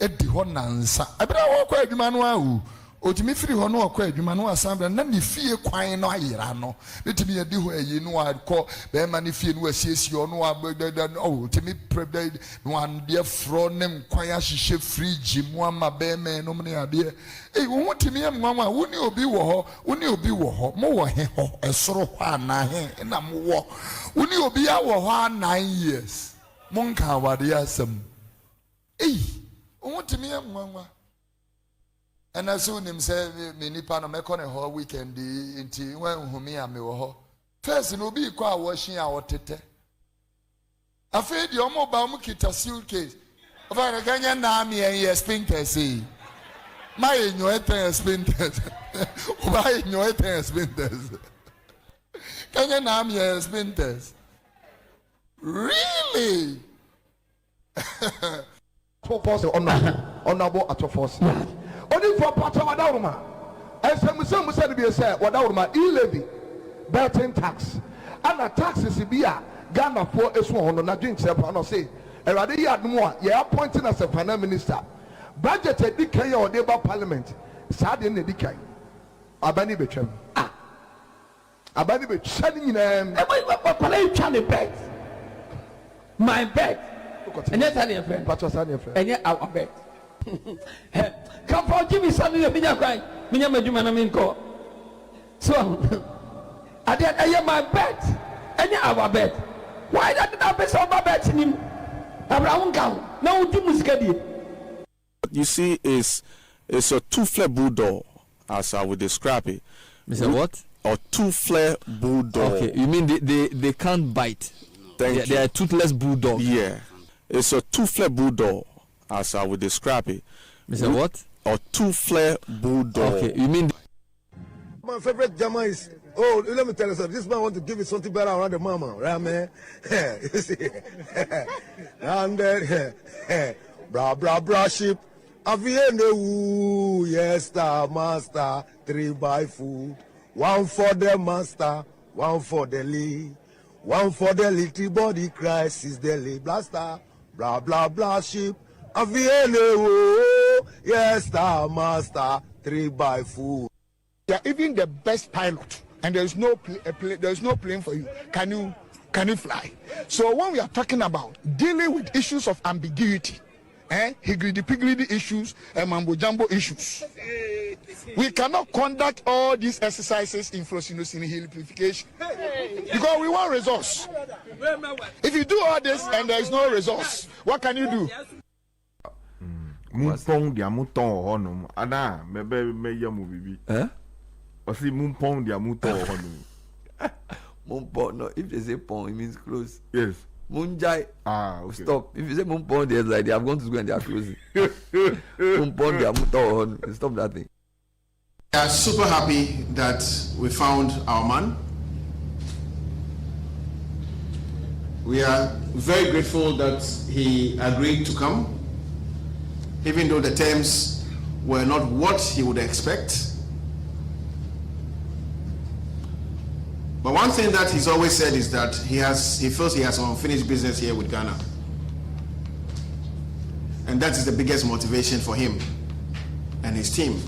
edi ho nansa abira wo kwa adwuma no awu otimi firi ho no kwa adwuma no asambra na ne fie kwan no ayira no netimi edi ho ayi no akọ be ma ne fie no asiesie no otimi prebe no ande fro ne nkwan ahyehyɛ fridge mu ama be me no ne ade wo timi amwa woni obi wo ho mo wo he ho esoro ho ana he na mo wo woni obi ya wo ho 9 years monka awade asem wo timi amwa and as soon as me nipa no meko ne ho weekend nti wan humi a me wo ho first no bi kwa washing a wotete afi di omo ba mu kita suitcase ofa na ganya na me en spinter say my enyo eten spinters oba enyo eten spinters ganya na me spinters really force honorable at force only for part of Panorama. And some said to be said, Panorama, e-levy, betting tax, and the taxes be a Ghana for a sworn on a drink, say, and rather you had more, you are appointing as a finance minister. Budgeted decay or neighbor parliament, sad in the decay. Abani Bechem. Abani Bechem, my bed. And that's how your friend. And yet our bed. Come for Jimmy Sunday, Minya cry, Minya Majumana Minko. So I did my bed, and our bed. Why that I bet on my bed in him? Around count. No, What you see is a two-flare bulldog, as I would describe it. Mr. What? Or two-flare bulldog. Okay, you mean they can't bite? They are toothless bulldog. Yeah, it's a two-flare bulldog, as I would describe it. Mr. What? Or two-flare bulldog. Okay, you mean my favorite Jama is, let me tell you something. This man want to give you something better around the mama, right, man? You see, and then bra ship. Avienne, yes, star, master, 3 by food, 1 for the master, 1 for the lead, 1 for the little body crisis, the lead blaster, bra ship. Avienne, yes, star, master, 3 by food. Yeah, even the best pilot, and there's no plane for you. Can you fly? So when we are talking about dealing with issues of ambiguity, higgledy-piggledy issues and mambo-jumbo issues, we cannot conduct all these exercises in Frosinosin Hill purification because we want resource. If you do all this and there is no resource, what can you do? Mumpong dia muton honum ada me yamu bibi osi mumpong dia muton honum mumpong? No, if they say pong, it means close. Yes. Munjai. Okay. Stop. If you say mumpong, they're like they have gone to school and they are closing. Mumpong dia muton honum. Stop that thing. We are super happy that we found our man. We are very grateful that he agreed to come, even though the terms were not what he would expect. But one thing that he's always said is that he feels he has some unfinished business here with Ghana. And that is the biggest motivation for him and his team.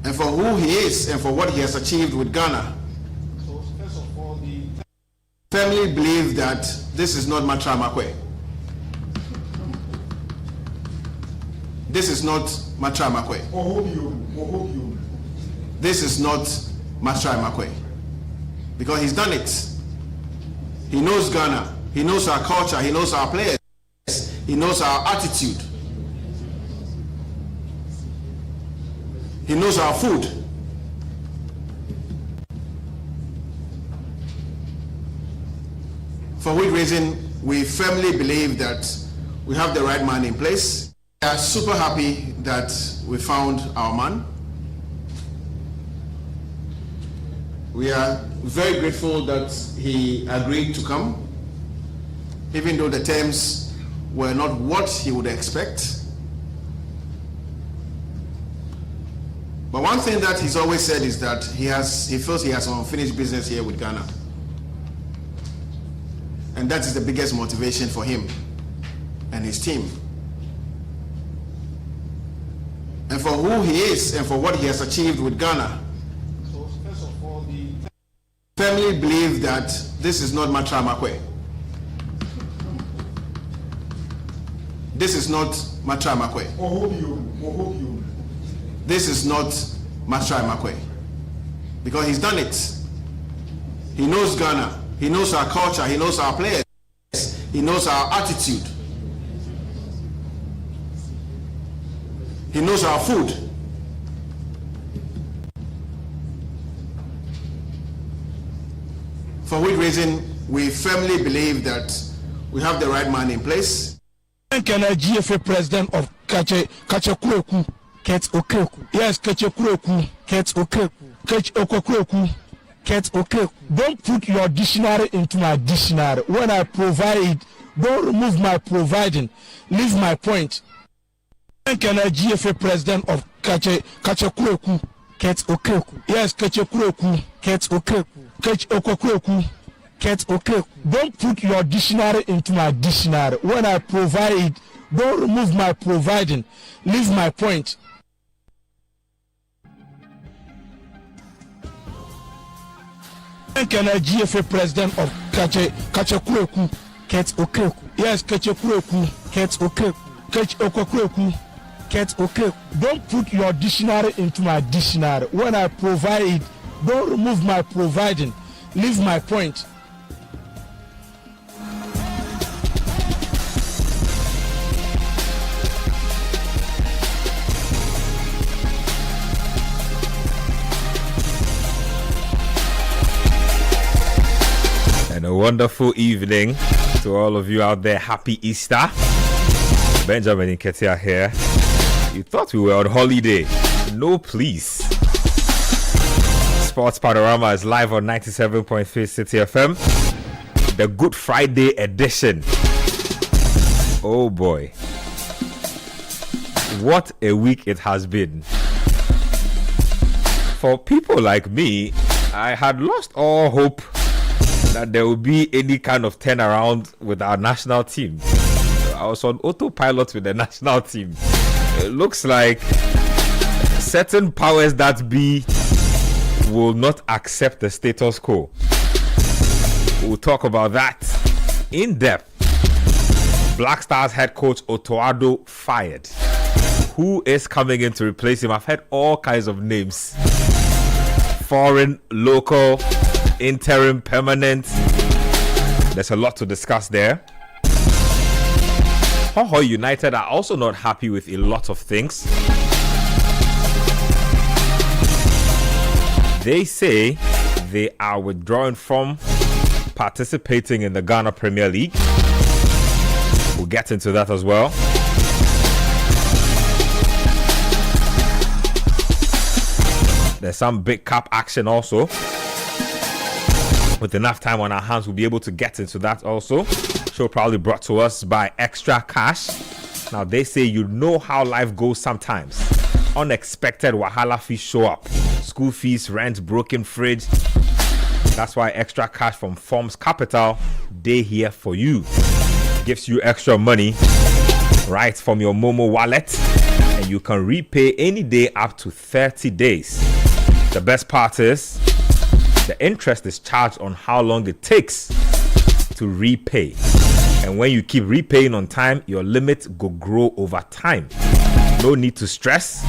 And for who he is and for what he has achieved with Ghana. So first of all, the family believe that this is not Matra Makwe. This is not Matra Makwe. This is not Matra Makwe. Because he's done it. He knows Ghana. He knows our culture. He knows our players. He knows our attitude. He knows our food. For which reason we firmly believe that we have the right man in place. We are super happy that we found our man. We are very grateful that he agreed to come, even though the terms were not what he would expect. But one thing that he's always said is that he feels he has some unfinished business here with Ghana. And that is the biggest motivation for him and his team. And for who he is and for what he has achieved with Ghana. So first of all, the family believe that this is not Matra Makwe. This is not Matra Makwe. This is not Matra Makwe. Because he's done it. He knows Ghana. He knows our culture. He knows our players. He knows our attitude. He knows our food. For which reason we firmly believe that we have the right man in place. GFA president of Kachakureku, Ket Okeku. Yes, Kachakureku, Ket Okeku. Ket Okeku, Ket Okeku. Don't put your dictionary into my dictionary. When I provide, don't remove my providing. Leave my point. GFA president of Kachakureku, Ket Okeku. Yes, Kachakureku, Ket Okeku. Ket Okeku. Ket Okeku. Don't put your dictionary into my dictionary. When I provide, don't remove my providing. Leave my point. GFA president of Kachakureku, Ket Okeku. Yes, Kachakureku, Ket Okeku. Ket Okeku. Ket Okeku. Don't put your dictionary into my dictionary. When I provide, don't remove my providing. Leave my point. And a wonderful evening to all of you out there. Happy Easter. Benjamin Nketiah here. You thought we were on holiday. No, please. Sports Panorama is live on 97.3 City FM. The Good Friday edition. Oh boy. What a week it has been. For people like me, I had lost all hope that there will be any kind of turnaround with our national team. I was on autopilot with the national team. It looks like certain powers that be will not accept the status quo. We'll talk about that in depth. Black Stars head coach Otto Addo fired. Who is coming in to replace him? I've heard all kinds of names. Foreign, local, interim, permanent. There's a lot to discuss there. Hoho United are also not happy with a lot of things. They say they are withdrawing from participating in the Ghana Premier League. We'll get into that as well. There's some big cap action also. With enough time on our hands, we'll be able to get into that also. Show probably brought to us by Extra Cash. Now, they say you know how life goes sometimes. Unexpected wahala fees show up. School fees, rent, broken fridge. That's why Extra Cash from Forms Capital, they here for you. Gives you extra money right from your Momo wallet. And you can repay any day up to 30 days. The best part is, the interest is charged on how long it takes to repay. And when you keep repaying on time, your limit will grow over time. No need to stress.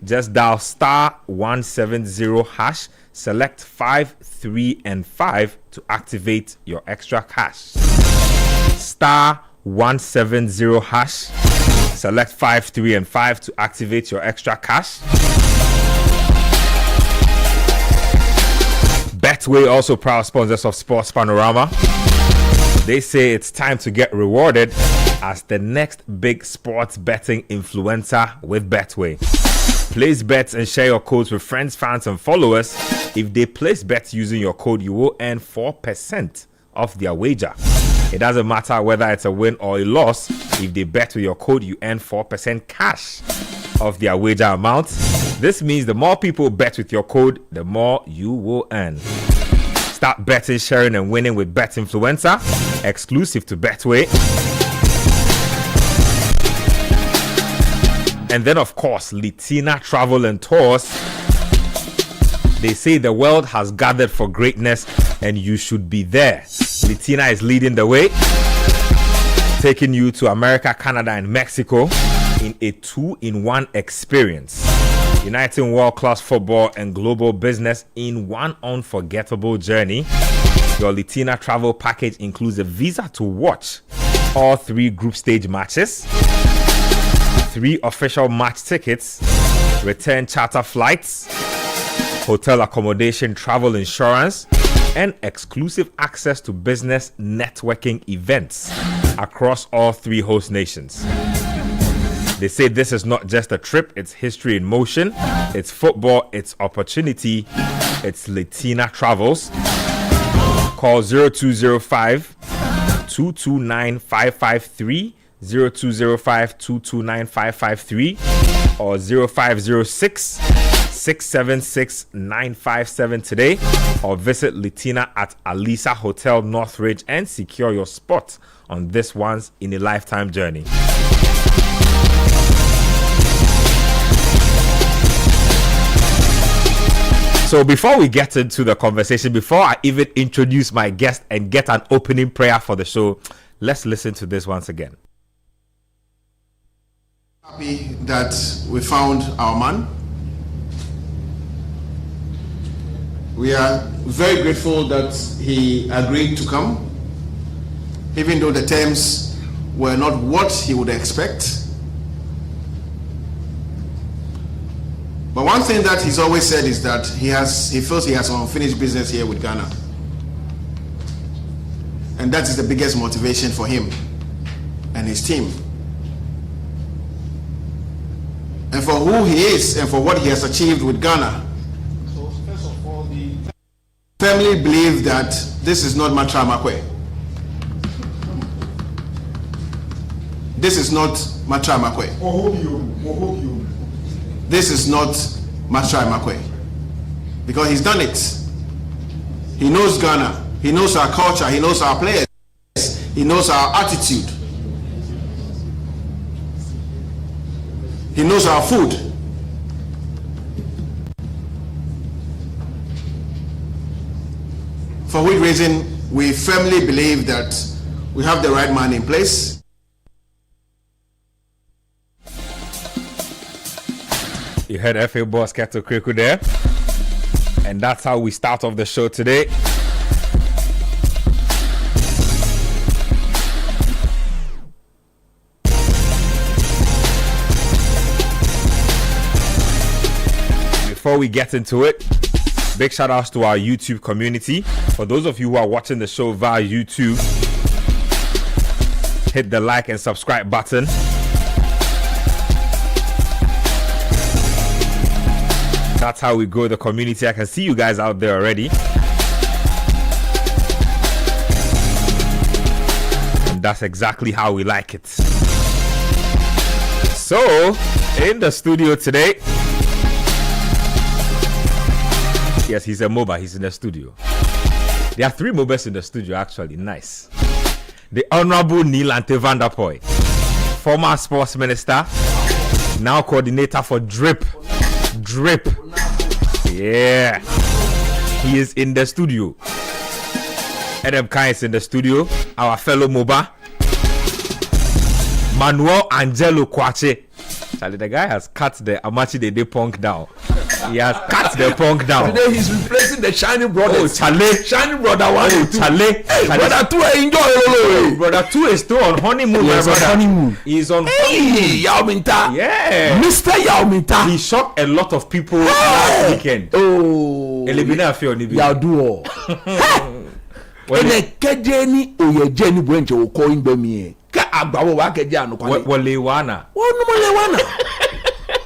Just dial *170#, select 5, 3, and 5 to activate your Extra Cash. *170#, select 5, 3, and 5 to activate your Extra Cash. Betway, also proud sponsors of Sports Panorama. They say it's time to get rewarded as the next big sports betting influencer with Betway. Place bets and share your codes with friends, fans, and followers. If they place bets using your code, you will earn 4% of their wager. It doesn't matter whether it's a win or a loss. If they bet with your code, you earn 4% cash of their wager amount. This means the more people bet with your code, the more you will earn. Start betting, sharing, and winning with Bet Influencer, exclusive to Betway. And then, of course, Litina Travel and Tours. They say the world has gathered for greatness and you should be there. Litina is leading the way, taking you to America, Canada, and Mexico in a 2-in-1 experience, uniting world-class football and global business in one unforgettable journey. Your Litina travel package includes a visa to watch all 3 group stage matches, 3 official match tickets, return charter flights, hotel accommodation, travel insurance, and exclusive access to business networking events across all 3 host nations. They say this is not just a trip, it's history in motion. It's football, it's opportunity, it's Litina Travels. Call 0205 229 553, 0205 229 553, or 0506 676 957 today, or visit Litina at Alisa Hotel Northridge and secure your spot on this once in a lifetime journey. So before we get into the conversation, before I even introduce my guest and get an opening prayer for the show, let's listen to this once again. Happy that we found our man. We are very grateful that he agreed to come, even though the terms were not what he would expect. But one thing that he's always said is that he feels he has unfinished business here with Ghana. And that is the biggest motivation for him and his team. And for who he is and for what he has achieved with Ghana. So first of all, the family believe that this is not Matra Makwe. This is not Matra Makwe. This is not Matra Makwe. Because he's done it. He knows Ghana. He knows our culture. He knows our players. He knows our attitude. He knows our food. For which reason we firmly believe that we have the right man in place. You heard FA boss Keto Kriku there. And that's how we start off the show today. Before we get into it, big shout outs to our YouTube community. For those of you who are watching the show via YouTube, hit the like and subscribe button. That's how we grow the community. I can see you guys out there already. And that's exactly how we like it. So, in the studio today, yes, he's a MOBA. He's in the studio. There are 3 MOBAs in the studio, actually. Nice. The Honorable Neil Ante Vanderpoy, former sports minister, now coordinator for DRIP. Yeah. He is in the studio. Adam Kai is in the studio. Our fellow MOBA, Manuel Angelo Kwache. Charlie, the guy has cut the Amachi Dede punk down. He has cut the punk down. Today he's replacing the Shining Brother. Oh, Charlie. Shining Brother 1 and 2. Charlie. Hey, Brother 2, enjoy. Brother 2 is still on honeymoon. Yes, on honeymoon. He's on honeymoon. Yao Minta. Yeah. Mr. Yao Minta. He shocked a lot of people last weekend. Oh. Elebina Afio Nibi. Yao Duo. Ene kejeni oyejeni bwenche ukoin bemie. Ka agbawo wa keje anu kwani. Walewana. Walewana.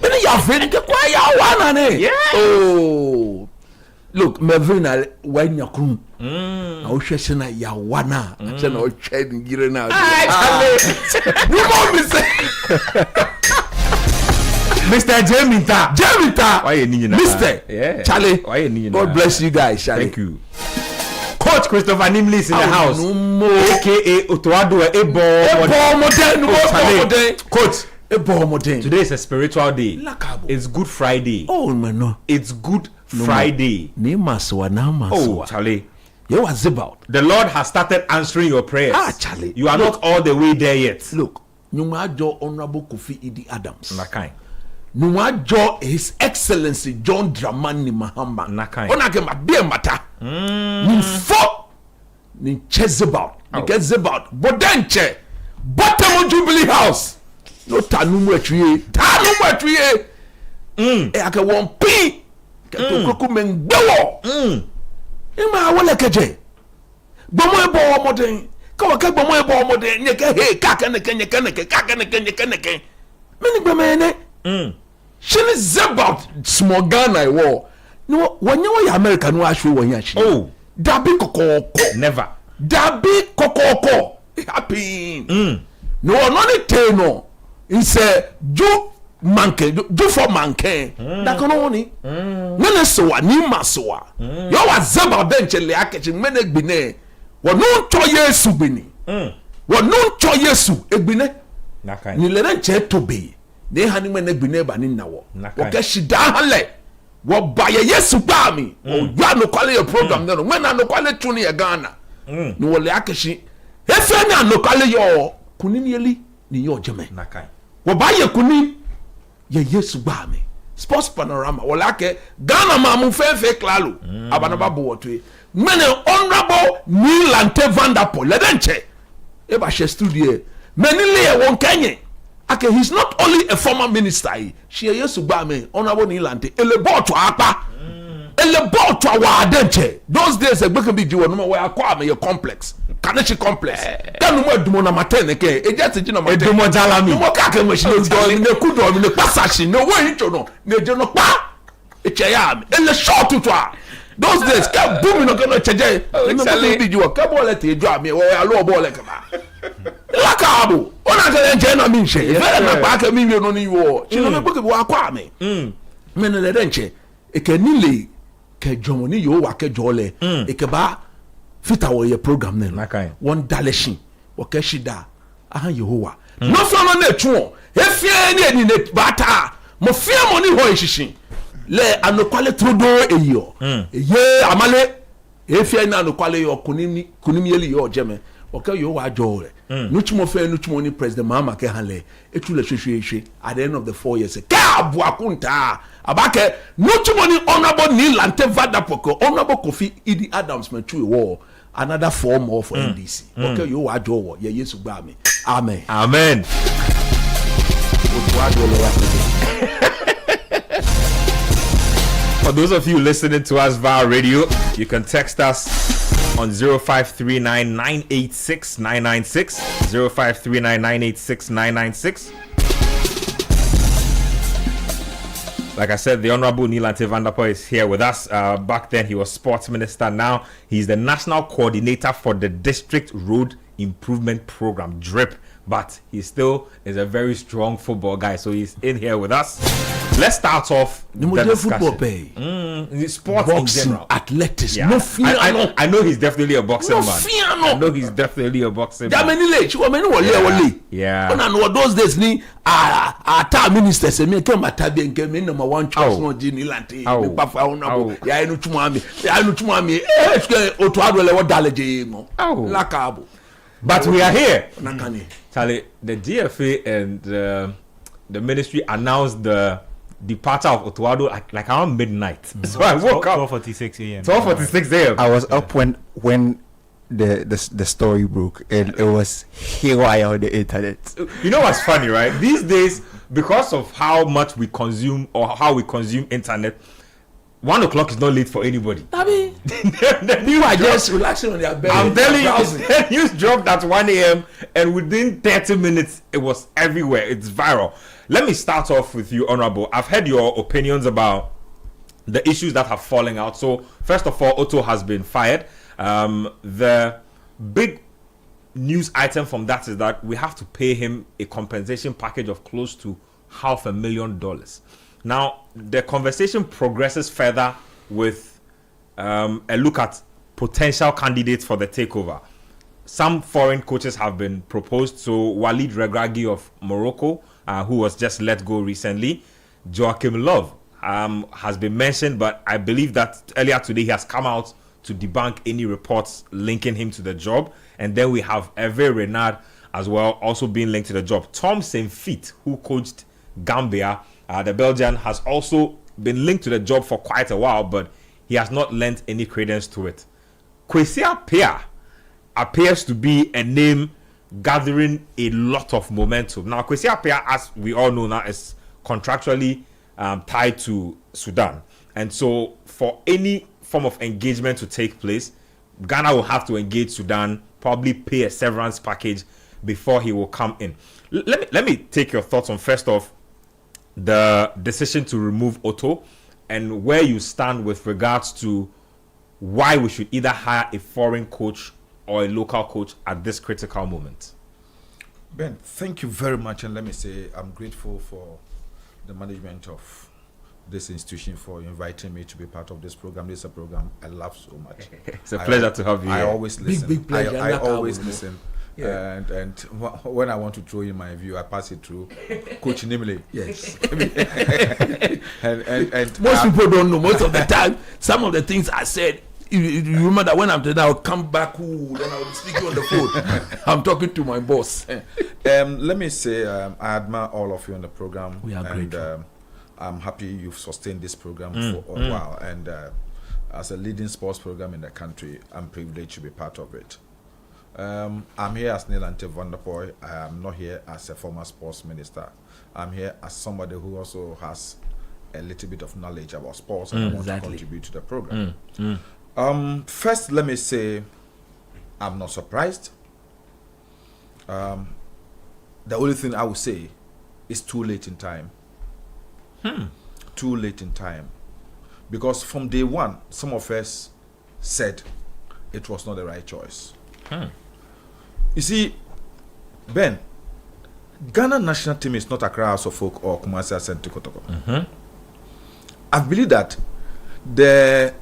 Beni ya friend ke kwa ya wana ne. Yeah. Oh. Look, Mevina when yakun. Na o hwese na ya wana. Ache na o twa ni gire na. You know me say. Mr. Jemita. Why you need Mr. Yeah. Charlie. Why you need God bless you guys, Charlie. Thank you. Coach Christopher Nimley is in the house. No more. AKA Otto Addo, Coach, Today is a spiritual day. It's Good Friday. Oh man, no. It's Good Friday. Oh, Charlie. You was about. The Lord has started answering your prayers. Charlie. You are not all the way there yet. Look, Numajo Honorable Kofi Idi Adams. Nakai. Numajo His Excellency John Dramani Mahama. Nakai. Onake Mabie Mata. Ninfo. Ninchezebal. Ninchezebal. Bodenche. Bottom Jubilee House. No tanumu etwie. Tanumu etwie. Ake won pi. Kuku mengbewo. Ima wole keje. Bomo ebo omoden. Kawa ke bomo ebo omoden. Nyeke he kakeneke. Meni gbemene. Shini zebat small Ghana iwo. No wanyo ya America no ahwe wanya shi. Oh, dabi kokoko. Never. Dabi kokoko. Happy. No ni te no. Inse ju for manke. Da kono woni. Nene soa ni masoa. Yo wa zeba benche le akechi mene gbine. Wo no to Yesu gbini. Wo no to Yesu egbine. Nakai. Ni le nche to be. Ne hani mene gbine ba ni nawo. Wo ke shida hale. Wo ba ye Yesu ba mi. O ya no kwale your program no. When na no kwale tuni ye Ghana. Ni wo le akechi. Efe na no kwale yo kunini eli ni yo jeme. Nakai. Wo ba ye kuni ye Yesu ba mi. Sports Panorama wala ke Ghana ma mu fefe klalo abanaba bo wotwe mene honorable Nilante Vanderpool ledenche e ba she studio meni le won kenye ake he's not only a former minister she Yesu ba mi honorable Nilante eleboto apa eleboto wa adenche those days e gbeke bi ji wonu we akwa am ye complex Kanechi complex kanu mo edumo na matene ke e jet ji na matene Edumo jalami mo ka ke mo shi do mi ne kudo mi ne pasashi no we ncho no ne je no pa e che ya mi ele short to those days ka boom no ke no cheje me mo bi ji wo ka bole te ju ami wo ya lo bole ka ba la ka bu ona ke je na mi nche e fe na pa ka mi wi no ni wo chi no me gbe ke wo akwa mi me ne le denche e ke nile ke jomo ni yo wa ke jole e ke ba fita wo ye program ne one daleshin wo ke shida aha Yehowa no so no na tuo efie ni ne bata mo fie mo ni ho hishin le anokwale trodo eyo ye amale efie na anokwale yo kunim yeli yo jeme wo ke yo wa jore nutumo fe nutumo ni president Mahama ke hanle etule hwehwehwe at the end of the 4 years ka abu akunta abake nutumo ni honorable Nilante Vanderpool honorable Kofi Idi Adams metu wo another 4 more for NDC. Okay, you are Joe. Yeah, yes, me. Amen. Amen. For those of you listening to us via radio, you can text us on 0539-986-996. 0539-986-996. Like I said, the Honorable Nilante Vanderpool is here with us. Back then, he was sports minister. Now, he's the national coordinator for the District Road Improvement Program, DRIP. But he still is a very strong football guy. So he's in here with us. Let's start off the discussion. Sports boxing, in general. Athletics. Yeah. No fear. I know he's definitely a boxing man. Fear, no. I know he's definitely a boxing man. Yeah. When those days, ni ata minister say me come atabi nke me number 1 choice no ji Nilante. Me pafa honorable. Ya enu chumami. Otto Addo le wadaleje mo. Lakabo. But we are here. Charlie, the DFA and the ministry announced the departure of Otto Addo like around midnight. So I woke up 12:46 a.m. 12:46 a.m. I was up when the story broke, and it was haywire on the internet. You know what's funny, right? These days, because of how much we consume or how we consume internet, 1 o'clock is not late for anybody. The news are just relaxing on their bed. I'm telling you, the news dropped at 1 a.m. and within 30 minutes, it was everywhere. It's viral. Let me start off with you, Honorable. I've heard your opinions about the issues that have fallen out. So, first of all, Otto has been fired. The big news item from that is that we have to pay him a compensation package of close to $500,000. Now, the conversation progresses further with a look at potential candidates for the takeover. some foreign coaches have been proposed. So Walid Regragui of Morocco, who was just let go recently. Joachim Löw has been mentioned, but I believe that earlier today he has come out to debunk any reports linking him to the job. And then we have Hervé Renard as well, also being linked to the job. Tom Saintfiet, who coached Gambia, the Belgian, has also been linked to the job for quite a while, but he has not lent any credence to it. Kwesi Appiah appears to be a name gathering a lot of momentum. Now, Kwesi Appiah, as we all know now, is contractually tied to Sudan. And so for any form of engagement to take place, Ghana will have to engage Sudan, probably pay a severance package before he will come in. Let me take your thoughts on, first off, the decision to remove Otto and where you stand with regards to why we should either hire a foreign coach or a local coach at this critical moment. Ben, thank you very much, and let me say I'm grateful for the management of this institution for inviting me to be part of this program. This is a program I love so much. It's a pleasure to have you I here. Always listen. Big pleasure. I always listen. Yeah. And when I want to throw in my view, I pass it through Coach Nimley. Yes. and most people don't know. Most of the time, some of the things I said, you remember that when I'm there, I'll come back, then I'll be speaking on the phone. I'm talking to my boss. Let me say, I admire all of you on the program. We are grateful. I'm happy you've sustained this program for a while. And as a leading sports program in the country, I'm privileged to be part of it. I'm here as Neil Ante Vanderpoy. I am not here as a former sports minister. I'm here as somebody who also has a little bit of knowledge about sports and I want to contribute to the program. First, let me say I'm not surprised. The only thing I would say is too late in time. Too late in time. Because from day one, some of us said it was not the right choice. You see, Ben, Ghana national team is not Accra House of Folk or Kumasi Asante Kotoko. I believe that the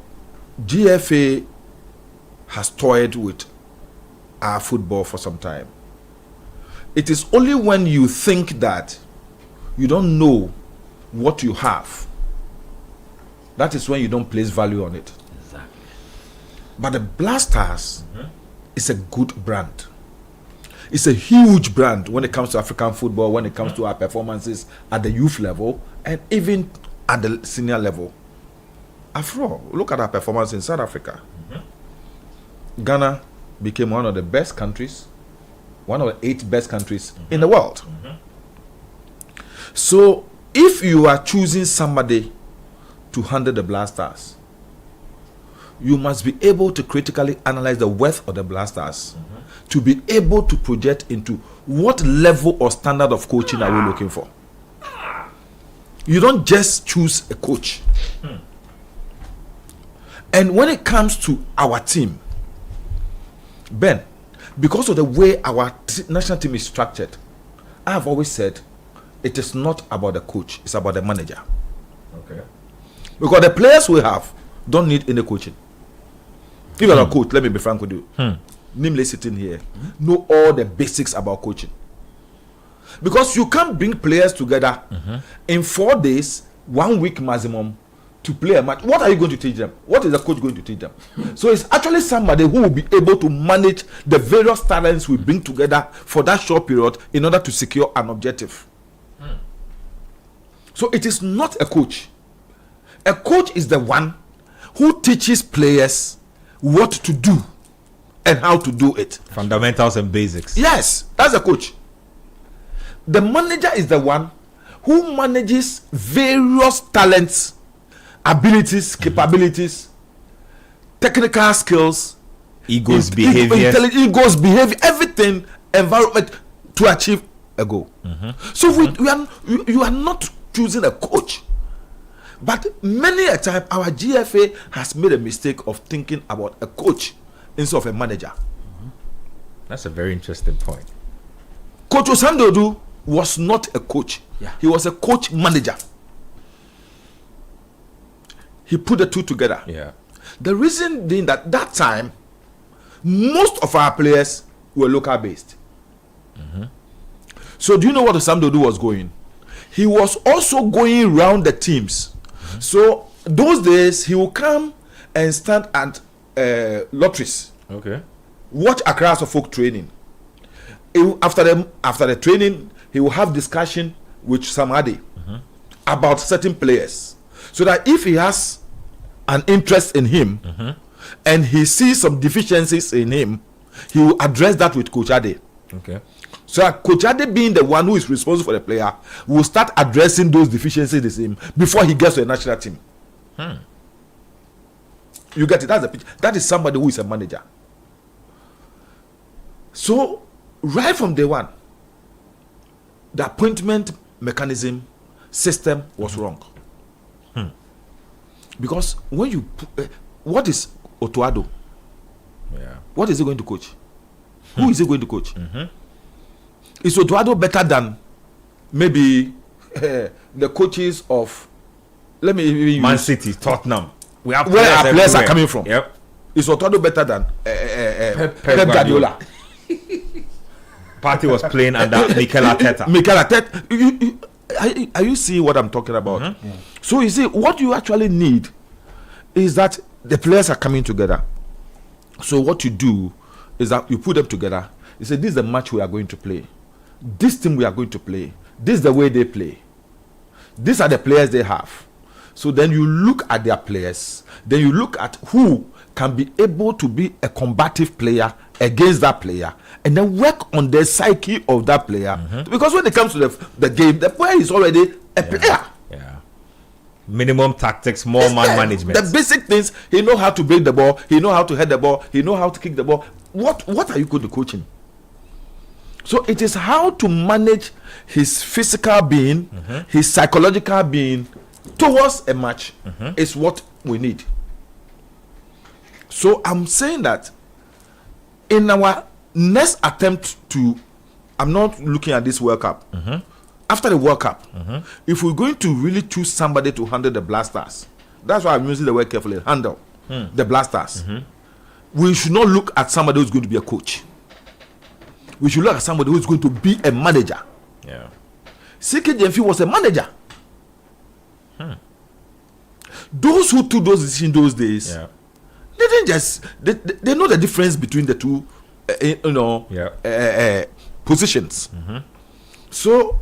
GFA has toyed with our football for some time. It is only when you think that you don't know what you have, that is when you don't place value on it. Exactly. But the Blasters is a good brand. It's a huge brand when it comes to African football, when it comes to our performances at the youth level and even at the senior level. After all, look at our performance in South Africa. Ghana became one of the best countries, one of the 8 best countries in the world. So if you are choosing somebody to handle the Blasters, you must be able to critically analyze the worth of the Blasters to be able to project into what level or standard of coaching are we looking for. You don't just choose a coach. And when it comes to our team, Ben, because of the way our national team is structured, I have always said it is not about the coach, it's about the manager. Okay. Because the players we have don't need any coaching. If you're a coach, let me be frank with you. Namely sitting here, know all the basics about coaching. Because you can't bring players together in 4 days, 1 week maximum, to play a match. What are you going to teach them? What is the coach going to teach them? So it's actually somebody who will be able to manage the various talents we bring together for that short period in order to secure an objective. So it is not a coach. A coach is the one who teaches players what to do and how to do it. Fundamentals and basics. Yes, that's a coach. The manager is the one who manages various talents, abilities, capabilities, technical skills, egos, behavior, everything, environment to achieve a goal. So you are not choosing a coach. But many a time our GFA has made a mistake of thinking about a coach instead of a manager. That's a very interesting point. Coach Osandodu was not a coach. He was a coach manager. He put the two together. Yeah. The reason being that time, most of our players were local based. So do you know what Sam Dodo was going? He was also going around the teams. So those days he will come and stand at lotteries. Okay. Watch Accra folk training. After the training, he will have discussion with somebody about certain players, so that if he has an interest in him and he sees some deficiencies in him, he will address that with Coach Ade. Okay. So Coach Ade, being the one who is responsible for the player, will start addressing those deficiencies in him before he gets to the national team. You get it? That's the picture. That is somebody who is a manager. So right from day one, the appointment mechanism system was wrong. Because when you what is Otto Addo? Yeah. What is he going to coach? Who is he going to coach? Is Otto Addo better than maybe the coaches of, let me Man City, Tottenham? We have where our players are coming from. Yep. Is Otto Addo better than Pep Guardiola? Party was playing under Mikel Arteta. Mikel Arteta. Are you seeing what I'm talking about? So you see, what you actually need is that the players are coming together. So what you do is that you put them together. You say, this is the match we are going to play. This team we are going to play. This is the way they play. These are the players they have. So then you look at their players. Then you look at who can be able to be a combative player against that player, and then work on the psyche of that player. Because when it comes to the game, the player is already a player. Yeah. Minimum tactics, more man management. The basic things, he know how to break the ball, he know how to head the ball, he know how to kick the ball. What are you going to coach him? So it is how to manage his physical being, his psychological being towards a match is what we need. So I'm saying that in our next attempt to, I'm not looking at this World Cup. After the World Cup, if we're going to really choose somebody to handle the Blasters, that's why I'm using the word carefully, handle the Blasters. We should not look at somebody who's going to be a coach. We should look at somebody who's going to be a manager. Yeah. CK was a manager. Those who took those decisions those days, they didn't just, they know the difference between the two positions. So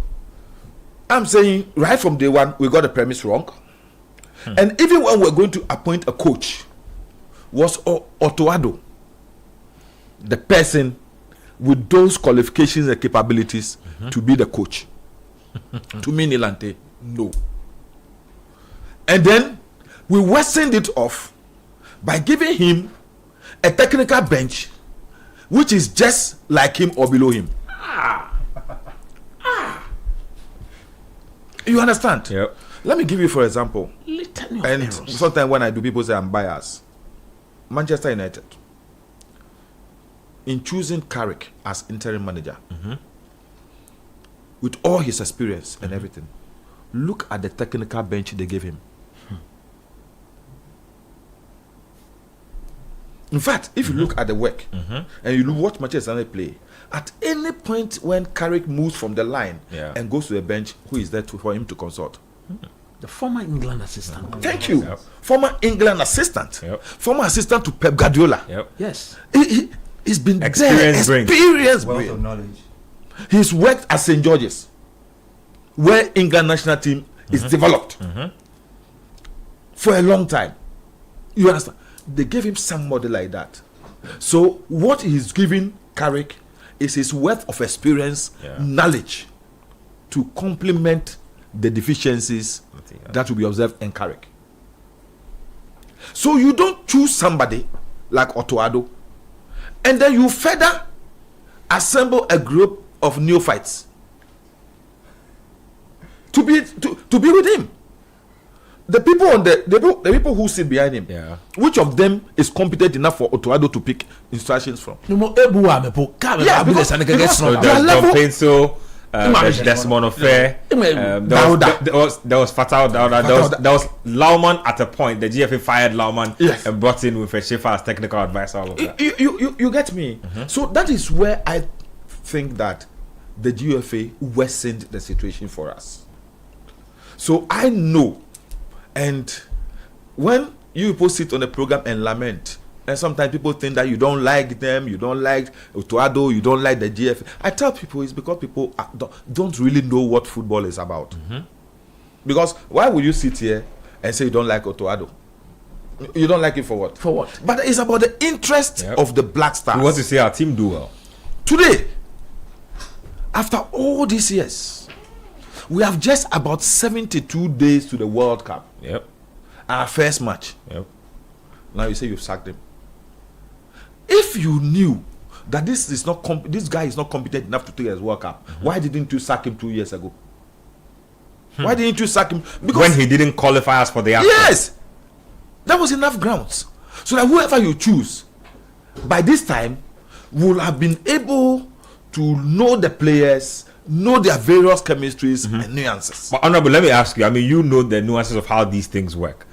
I'm saying right from day one we got the premise wrong. And even when we're going to appoint a coach, was Otto Addo the person with those qualifications and capabilities to be the coach? To me, Nilante, no. And then we worsened it off by giving him a technical bench which is just like him or below him. You understand? Yep. Let me give you for example. And sometimes when I do, people say I'm biased. Manchester United, in choosing Carrick as interim manager, with all his experience and everything, look at the technical bench they gave him. In fact, if you look at the work and you watch Manchester United play, at any point when Carrick moves from the line and goes to the bench, who is there for him to consult? The former England assistant. Thank you. Former England assistant. Former assistant to Pep Guardiola. Yes. He's been Experience there. Experience. Wealth of knowledge. He's worked at St. George's, where England national team is developed for a long time. You understand? They gave him somebody like that. So what he's giving Carrick is his wealth of experience, knowledge, to complement the deficiencies that will be observed in Carrick. So you don't choose somebody like Otto Addo and then you further assemble a group of neophytes to be with him. The people on the people who sit behind him, which of them is competent enough for Otto Addo to pick instructions from? So John Pencil, Desmond Affair. There was Fatal Dauda. There was Lauman at a point. The GFA fired Lauman and brought in with a Schiffer as technical advisor. All of that. You get me? So that is where I think that the GFA worsened the situation for us. So I know, and when you people sit on a program and lament, and sometimes people think that you don't like them, you don't like Otto Addo, you don't like the GFA. I tell people it's because people don't really know what football is about. Because why would you sit here and say you don't like Otto Addo? You don't like it for what? For what? But it's about the interest of the Black Stars. We want to see our team do well. Today, after all these years, we have just about 72 days to the World Cup. Yep. Our first match. Yep. Now you say you've sacked him. If you knew that this guy is not competent enough to take his World Cup, why didn't you sack him 2 years ago? Why didn't you sack him? Because when he didn't qualify us for the AFCON. Yes, that was enough grounds so that whoever you choose by this time will have been able to know the players, know their various chemistries and nuances. But Honorable, let me ask you. I mean, you know the nuances of how these things work.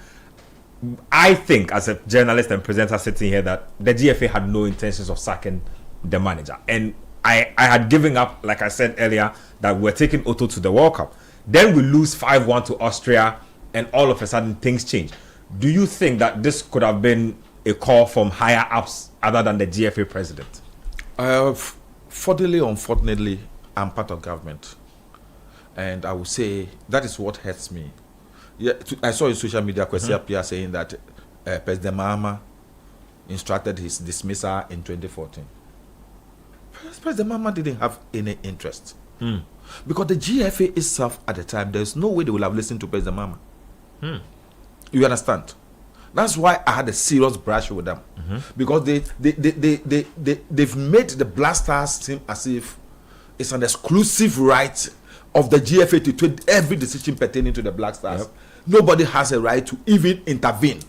I think, as a journalist and presenter sitting here, that the GFA had no intentions of sacking the manager, and I had given up, like I said earlier, that we're taking Otto to the World Cup. Then we lose 5-1 to Austria, and all of a sudden things change. Do you think that this could have been a call from higher ups other than the GFA president? Fortunately, unfortunately, I'm part of government, and I would say that is what hurts me. Yeah, I saw in social media Kwesi saying that President Mahama instructed his dismissal in 2014. President Mahama didn't have any interest. Because the GFA itself at the time, there's no way they would have listened to President Mahama. You understand? That's why I had a serious brush with them. Because they've made the Black Stars seem as if it's an exclusive right of the GFA to take every decision pertaining to the Black Stars. Nobody has a right to even intervene.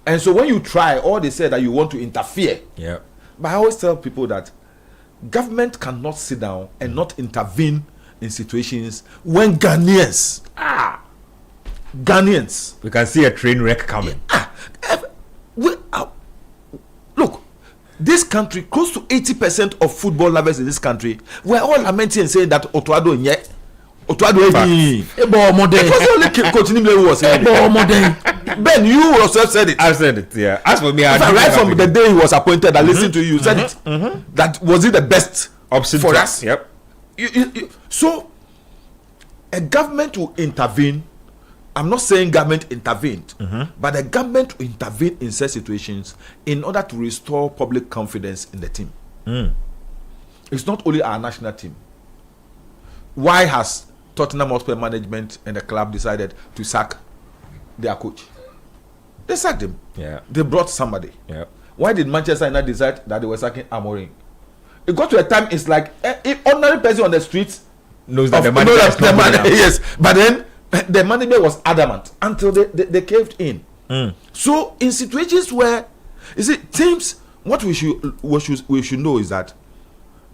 And so when you try, or they say that you want to interfere. But I always tell people that government cannot sit down and not intervene in situations when Ghanaians, we can see a train wreck coming. Look, this country, close to 80% of football lovers in this country, we're all lamenting and saying that Otto Addo yet. Otto Addo Ben, you yourself said it. I said it, yeah. As for me, right from the day he was appointed, I listened to you. You said it. That was it the best option for us. Yep. So, a government will intervene. I'm not saying government intervened, but the government will intervene in such situations in order to restore public confidence in the team. It's not only our national team. Why has Tottenham Hotspur management and the club decided to sack their coach? They sacked him. They brought somebody. Why did Manchester United decide that they were sacking Amorim? It got to a time it's like if ordinary person on the streets knows that the manager is not good enough. Yes, but then the management was adamant until they caved in. So in situations where you see teams, what we should know is that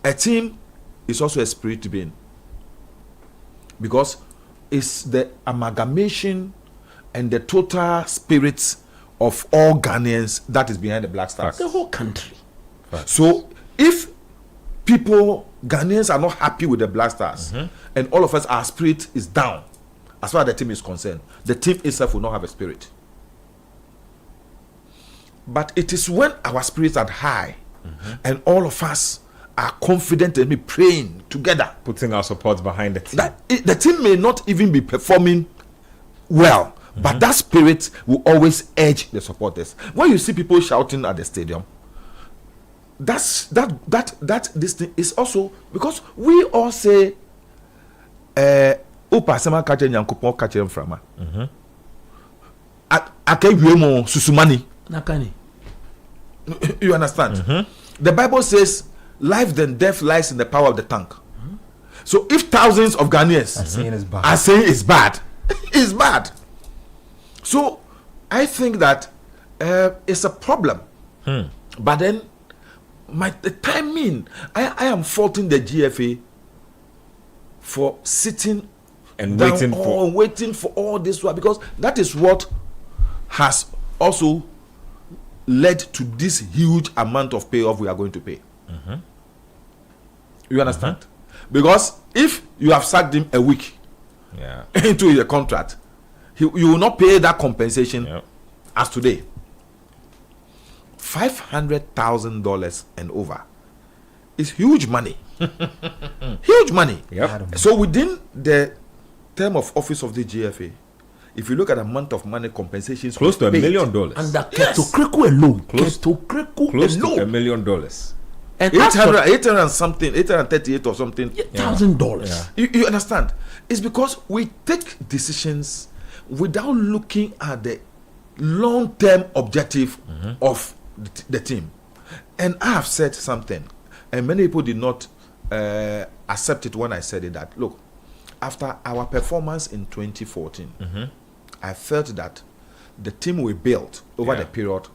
a team is also a spirit being, because it's the amalgamation and the total spirit of all Ghanaians that is behind the Black Stars. The whole country. So if Ghanaians are not happy with the Black Stars, and all of us, our spirit is down, as far as the team is concerned, the team itself will not have a spirit. But it is when our spirits are high, and all of us are confident and be praying together, putting our support behind the team, that the team may not even be performing well, but that spirit will always edge the supporters. When you see people shouting at the stadium, this thing is also because we all say Opa Sema Kache Nyankopon Kache Mframa. Akewiemo susumani. Nakani. You understand? The Bible says life and death lies in the power of the tongue. So if thousands of Ghanaians are saying it's bad, it's bad. So I think that it's a problem. But then the timing, I am faulting the GFA for sitting and down waiting for all this while, because that is what has also led to this huge amount of payoff we are going to pay. You understand? Because if you have sacked him a week into your contract, you will not pay that compensation as today. $500,000 and over is huge money. Huge money. So within the term of office of the GFA, if you look at the amount of money compensations, close to $1 million. And the Ketokreku alone, close to $1 million. And 800 something, 838 or something $1,000. You understand? It's because we take decisions without looking at the long-term objective of the team. And I have said something, and many people did not accept it when I said it, that look, after our performance in 2014, I felt that the team we built over the period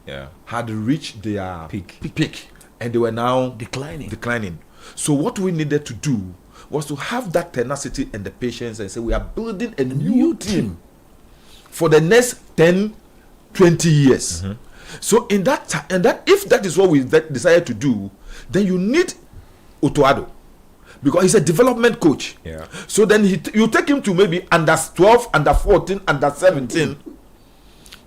had reached their peak, and they were now declining. So what we needed to do was to have that tenacity and the patience and say we are building a new team for the next 10, 20 years. So in that time, and that if that is what we decided to do, then you need Otto Addo, because he's a development coach. So then you take him to maybe under 12, under 14, under 17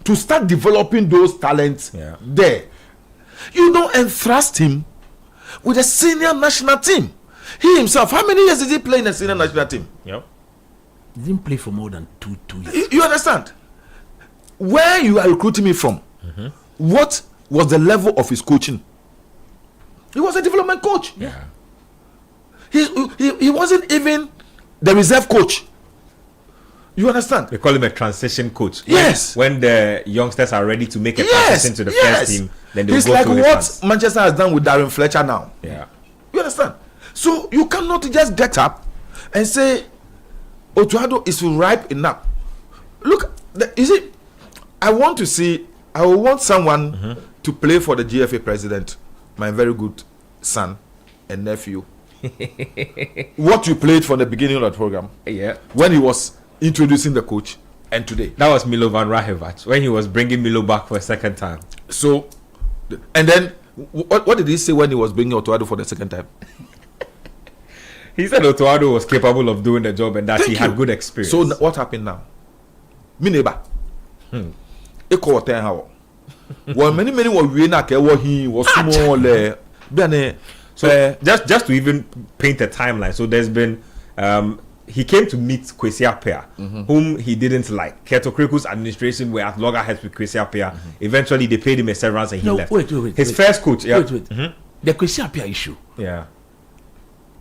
to start developing those talents there. You don't entrust him with a senior national team. He himself, how many years did he play in a senior national team? He didn't play for more than two years. You understand? Where you are recruiting me from, what was the level of his coaching? He was a development coach. He wasn't even the reserve coach. You understand? They call him a transition coach. Yes. When the youngsters are ready to make a transition to the first team, then they it's go like through what Manchester has done with Darren Fletcher now. You understand? So you cannot just get up and say Otto Addo is ripe enough. Look, you see, I will want someone to play for the GFA president, my very good son and nephew. What you played from the beginning of the program, when he was introducing the coach, and today. That was Milovan Rahevac when he was bringing Milo back for a second time. So, and then what did he say when he was bringing Otto Addo for the second time? He said Otto Addo was capable of doing the job and that he had good experience. So what happened now? Me neighbor. Eko ten how. Well, many were we na ke he was small. So just to even paint a timeline, so there's been he came to meet Kwesi Appiah, whom he didn't like. Ketokreku's administration were at loggerheads with Kwesi Appiah. Eventually, they paid him a severance and he left. Wait. His first coach, The Kwesi Appiah issue.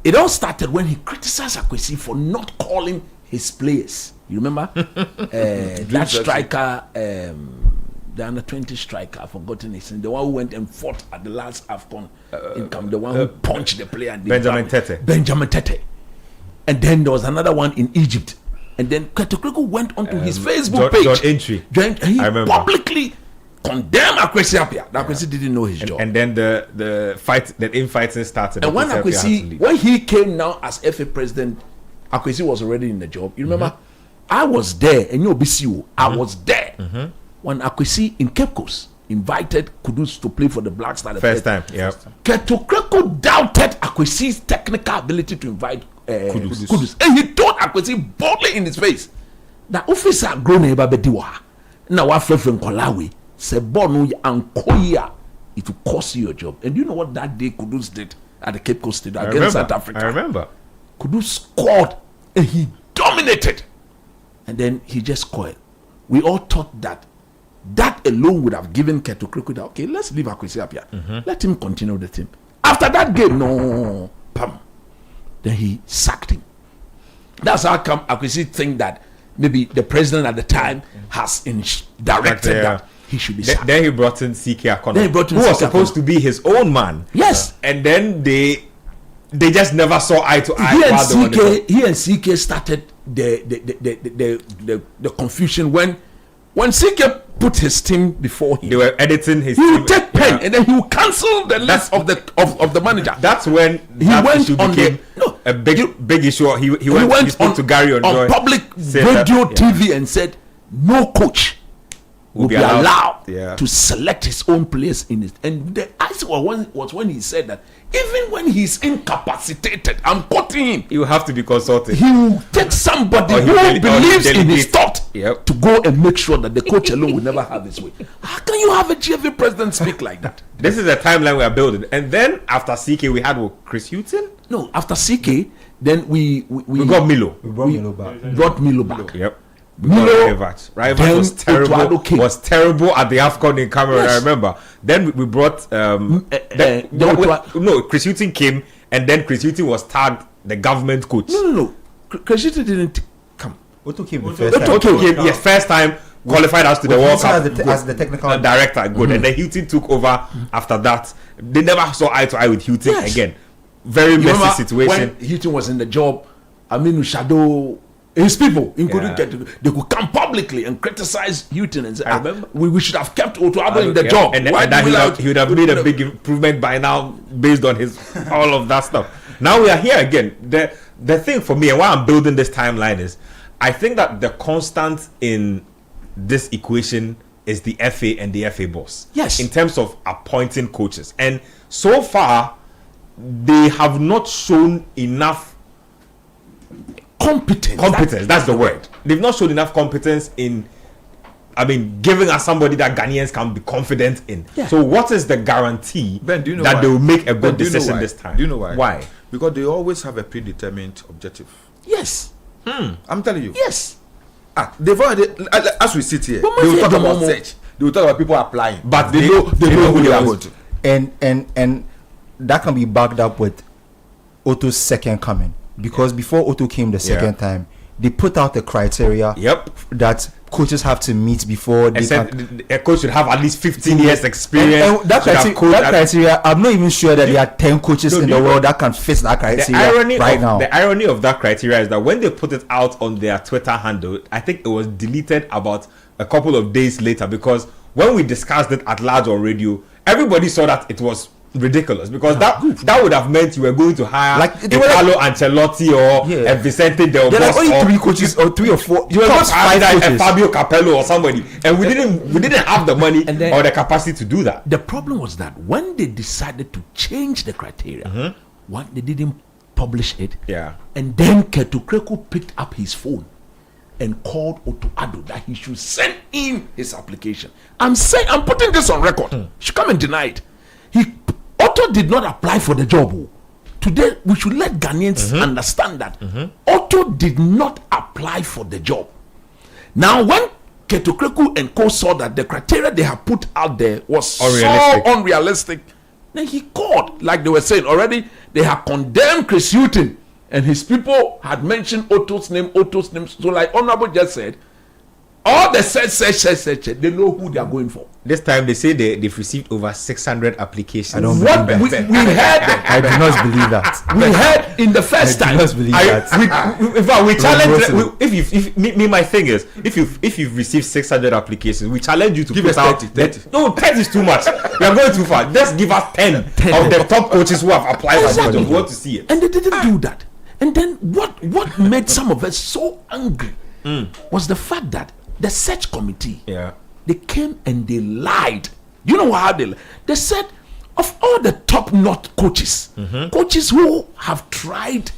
It all started when he criticized Kwesi for not calling his players. You remember that striker, the under 20 striker, I've forgotten his name, the one who went and fought at the last AFCON income, the one who punched the player. And Benjamin Tete. And then there was another one in Egypt. And then Ketokreku went onto his Facebook page. He publicly condemned Kwesi Appiah. Kwesi didn't know his job. And then the infighting started. And when when he came now as FA president, Kwesi was already in the job. You remember? I was there, and you'll be see. I was there when Kwesi in Cape Coast invited Kudus to play for the Black Star the first time. Ketokreku doubted Kwesi's technical ability to invite Kudus. And he told Kwesi boldly in his face that officer grown eba bediwa na wa frefren kolawe se bonu ankoya, it will cost you your job. And you know what that day Kudus did at the Cape Coast Stadium against South Africa? I remember. Kudus scored and he dominated. And then he just scored. We all thought that alone would have given Ketokreku that, okay, let's leave Kwesi Appiah. Let him continue the team. After that game, no. Pam. Then he sacked him. That's how come Kwesi think that maybe the president at the time has directed that he should be sacked. Then he brought in CK Akono, who was supposed to be his own man. Yes. And then they just never saw eye to eye. He and CK started the confusion when when CK put his team before him, they were editing his he team. would take pen and then he would cancel the list of the manager. That's when he went on a big issue. He went to Gary on public radio, TV, and said no coach will be allowed to select his own players in it. And the answer was when he said that even when he's incapacitated, I'm quoting him, he will have to be consulted. He will take somebody who believes in his thought to go and make sure that the coach alone will never have his way. How can you have a GFA president speak like that? This is a timeline we are building. And then after CK, we had Chris Hughton? No, after CK, then we got Milo. We brought Milo back. Brought Milo back. Yep. Milo was terrible at the AFCON in Cameroon. Yes. I remember. Then we brought Chris Hughton came, and then Chris Hughton was tagged the government coach. No. Chris Hughton didn't come. Otto came the first time. Otto came, yes, first time qualified us to the World Cup as the technical director. Good, and then Hughton took over after that. They never saw eye to eye with Hughton again. Very messy situation. When Hughton was in the job, Aminu Shadow, his people, including they could come publicly and criticize Hughton and say, we should have kept Otto Addo in the job. And that he would have made a big improvement by now based on his all of that stuff. Now we are here again. The thing for me and why I'm building this timeline is I think that the constant in this equation is the FA and the FA boss. Yes. In terms of appointing coaches. And so far, they have not shown enough competence. That's the word. They've not shown enough competence in, giving us somebody that Ghanaians can be confident in. Yeah. So what is the guarantee Ben, do you know that why? they will make a good decision this this time? Do you know why? Why? Because they always have a predetermined objective. Yes. I'm telling you. Yes. They've already, as we sit here, they will talk about search. They will talk about people applying. But they know who they are going to. And that can be backed up with Otto's second coming. Because before Otto came the second time, they put out the criteria that coaches have to meet before they can. A coach should have at least 15 years experience. And that criteria, I'm not even sure that there are 10 coaches in the world that can fit that criteria now. The irony of that criteria is that when they put it out on their Twitter handle, I think it was deleted about a couple of days later, because when we discussed it at large on radio, everybody saw that it was ridiculous, because that would have meant you were going to hire like Carlo Ancelotti or a Vicente Del Bosque. There are only 3 coaches or 3 or 4. You were going to hire a Fabio Capello or somebody, and we didn't have the money or the capacity to do that. The problem was that when they decided to change the criteria, one, they didn't publish it. Yeah. And then Ketu Kreku picked up his phone and called Otto Addo that he should send in his application. I'm putting this on record. He should come and deny it. Otto did not apply for the job. Today, we should let Ghanaians understand that Otto did not apply for the job. Now, when Ketu Kreku and co saw that the criteria they have put out there was so unrealistic, then he called, like they were saying already, they have condemned Chris Hughton, and his people had mentioned Otto's name. So, like Honorable just said, all the search, they know who they are going for. This time they say they've received over 600 applications. I don't believe that. We heard. I do not believe that. We heard in the first time. I do not believe that. In fact, we challenge. My thing is, if you've received 600 applications, we challenge you to give us 30. No, 10 is too much. We are going too far. Just give us 10 of the top coaches who have applied for the job. We want to see it. And they didn't do that. And then what made some of us so angry was the fact that the search committee, they came and they lied. You know how they said, of all the top-notch coaches, coaches who have tried,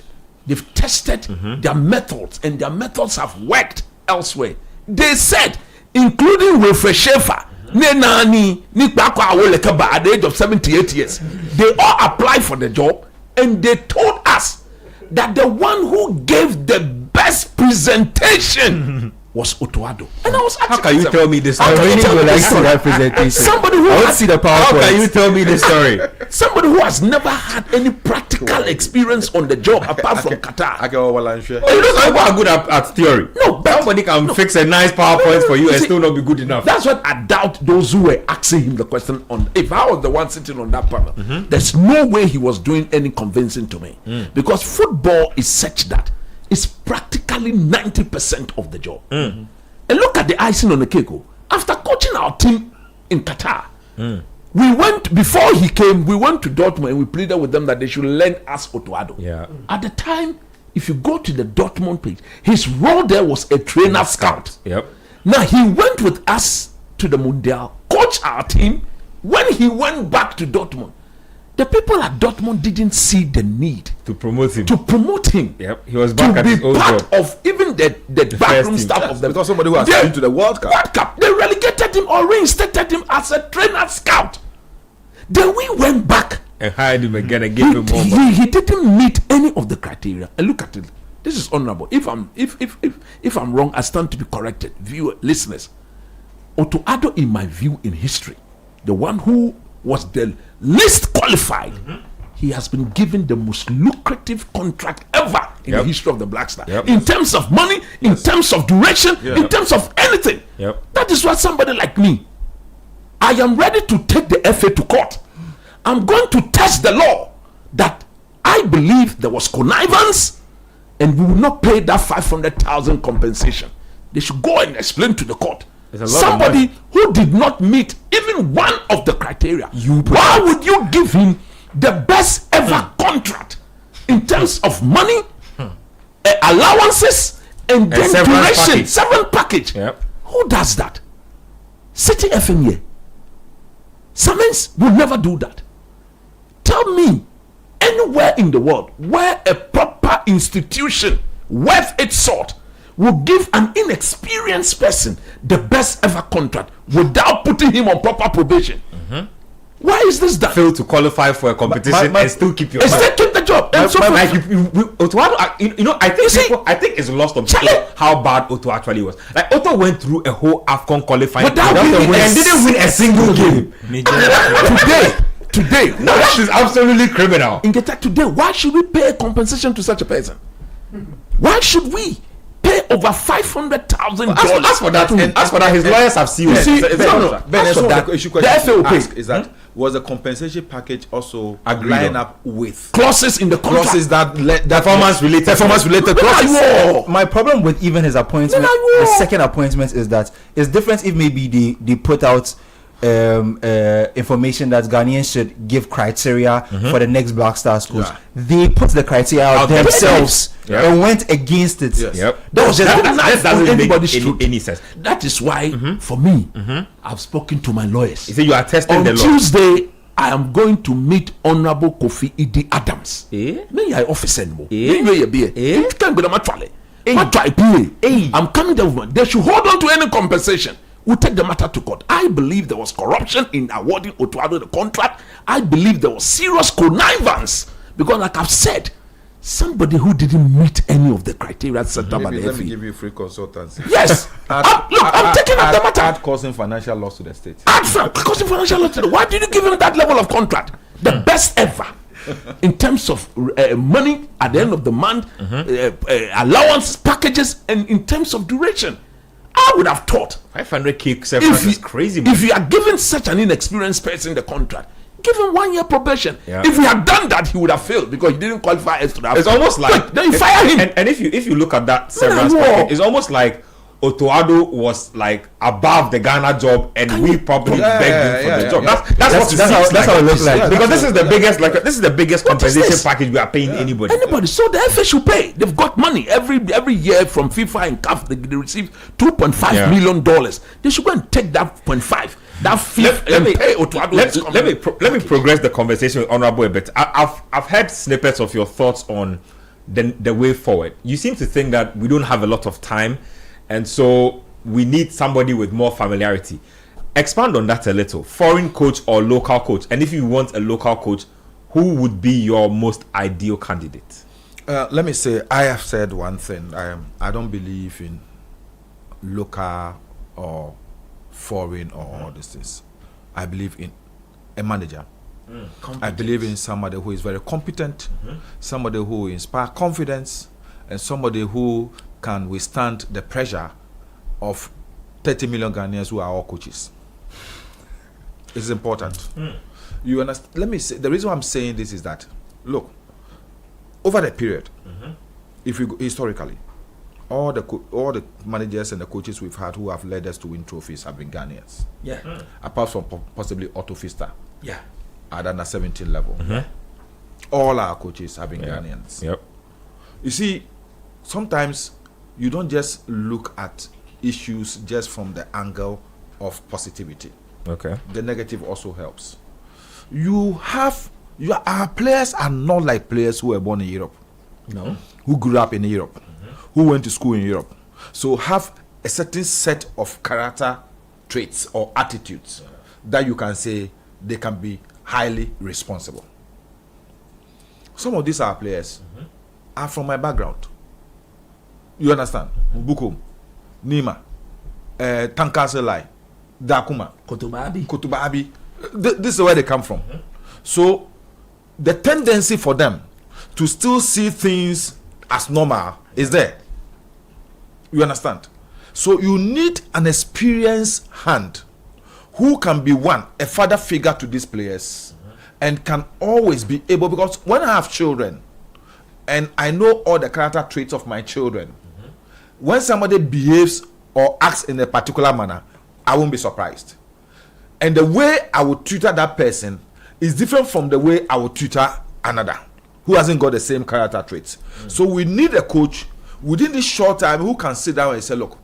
they've tested their methods, and their methods have worked elsewhere. They said, including Wilfred Schaefer, Nenani, Nikbako Awolekaba at the age of 78 years, they all applied for the job, and they told us that the one who gave the best presentation was Otto Addo. And I was asking, how can you tell me this story? I really would like to see that presentation. Somebody who I would see the PowerPoint. How can you tell me this story? Somebody who has never had any practical experience on the job apart from Qatar. You know, people are good at theory. No, but somebody can fix a nice PowerPoint for you and still not be good enough. That's what I doubt those who were asking him the question on. If I was the one sitting on that panel, there's no way he was doing any convincing to me, because football is such that it's practically 90% of the job. And look at the icing on the cake. After coaching our team in Qatar, we went, before he came, we went to Dortmund and we pleaded with them that they should lend us Otto Addo. Yeah. At the time, if you go to the Dortmund page, his role there was a trainer scout. Yep. Now he went with us to the Mundial, coached our team. When he went back to Dortmund, the people at Dortmund didn't see the need to promote him. Yep. He was back to at be his old part job. of even the backroom staff of them. Because somebody who has been to the World Cup. They relegated him or reinstated him as a trainer scout. Then we went back and hired him again and gave him more money. He didn't meet any of the criteria. And look at it. This is honorable. If I'm wrong, I stand to be corrected. Viewer, listeners. Otto Addo, in my view, in history, the one who was the least qualified, he has been given the most lucrative contract ever in the history of the Black Star. In terms of money, in terms of duration, in terms of anything. That is why somebody like me, I am ready to take the FA to court. I'm going to test the law that I believe there was connivance and we will not pay that 500,000 compensation. They should go and explain to the court. Somebody who did not meet even one of the criteria, why would you give him the best ever contract in terms of money, allowances, and then duration, severance package? Who does that? City FNA. Siemens will never do that. Tell me anywhere in the world where a proper institution worth its salt will give an inexperienced person the best ever contract without putting him on proper probation. Why is this that? Fail to qualify for a competition and still keep your job. Still keep the job. I think it's lost on people how bad Otto actually was. Like Otto went through a whole AFCON qualifying and didn't win a single game. Today, that is absolutely criminal. In today, why should we pay a compensation to such a person? Why should we pay over $500,000? As for that, his lawyers have seen. The issue question is that was the compensation package also line up with clauses in the contract? Clauses that performance related clauses. My problem with even his appointment, the second appointment, is that it's different if maybe they put out information that Ghanaians should give criteria for the next Black Stars coach. They put the criteria out themselves and went against it. That doesn't make any sense. That is why, for me, I've spoken to my lawyers. You say you are testing on the law. Tuesday, I am going to meet Honorable Kofi Idi Adams. May I office anymore? I'm coming there. They should hold on to any compensation. We'll take the matter to court. I believe there was corruption in awarding Otto Addo the contract. I believe there was serious connivance because, like I've said, somebody who didn't meet any of the criteria set up by the FA. Let me give you free consultancy. Yes. I'm taking up the matter. Add causing financial loss to the state. Causing financial loss to the state. Why did you give him that level of contract? The best ever. In terms of money at the end of the month, allowance packages, and in terms of duration. I would have thought 500K is crazy. If you are giving such an inexperienced person the contract, give him 1 year probation. If he had done that, he would have failed because he didn't qualify as to that. It's almost like then you fire him. And if you look at that severance package, it's almost like Otto Addo was like above the Ghana job, and we probably begged him for the job. That's how it looks like. Because this is the biggest compensation package we are paying anybody. So the FA should pay. They've got money every year from FIFA and CAF. They receive $2.5 million. They should go and take that 0.5. That fee and pay Otto Addo. Let me progress the conversation with Honorable a bit. I've heard snippets of your thoughts on the way forward. You seem to think that we don't have a lot of time, and so we need somebody with more familiarity. Expand on that a little. Foreign coach or local coach? And if you want a local coach, who would be your most ideal candidate? Let me say, I have said one thing. I don't believe in local or foreign or all these things. I believe in a manager. I believe in somebody who is very competent, somebody who inspires confidence, and somebody who can withstand the pressure of 30 million Ghanaians who are all coaches. It's important. You understand? Let me say, the reason why I'm saying this is that, look, over the period, if you go historically, all the managers and the coaches we've had who have led us to win trophies have been Ghanaians. Yeah. Apart from possibly Otto Addo. Yeah. At under 17 level. All our coaches have been Ghanaians. Yep. You see, sometimes you don't just look at issues just from the angle of positivity. Okay. The negative also helps. Our players are not like players who were born in Europe. No. Who grew up in Europe. Who went to school in Europe. So have a certain set of character traits or attitudes that you can say they can be highly responsible. Some of these our players are from my background. You understand? Bukum, Nima, Tankaselai, Dakuma, Kotubabi. This is where they come from. So the tendency for them to still see things as normal is there. You understand? So you need an experienced hand who can be a father figure to these players and can always be able, because when I have children and I know all the character traits of my children, when somebody behaves or acts in a particular manner, I won't be surprised. And the way I would tutor that person is different from the way I would tutor another who hasn't got the same character traits. So we need a coach within this short time who can sit down and say, look,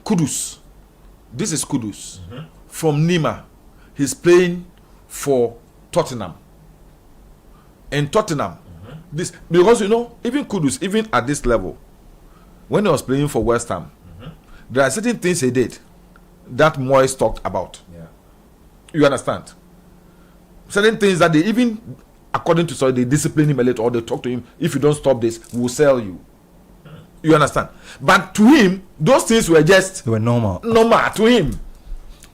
Kudus, this is Kudus from Nima. He's playing for Tottenham. In Tottenham, this, because even Kudus, even at this level, when he was playing for West Ham, there are certain things he did that Moyes talked about. Yeah. You understand? Certain things that they even, according to so they discipline him a little, or they talk to him, if you don't stop this, we'll sell you. You understand? But to him, those things were just normal to him.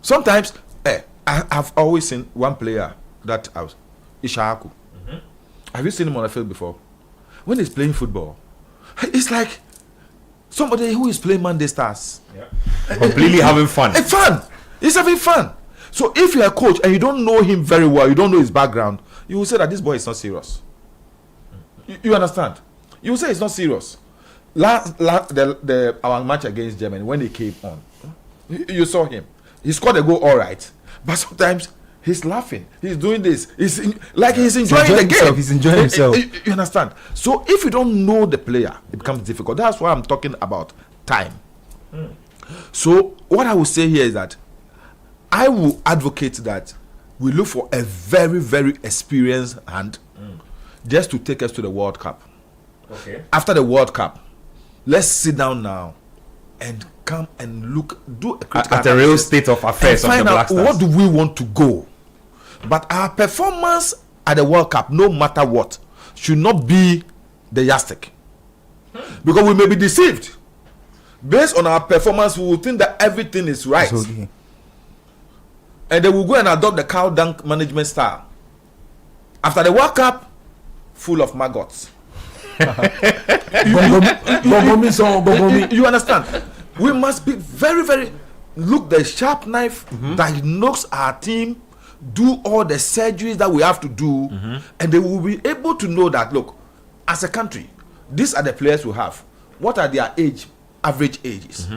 Sometimes I've always seen one player that I was Ishaaku. Have you seen him on the field before? When he's playing football, it's like somebody who is playing Monday Stars. Completely having fun. It's fun. He's having fun. So if you're a coach and you don't know him very well, you don't know his background, you will say that this boy is not serious. You understand? You will say it's not serious. Our match against Germany, when he came on, you saw him. He scored a goal, all right, but sometimes he's laughing. He's doing this. He's enjoying the game. He's enjoying himself. You understand? So if you don't know the player, it becomes difficult. That's why I'm talking about time. So what I will say here is that I will advocate that we look for a very, very experienced hand just to take us to the World Cup. Okay. After the World Cup, let's sit down now and come and do a critical at the real state of affairs of the Black Stars. What do we want to go? But our performance at the World Cup, no matter what, should not be the yardstick. Because we may be deceived. Based on our performance, we will think that everything is right. Okay. And they will go and adopt the cow dunk management style. After the World Cup, full of maggots. You understand? We must be very, very look the sharp knife that knocks our team, do all the surgeries that we have to do, and they will be able to know that look, as a country, these are the players we have. What are their average ages?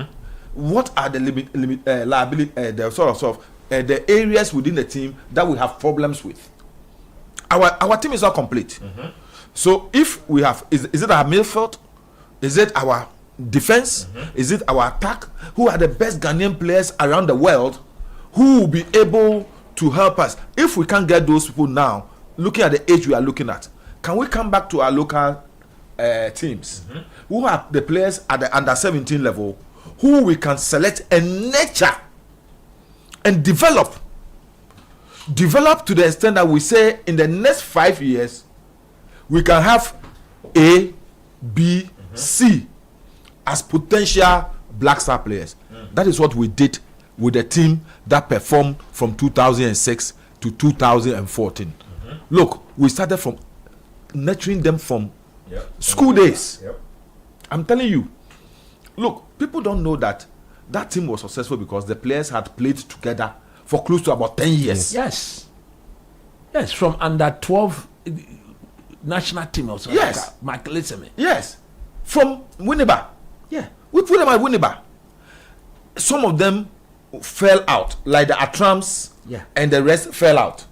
What are the liability, the areas within the team that we have problems with? Our team is not complete. So if we have, is it our midfield? Is it our defense? Is it our attack? Who are the best Ghanaian players around the world who will be able to help us? If we can't get those people now, looking at the age we are looking at, can we come back to our local teams? Who are the players at the under 17 level who we can select and nurture and develop to the extent that we say in the next 5 years we can have A, B, C as potential Black Star players. That is what we did with the team that performed from 2006 to 2014. Look, we started from nurturing them from school days. I'm telling you. Look, people don't know that team was successful because the players had played together for close to about 10 years. Yes, from under 12 national team also. Yes. Michael Isemi. Yes. From Winneba. Yeah, we put them at Winneba. Some of them fell out, like the Atrams, and the rest fell out.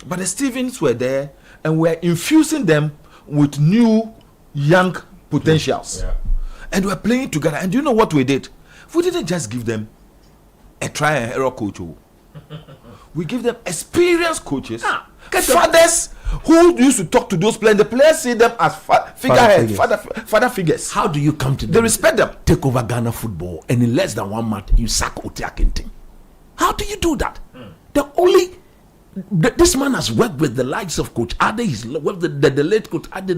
But the Stevens were there, and we're infusing them with new young potentials. And we're playing together. And do you know what we did? We didn't just give them a try and error coach. We give them experienced coaches, fathers who used to talk to those players. The players see them as father figures. How do you come to them? They respect them. Take over Ghana football, and in less than 1 month, you sack Otto Addo. How do you do that? This man has worked with the likes of Coach Addo. He's worked with the late Coach Addo,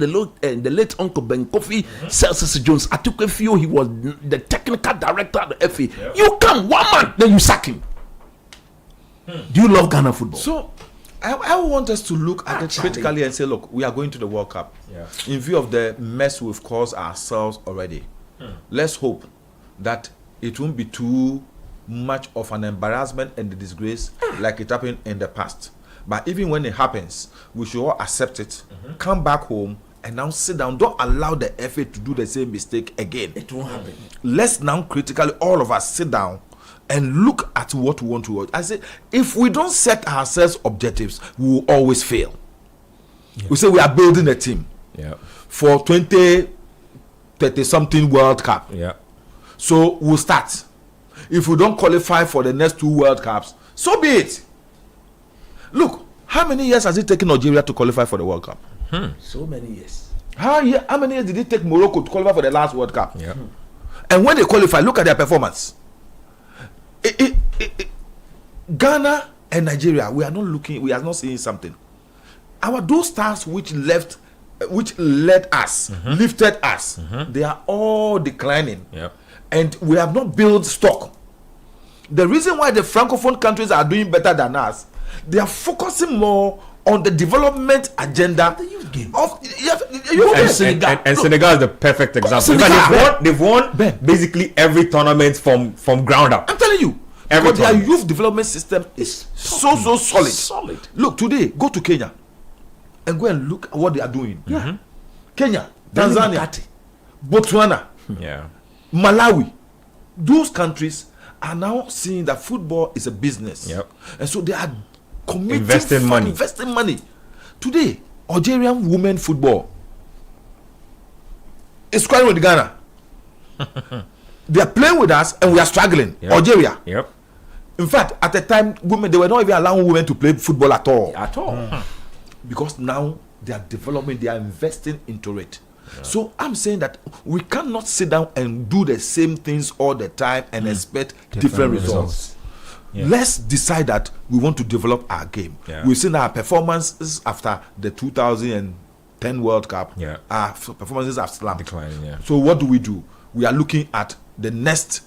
the late Uncle Ben Kofi, Celsus Jones. I took a few. He was the technical director at the FA. You come 1 month, then you sack him. Do you love Ghana football? So, I want us to look at it critically and say, look, we are going to the World Cup. In view of the mess we've caused ourselves already, let's hope that it won't be too much of an embarrassment and a disgrace like it happened in the past. But even when it happens, we should all accept it, come back home, and now sit down. Don't allow the FA to do the same mistake again. It won't happen. Let's now critically, all of us, sit down and look at what we want to watch. I say, if we don't set ourselves objectives, we will always fail. We say we are building a team for 2030 something World Cup. So we'll start. If we don't qualify for the next 2 World Cups, so be it. Look, how many years has it taken Nigeria to qualify for the World Cup? So many years. How many years did it take Morocco to qualify for the last World Cup? And when they qualify, look at their performance. Ghana and Nigeria, we are not seeing something. Those stars which led us, lifted us, they are all declining. And we have not built stock. The reason why the Francophone countries are doing better than us, they are focusing more on the development agenda and Senegal is the perfect example. They've won basically every tournament from ground up. I'm telling you, because their youth development system is so solid. Look, today, go to Kenya and go and look at what they are doing. Kenya, Tanzania, Botswana, Malawi, those countries are now seeing that football is a business, and so they are investing money. Today, Algerian women football is squaring with Ghana. They are playing with us, and we are struggling. Algeria. In fact, at the time, they were not even allowing women to play football at all. Because now they are developing, they are investing into it. So I'm saying that we cannot sit down and do the same things all the time and expect different results. Let's decide that we want to develop our game. We've seen our performances after the 2010 World Cup. Our performances have slumped. So what do? We are looking at the next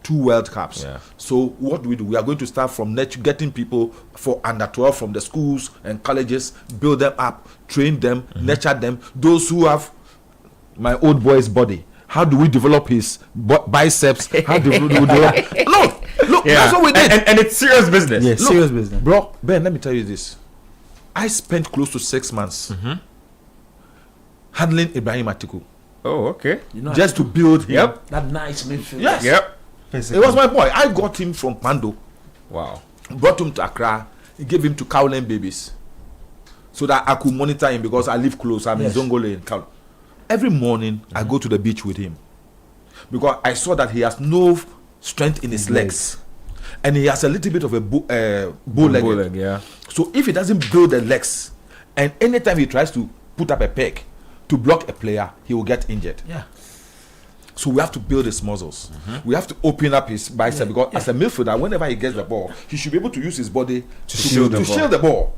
2 World Cups. So what do? We are going to start from getting people for under 12 from the schools and colleges, build them up, train them, nurture them. Those who have my old boy's body, how do we develop his biceps? How do we develop? Look, that's what we did. And it's serious business. Serious business. Bro, Ben, let me tell you this. I spent close to 6 months handling Ibrahim Atiku. Oh, okay. Just to build him. That nice midfield. Yes. It was my boy. I got him from Pando. Wow. Brought him to Accra. He gave him to Cowland Babies, so that I could monitor him because I live close. I'm in Zongole in Cowland. Every morning I go to the beach with him because I saw that he has no strength in his legs, and he has a little bit of a bow leg. So if he doesn't build the legs, and anytime he tries to put up a peg to block a player, he will get injured. So we have to build his muscles. We have to open up his bicep because as a midfielder, whenever he gets the ball, he should be able to use his body to shield the ball.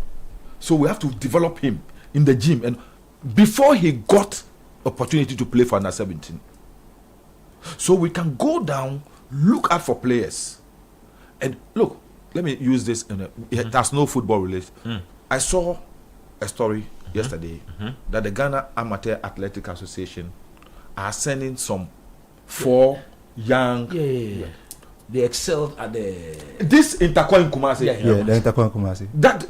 So we have to develop him in the gym, and before he got opportunity to play for under 17, so we can go down, look out for players, and look. Let me use this. It has no football relation. I saw a story yesterday that the Ghana Amateur Athletic Association are sending some 4 young. They excelled at this Interco in Kumasi. The Interco in Kumasi. That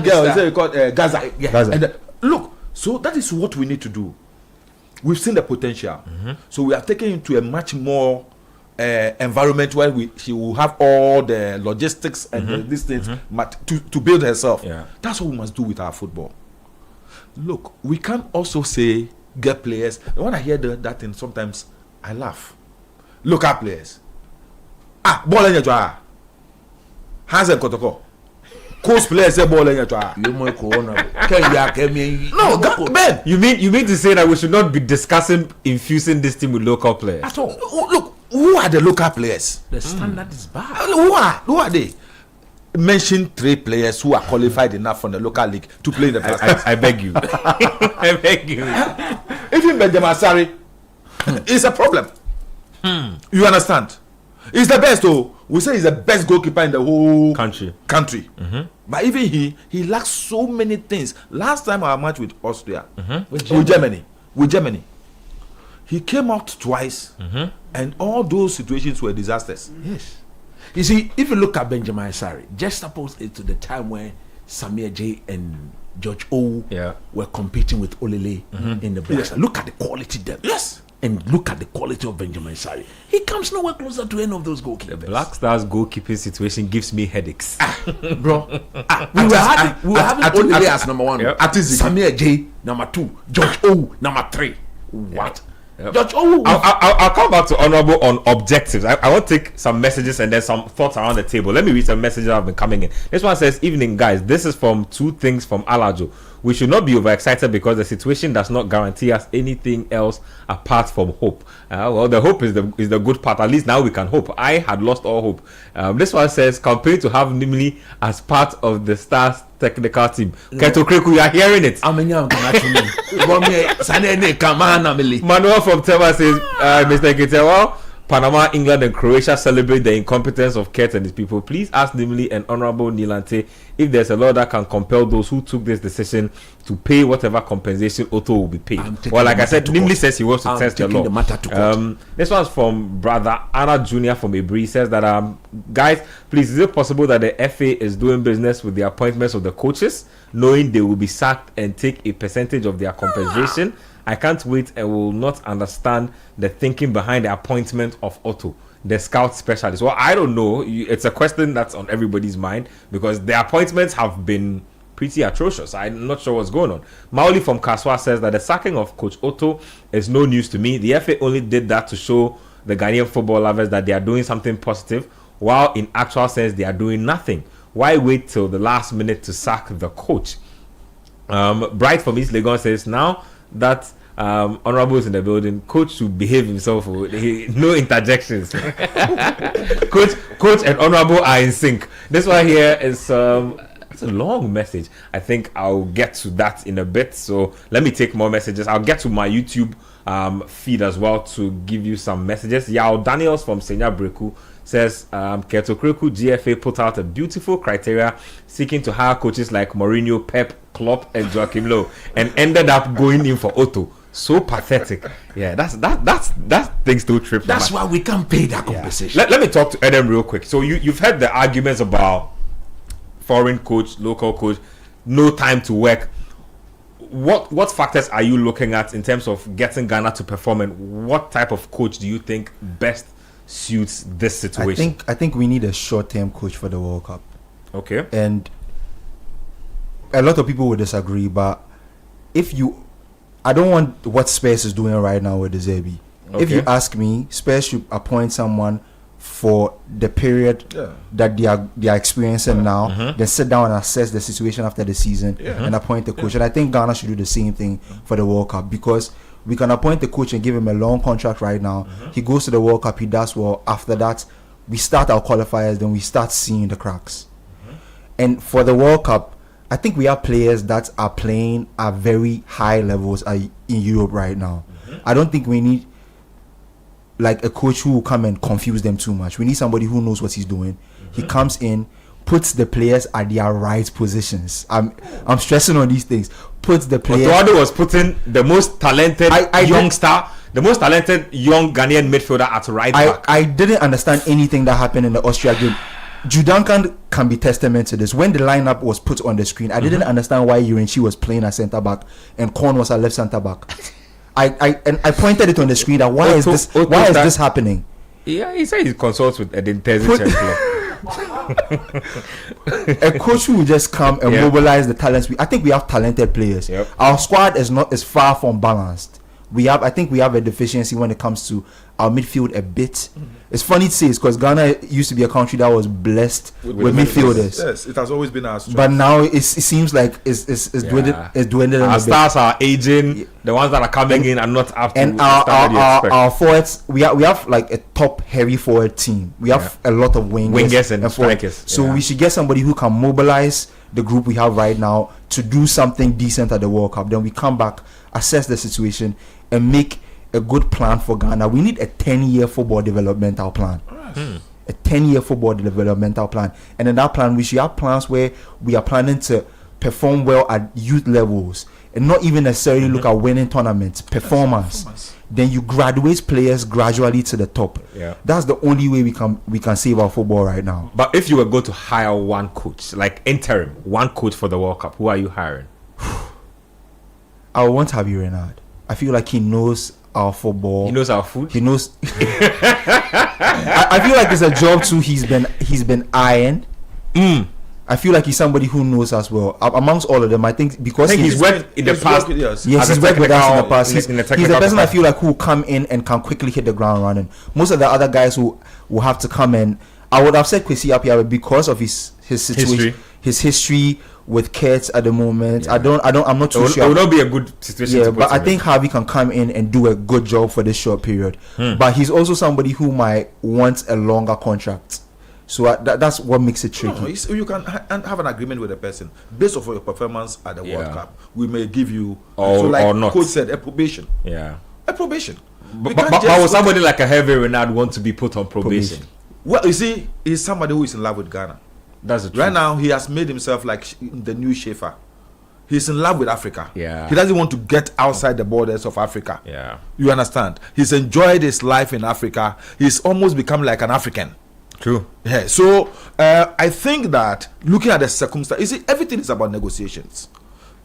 girl is called Gaza. And look, so that is what we need to do. We've seen the potential. So we are taking him to a much more environment where she will have all the logistics and these things to build herself. That's what we must do with our football. Look, we can't also say get players. When I hear that thing, sometimes I laugh. Local players. Ball in your jar. Hands and Kotoko. Coast players say ball in your jar. No, Ben. You mean to say that we should not be discussing infusing this team with local players? At all. Look, who are the local players? The standard is bad. Who are they? Mention 3 players who are qualified enough from the local league to play in the first. I beg you. I beg you. Even Benjamin Sarri is a problem. You understand? He's the best, though. We say he's the best goalkeeper in the whole country. But even he lacks so many things. Last time our match with Austria, with Germany, he came out twice, and all those situations were disasters. Yes. You see, if you look at Benjamin Sarri, just opposed it to the time when Samir J and George O were competing with Olele in the Black Stars. Look at the quality there. Yes. And look at the quality of Benjamin Sarri. He comes nowhere closer to any of those goalkeepers. The Black Stars goalkeeping situation gives me headaches. Bro. We were having Olele as number 1. Samir J number 2. George O number 3. What? George O. I'll come back to Honorable on objectives. I want to take some messages and then some thoughts around the table. Let me read some messages that have been coming in. This one says, evening guys, this is from 2 things from Alajo. We should not be overexcited because the situation does not guarantee us anything else apart from hope. Well, the hope is the good part. At least now we can hope. I had lost all hope. This one says, compared to have Nimli as part of the Stars technical team. Keto Kreku, you are hearing it. Manuel from Tema says, Mr. Ketewa, Panama, England, and Croatia celebrate the incompetence of Kurt and his people. Please ask Nimli and Honorable Nilante if there's a law that can compel those who took this decision to pay whatever compensation Otto will be paid. Well, like I said, Nimli says he wants to test the law. This one's from Brother Anna Jr. from Ibri. Says that, guys, please, is it possible that the FA is doing business with the appointments of the coaches, knowing they will be sacked and take a percentage of their compensation? I can't wait and will not understand the thinking behind the appointment of Otto, the scout specialist. Well, I don't know. It's a question that's on everybody's mind because the appointments have been pretty atrocious. I'm not sure what's going on. Maoli from Kaswa says that the sacking of Coach Otto is no news to me. The FA only did that to show the Ghanaian football lovers that they are doing something positive, while in actual sense they are doing nothing. Why wait till the last minute to sack the coach? Bright from East Legon says, now that Honorable is in the building, coach should behave himself. No interjections. coach and Honorable are in sync. This one here is it's a long message. I think I'll get to that in a bit, so let me take more messages. I'll get to my YouTube feed as well to give you some messages. Yao Daniels from Senya Breku says Keto Kreku GFA put out a beautiful criteria seeking to hire coaches like Mourinho, Pep, Klopp and Joachim Low, and ended up going in for Otto. So pathetic. Yeah, that thing still trips. That's why we can't pay that compensation. Let me talk to Adam real quick. So you've heard the arguments about foreign coach, local coach, no time to work. What factors are you looking at in terms of getting Ghana to perform, and what type of coach do you think best suits this situation? I think we need a short-term coach for the World Cup. Okay. And a lot of people will disagree, but I don't want what Spurs is doing right now with the Zebi. Okay. If you ask me, Spurs should appoint someone for the period that they are experiencing now, then sit down and assess the situation after the season and appoint the coach. And I think Ghana should do the same thing for the World Cup, because we can appoint the coach and give him a long contract right now. He goes to the World Cup, he does well. After that, we start our qualifiers, then we start seeing the cracks. And for the World Cup, I think we have players that are playing at very high levels in Europe right now. I don't think we need like a coach who will come and confuse them too much. We need somebody who knows what he's doing. He comes in, puts the players at their right positions. I'm stressing on these things. Puts the players. Otto Addo was putting the most talented the most talented young Ghanaian midfielder at right back. I didn't understand anything that happened in the Austria game. Judankan can be testament to this. When the lineup was put on the screen, I didn't understand why Yurenchi was playing at centre back and Korn was at left centre back. I pointed it on the screen that why is this happening? Yeah, he said he consults with Edin Terzic. A coach who will just come and mobilize the talents. I think we have talented players. Yep. Our squad is far from balanced. I think we have a deficiency when it comes to our midfield a bit. It's funny to say, because Ghana used to be a country that was blessed with midfielders. Yes, it has always been our strength. But now it seems like it's dwindled. Our stars are aging. The ones that are coming in are not up to and our forwards. We have like a top heavy forward team. We have a lot of wingers and strikers. So we should get somebody who can mobilize the group we have right now to do something decent at the World Cup. Then we come back, assess the situation, and make a good plan for Ghana. We need a 10-year football developmental plan. A 10-year football developmental plan. And in that plan, we should have plans where we are planning to perform well at youth levels and not even necessarily look at winning tournaments. Performance. Then you graduate players gradually to the top. Yeah. That's the only way we can save our football right now. But if you were going to hire one coach, like interim, one coach for the World Cup, who are you hiring? I want Javi Renard. I feel like he knows our football. He knows our food. He knows. I feel like it's a job too. He's been eyeing. I feel like he's somebody who knows us well. Amongst all of them, I think because he's worked in the past. Yes, he's worked with us in the past. He's the person I feel like who will come in and can quickly hit the ground running. Most of the other guys who will have to come in, I would have said Kwesi Appiah because of his situation, his history with Kurtz at the moment. I'm not too sure. It will not be a good situation. Yeah, but I think Javi can come in and do a good job for this short period. But he's also somebody who might want a longer contract. So that's what makes it tricky. No, you can have an agreement with a person based off of your performance at the World Cup. We may give you, or not. Coach said, a probation. Yeah, a probation. But would somebody like a heavy Renard want to be put on probation? Well, you see, he's somebody who is in love with Ghana. That's the truth. Right now, he has made himself like the new Schaefer. He's in love with Africa. Yeah. He doesn't want to get outside the borders of Africa. Yeah. You understand? He's enjoyed his life in Africa. He's almost become like an African. True. Yeah. So I think that looking at the circumstances, you see, everything is about negotiations.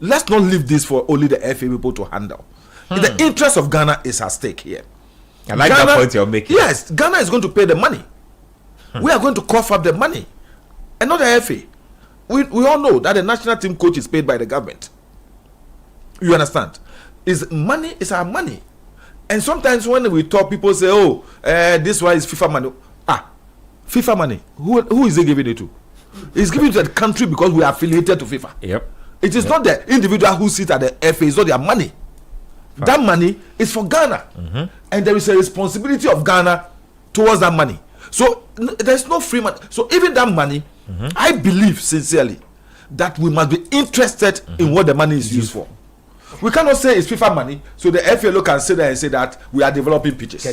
Let's not leave this for only the FA people to handle. The interest of Ghana is at stake here. I like that point you're making. Yes, Ghana is going to pay the money. We are going to cough up the money, and not the FA. We all know that the national team coach is paid by the government. You understand? Is money is our money, and sometimes when we talk, people say, "Oh, this one is FIFA money." FIFA money. Who is he giving it to? He's giving it to the country because we are affiliated to FIFA. Yep. It is not the individual who sits at the FA. It's not their money. That money is for Ghana, and there is a responsibility of Ghana towards that money. So there's no free money. So even that money, I believe sincerely that we must be interested in what the money is used for. We cannot say it's FIFA money, so the FA can sit there and say that we are developing pitches.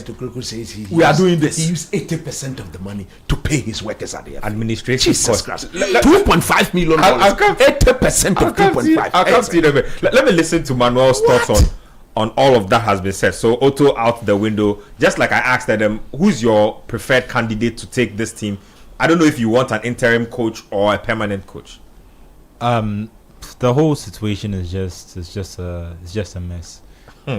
We are doing this. He used 80% of the money to pay his workers at the FA. Administration Jesus Christ. $2.5 million. 80% of 2.5. Let me listen to Manuel's thoughts on all of that has been said. So Otto out the window. Just like I asked them, who's your preferred candidate to take this team? I don't know if you want an interim coach or a permanent coach. The whole situation is just a mess,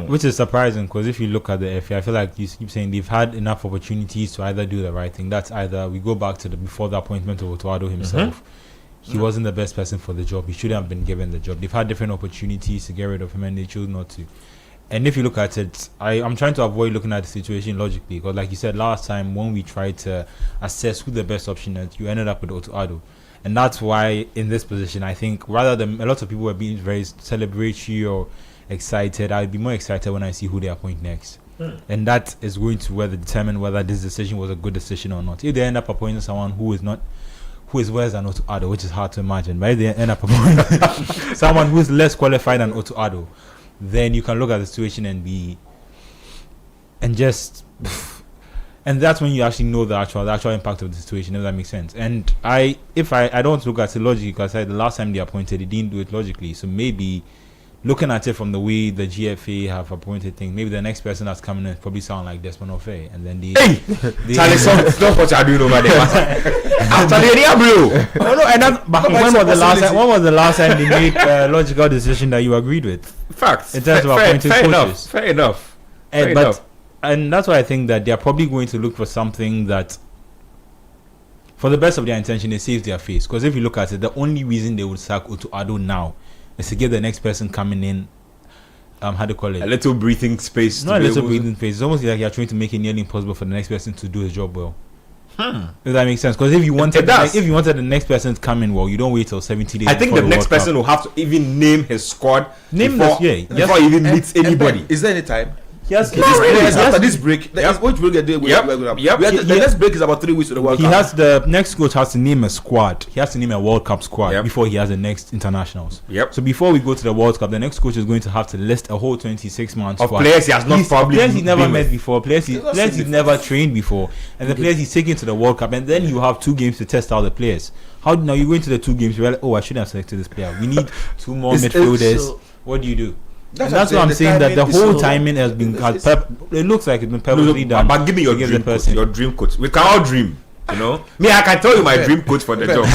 which is surprising because if you look at the FA, I feel like you keep saying they've had enough opportunities to either do the right thing. That's either we go back to before the appointment of Otto Addo himself. He wasn't the best person for the job. He shouldn't have been given the job. They've had different opportunities to get rid of him and they chose not to. And if you look at it, I'm trying to avoid looking at the situation logically because, like you said last time, when we tried to assess who the best option is, you ended up with Otto Addo. And that's why in this position, I think rather than a lot of people were being very celebratory or excited, I'd be more excited when I see who they appoint next. And that is going to determine whether this decision was a good decision or not. If they end up appointing someone who is worse than Otto Addo, which is hard to imagine, but if they end up appointing someone who is less qualified than Otto Addo, then you can look at the situation and that's when you actually know the actual impact of the situation, if that makes sense. And I don't look at it logically because the last time they appointed, they didn't do it logically. So maybe looking at it from the way the GFA have appointed things, maybe the next person that's coming in probably sound like Desmond Ofe, and then they Charlie, stop what you're doing over there. No, and that, but when was the last time they made a logical decision that you agreed with? Facts. In terms of appointing coaches. Fair enough. And that's why I think that they are probably going to look for something that, for the best of their intention, it saves their face. Because if you look at it, the only reason they would sack Otto Addo now is to give the next person coming in, how do you call it? A little breathing space. Not a little breathing space. It's almost like you're trying to make it nearly impossible for the next person to do his job well. Does that make sense? Because if you wanted the next person to come in well, you don't wait till 70 days. I think the next person will have to even name his squad before he even meets anybody. Is there any time? Yes, after this break, which break are they? The next break is about 3 weeks to the World Cup. The next coach has to name a squad. He has to name a World Cup squad before he has the next internationals. Yep. So before we go to the World Cup, the next coach is going to have to list a whole 26 months of players he has not probably players he never met before, players he's never trained before, and the players he's taken to the World Cup, and then you have 2 games to test out the players. How now you go into the 2 games? You're like, oh, I shouldn't have selected this player. We need 2 more midfielders. What do you do? That's what I'm saying. That the whole timing has been. It looks like it's been purposely done. But give me your dream coach. Your dream coach. We can all dream. You know. Me, I can tell you my dream coach for the job.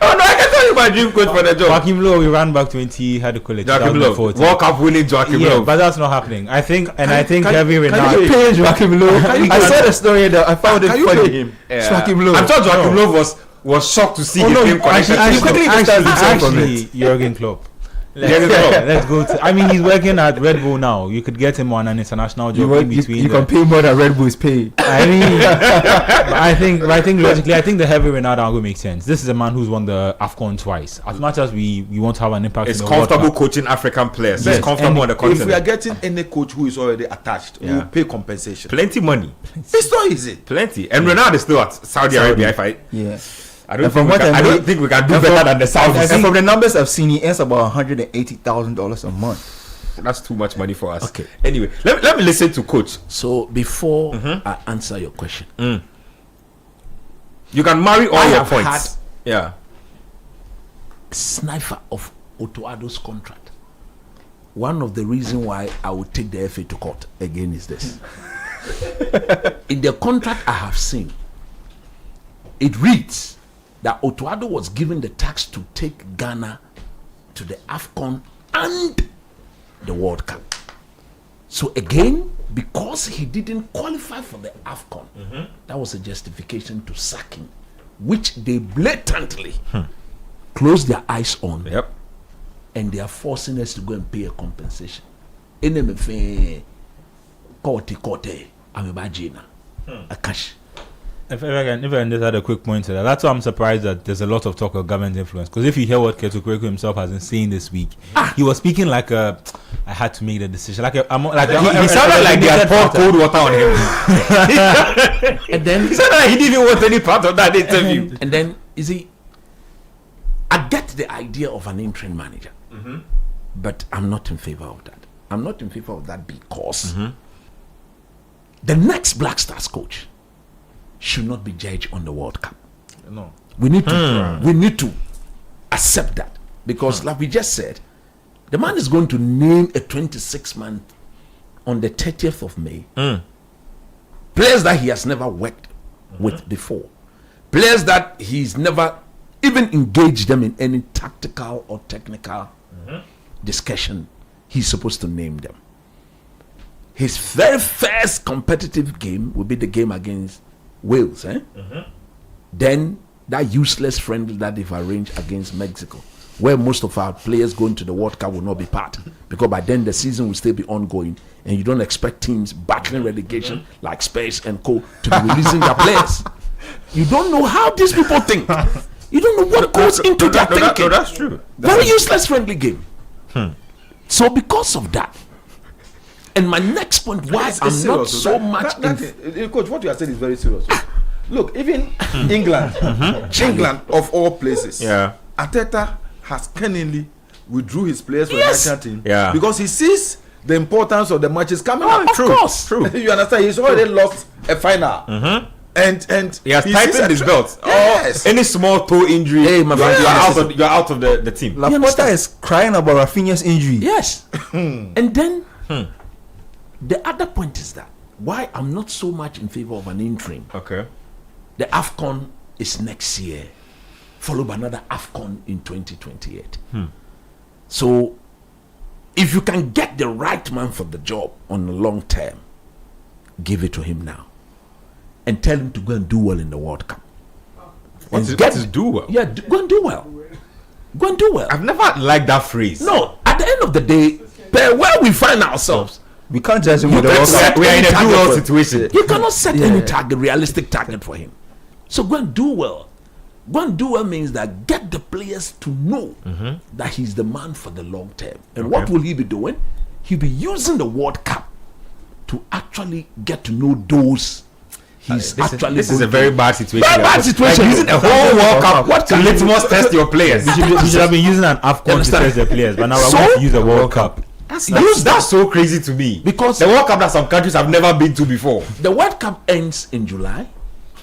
Oh no, I can tell you my dream coach for the job. Joachim Low, we ran back 20. Had to call it. Joachim Low, World Cup winning Joachim Low. But that's not happening. I think Kevin Renard. Can you pay Joachim Low? I saw the story that I found it funny. Joachim Low. I'm sure Joachim Low was shocked to see his name connected. Actually, Jurgen Klopp. Let's go to. I mean, he's working at Red Bull now. You could get him on an international job in between. You can pay more than Red Bull is paid. I mean, I think logically, I think the heavy Renard angle makes sense. This is a man who's won the AFCON twice. As much as we want to have an impact, it's comfortable coaching African players. Yes. It's comfortable on the continent. If we are getting any coach who is already attached, we will pay compensation. Plenty money. It's not easy. Plenty. And Renard is still at Saudi Arabia. I don't think we can do better than the Saudis. And from the numbers I've seen, he earns about $180,000 a month. That's too much money for us. Okay. Anyway, let me listen to coach. So before I answer your question, you can marry all your points. A sniper of Otto Addo's contract. One of the reasons why I would take the FA to court again is this. In the contract I have seen, it reads that Otto Addo was given the task to take Ghana to the AFCON and the World Cup. So again, because he didn't qualify for the AFCON, that was a justification to sack him, which they blatantly closed their eyes on. Yep. And they are forcing us to go and pay a compensation. A cash. If I can just add a quick point to that, that's why I'm surprised that there's a lot of talk of government influence. Because if you hear what Ketu Kweku himself has been saying this week, he was speaking like I had to make the decision. He sounded like they had poured cold water on him. And then he sounded like he didn't even want any part of that interview. And then I get the idea of an interim manager, but I'm not in favor of that. I'm not in favor of that because the next Black Stars coach should not be judged on the World Cup. No, we need to accept that, because like we just said, the man is going to name a 26-month on the 30th of May. Players that he has never worked with before, players that he's never even engaged them in any tactical or technical discussion. He's supposed to name them. His very first competitive game will be the game against Wales, then that useless friendly that they've arranged against Mexico, where most of our players going to the World Cup will not be part, because by then the season will still be ongoing, and you don't expect teams battling relegation like Spurs and Co to be releasing their players. You don't know how these people think. You don't know what goes into their thinking. That's true. Very useless friendly game. So because of that, and my next point why I'm not so much Coach, what you are saying is very serious. Look, even England, England of all places, Arteta has cunningly withdrew his players from the national team because he sees the importance of the matches coming up. Of course. You understand? He's already lost a final. And he has tightened his belt. Yes. Any small toe injury, hey, my friend, you're out of the team. Laporta is crying about Rafinha's injury. Yes. And then the other point is that why I'm not so much in favor of an interim. Okay. The AFCON is next year, followed by another AFCON in 2028. So if you can get the right man for the job on the long term, give it to him now. And tell him to go and do well in the World Cup. What is do well? Yeah, go and do well. Go and do well. I've never liked that phrase. No, at the end of the day, where we find ourselves, we can't judge him with the World Cup. We are in a do well situation. You cannot set any target, realistic target for him. So go and do well. Go and do well means that get the players to know that he's the man for the long term. And what will he be doing? He'll be using the World Cup to actually get to know those. This is a very bad situation. Bad situation. Like using a whole World Cup. What to litmus test your players? We should have been using an AFCON to test the players, but now we're going to use a World Cup. That's so crazy to me, because the World Cup that some countries have never been to before. The World Cup ends in July.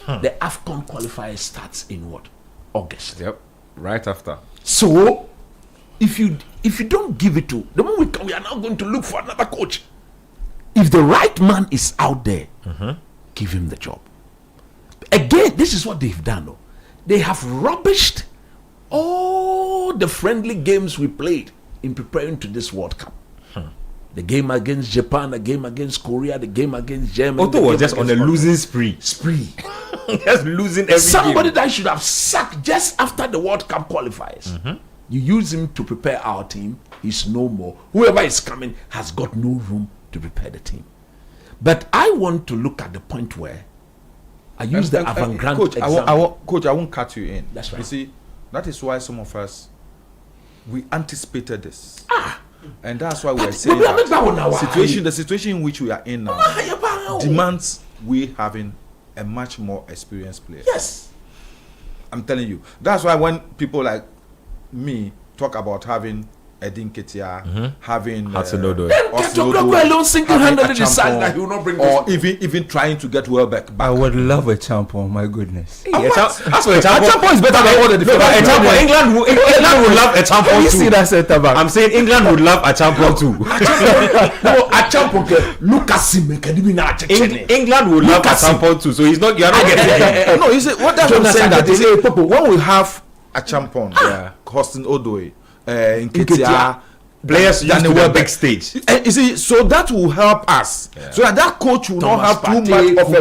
The AFCON qualifier starts in what? August. Yep, right after. So if you don't give it to the moment we are now going to look for another coach. If the right man is out there, give him the job. Again, this is what they've done. Though. They have rubbished all the friendly games we played in preparing to this World Cup. The game against Japan, the game against Korea, the game against Germany. Otto was just on a losing spree. Just losing every Somebody game. that should have sacked just after the World Cup qualifiers. You use him to prepare our team. He's no more. Whoever is coming has got no room to prepare the team. But I want to look at the point where I use the avant-garde Coach, example. Coach, I won't cut you in. That's right. You see, that is why some of us, we anticipated this. And that's why we're saying that the situation in which we are in now demands we having a much more experienced player. Yes. I'm telling you. That's why when people like me talk about having Edin Ketia, having Otto Addo, alone single-handedly decide that he will not bring or even trying to get Welbeck back. I would love a champion, my goodness. That's what a champion is better than all the defenders. England would love a champion Can you too. see that center back? I'm saying England would love a champion too. No, a champion. Lucas England would love a champion too. So he's not. You are not getting. No, you see what I'm saying that is when we have a champion, Austin Odoi. Nketiah, players used to the big stage. You see, so that will help us, so that coach will not have too much of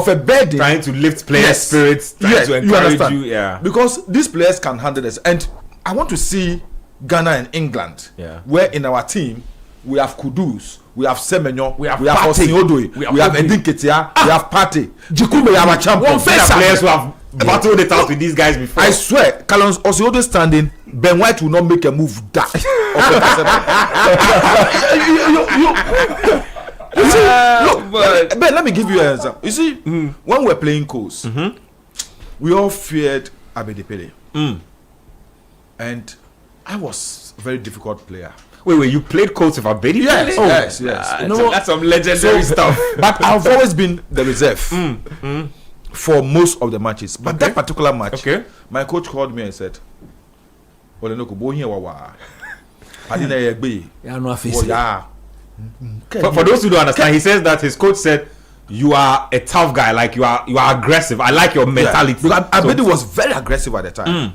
a burden, trying to lift players' spirits, trying to encourage you. Yeah, because these players can handle this, and I want to see Ghana and England, where in our team we have Kudus, we have Semenyo, we have Austin Odoi, we have Edin Ketia, we have Partey, Jikume, we have a champion. Players who have battled it out with these guys before. I swear, Callum Osei-Odoi standing, Ben White will not make a move that. You see, look, Ben, let me give you an example. You see, when we're playing Coast, we all feared Abedi Pele. And I was a very difficult player. Wait, you played coach of Abedi? Yes. That's some legendary stuff. But I've always been the reserve for most of the matches. But that particular match, my coach called me and said, for those who don't understand, he says that his coach said, you are a tough guy, like you are aggressive. I like your mentality. Because Abedi was very aggressive at the time.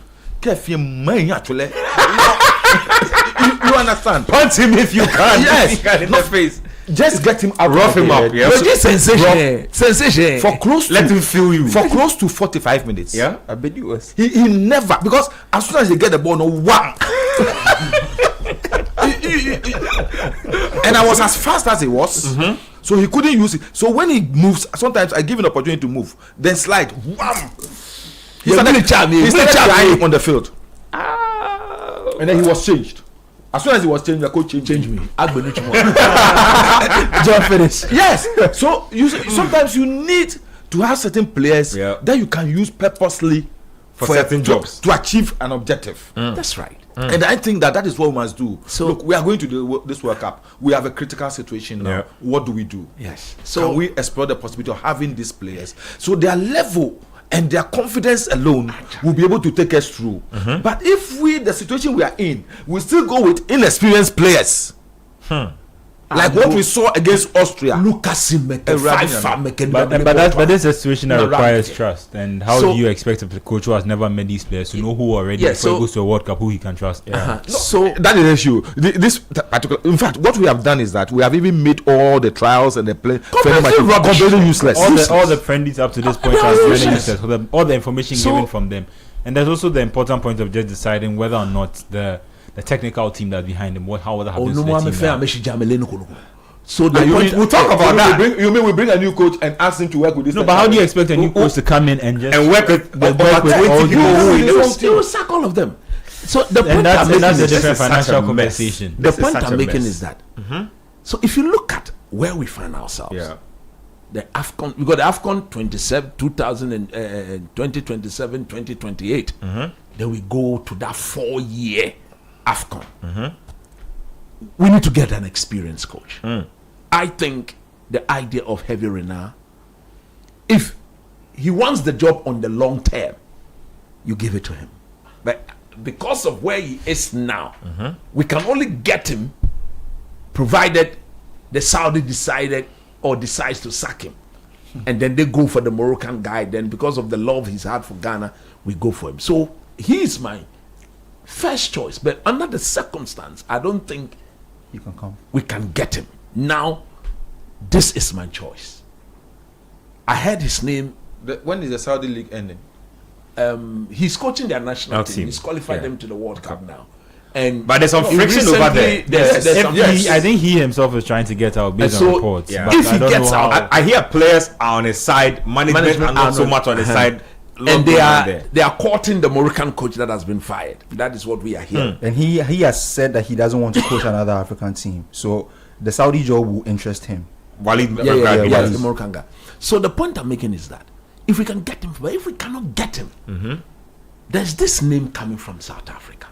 You understand? Punch him if you can. Yes, in the face. Just get him out. Rough him up. Yeah. Sensation. For close. Let him feel you. For close to 45 minutes. Yeah. Abedi was. He never, because as soon as they get the ball, no one. And I was as fast as he was, so he couldn't use it. So when he moves, sometimes I give him an opportunity to move, then slide. Wham! He started crying on the field. And then he was changed. As soon as he was changed, the coach changed me. John finish. Yes. So sometimes you need to have certain players that you can use purposely for certain jobs to achieve an objective. That's right. And I think that is what we must do. So look, we are going to this World Cup. We have a critical situation now. What do we do? Yes. So can we explore the possibility of having these players so their level and their confidence alone will be able to take us through. But if the situation we are in, we still go with inexperienced players. Like what we saw against Austria. Lucas but that's a situation that requires trust. And how do you expect a coach who has never met these players to know who already before he goes to a World Cup who he can trust? So that is the issue. This particular, in fact, what we have done is that we have even made all the trials and the play completely useless. All the friendlies up to this point are really useless. All the information given from them, and there's also the important point of just deciding whether or not the technical team that's behind him, what happens to the team. So we'll talk about that. You mean we bring a new coach and ask him to work with this? No, but how do you expect a new coach to come in and just work with all you will sack all of them. So the point that's a different financial conversation. The point I'm making is that so if you look at where we find ourselves, the AFCON, we got the AFCON 2027, 2028. Then we go to that 4-year AFCON. We need to get an experienced coach. I think the idea of Heavy Renard, if he wants the job on the long term, you give it to him. But because of where he is now, we can only get him provided the Saudi decides to sack him. And then they go for the Moroccan guy. Then because of the love he's had for Ghana, we go for him. So he is my first choice. But under the circumstance, I don't think you can come. We can get him. Now, this is my choice. I heard his name. When is the Saudi League ending? He's coaching their national team. He's qualified them to the World Cup now. But there's some friction over there. I think he himself is trying to get out based on reports. But if he gets out, I hear players are on his side, management are not so much on his side. And they are courting the Moroccan coach that has been fired. That is what we are hearing. And he has said that he doesn't want to coach another African team. So the Saudi job will interest him. The Moroccan guy. So the point I'm making is that if we can get him, but if we cannot get him, there's this name coming from South Africa.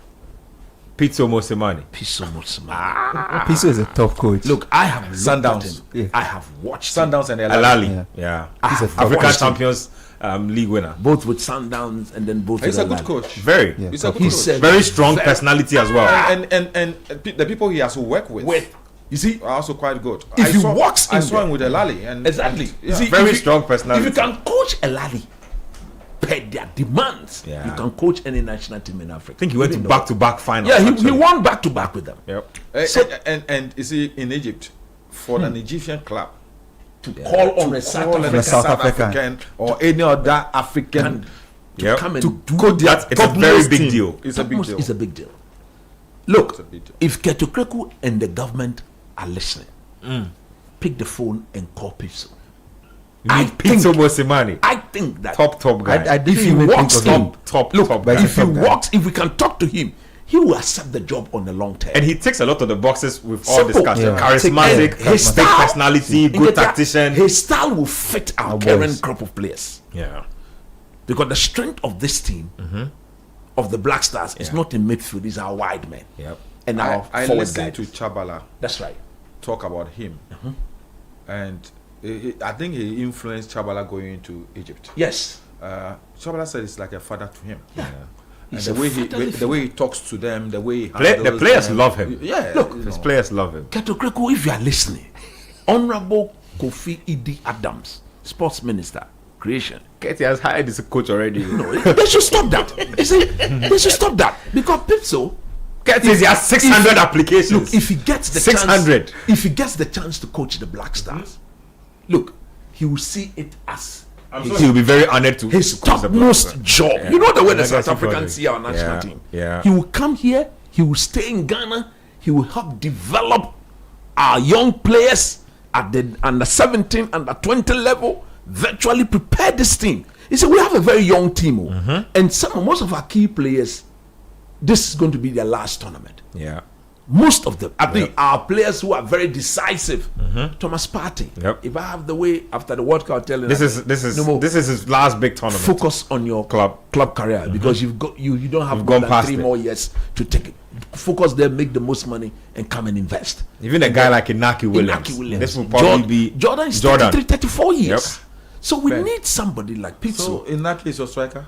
Pitso Mosimane. Pitso is a tough coach. Look, I have Sundowns. I have watched Sundowns and Alali. He's an African Champions League winner. Both with Sundowns and then both. He's a good coach. Very. He's a good coach. Very strong personality as well. And the people he has to work with. You see, are also quite good. If he walks in, I saw him with Alali. And exactly. You see, very strong personality. If you can coach Alali per their demands, you can coach any national team in Africa. I think he went to back-to-back finals. Yeah, he won back-to-back with them. Yep. And you see, in Egypt, for an Egyptian club to call on a South African or any other African to come and to coach that, it's a very big deal. It's a big deal. It's a big deal. Look, if Ketokreku and the government are listening, pick the phone and call Pitso. I think that top guy. If he walks in, if we can talk to him, he will accept the job on the long term. And he ticks a lot of the boxes with all discussion. Charismatic, his big personality, good tactician. His style will fit our current crop of players. Yeah. Because the strength of this team, of the Black Stars, is not in midfield, these are wide men. Yep. And I listened to Chabala. That's right. Talk about him. And I think he influenced Chabala going into Egypt. Yes. Chabala said it's like a father to him. Yeah. And the way he talks to them, the way he the players love him. Yeah. Look, his players love him. Ketokreku, if you are listening, Honorable Kofi Idi Adams, Sports Minister, Creation. Ketty has hired this coach already. No, they should stop that. They should stop that because Pitso. He has 600 applications. Look, if he gets the 600, if he gets the chance to coach the Black Stars, look, he will see it as he will be very honored to his topmost job. Yeah. You know the way the South Africans see our national team. Yeah. He will come here. He will stay in Ghana. He will help develop our young players at the under 17, under 20 level. Virtually prepare this team. You see, we have a very young team, and most of our key players. This is going to be their last tournament. Yeah. Most of them. I think our players who are very decisive. Thomas Partey. Yep. If I have the way after the World Cup, telling this is his last big tournament. Focus on your club career because you don't have more than 3 more years to take it. Focus there, make the most money, and come and invest. Even a guy like Inaki Williams. This will probably be Jordan is 33, 34 years. Yep. So we need somebody like Pizzo. So Inaki is your striker.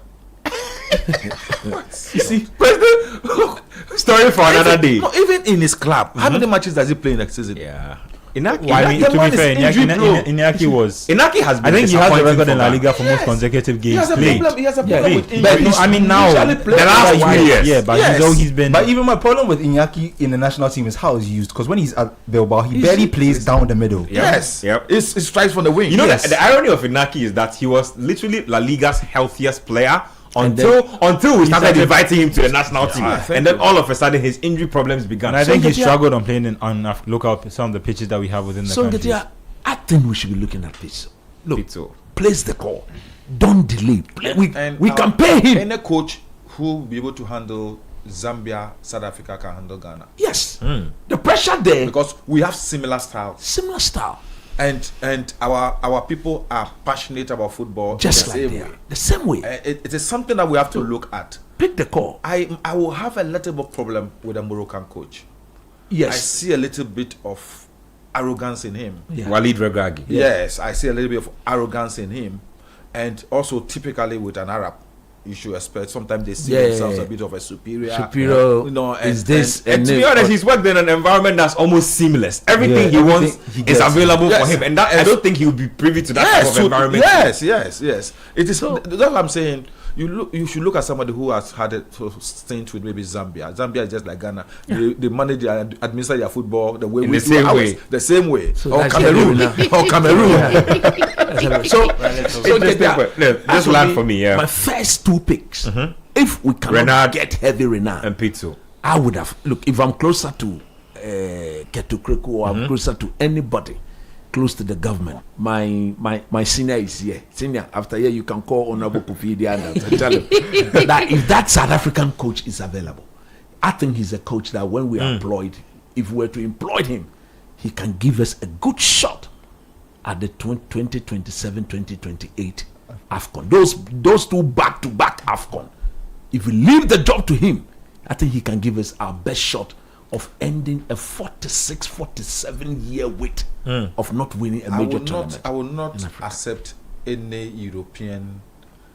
You see, look, story for another day. No, even in his club, how many matches does he play in the season? Yeah. Inaki, I mean, to be fair, Inaki has been. I think he has the record in La Liga for most consecutive games played. He has a problem with injury. But I mean, now the last 2 years. Yeah, but he's been. But even my problem with Inaki in the national team is how he's used. Because when he's at Bilbao, he barely plays down the middle. Yes. Yep. It strikes from the wing. You know, the irony of Inaki is that he was literally La Liga's healthiest player until we started inviting him to the national team, and then all of a sudden his injury problems began. And I think he struggled on playing on look out some of the pitches that we have within the country. I think we should be looking at Pizzo. Look, place the call. Don't delay. We can pay him. Any coach who will be able to handle Zambia, South Africa can handle Ghana. Yes. The pressure there because we have similar styles. Similar style. And our people are passionate about football just like the same way. It is something that we have to look at. Pick the call. I will have a little bit of problem with a Moroccan coach. Yes, I see a little bit of arrogance in him. Walid Regragui. Yes, I see a little bit of arrogance in him, and also typically with an Arab, you should expect sometimes they see themselves a bit of a superior. You know, and to be honest, he's worked in an environment that's almost seamless. Everything he wants is available for him, and that I don't think he will be privy to that type of environment. Yes. It is that's what I'm saying. You should look at somebody who has had a stint with maybe Zambia. Zambia is just like Ghana. They manage and administer their football the way we do the same way. Or Cameroon. So this land for me. My first 2 picks. If we cannot get heavy Renard and Pizzo, I would have if I'm closer to Ketu Kreku or I'm closer to anybody close to the government. My senior is here. Senior, after here you can call Honorable Kofi and tell him that if that South African coach is available, I think he's a coach that when we are employed, if we were to employ him, he can give us a good shot at the 2027-2028 AFCON. Those 2 back-to-back AFCON. If we leave the job to him, I think he can give us our best shot of ending a 46-47 year wait of not winning a major tournament. I will not accept any European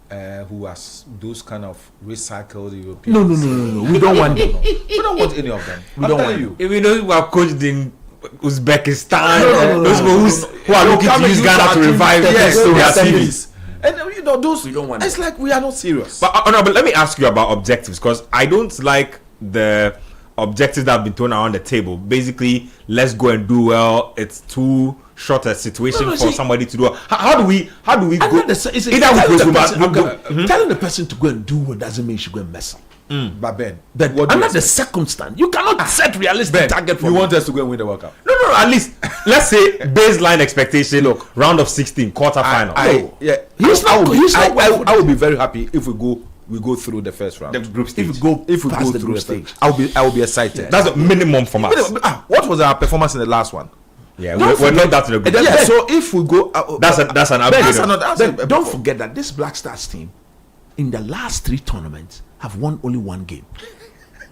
who has those kind of recycled Europeans. No. We don't want them. We don't want any of them. We don't want you. Even those who are coached in Uzbekistan, those who are looking to use Ghana to revive their teams. And those we don't want. It's like we are not serious. But let me ask you about objectives, because I don't like the objectives that have been thrown around the table. Basically, let's go and do well. It's too short a situation for somebody to do well. How do we go? Telling the person to go and do well doesn't mean you should go and mess up. But Ben, under the circumstance, you cannot set realistic target for you want us to go and win the World Cup. No, at least let's say baseline expectation. Look, round of 16, quarterfinal. I will be very happy if we go through the first round. The group stage. If we go through the group stage, I will be excited. That's the minimum from us. What was our performance in the last one? Yeah, we're not that to the group. Yeah, so if we go, that's an upgrade. Don't forget that this Black Stars team, in the last 3 tournaments, have won only 1 game.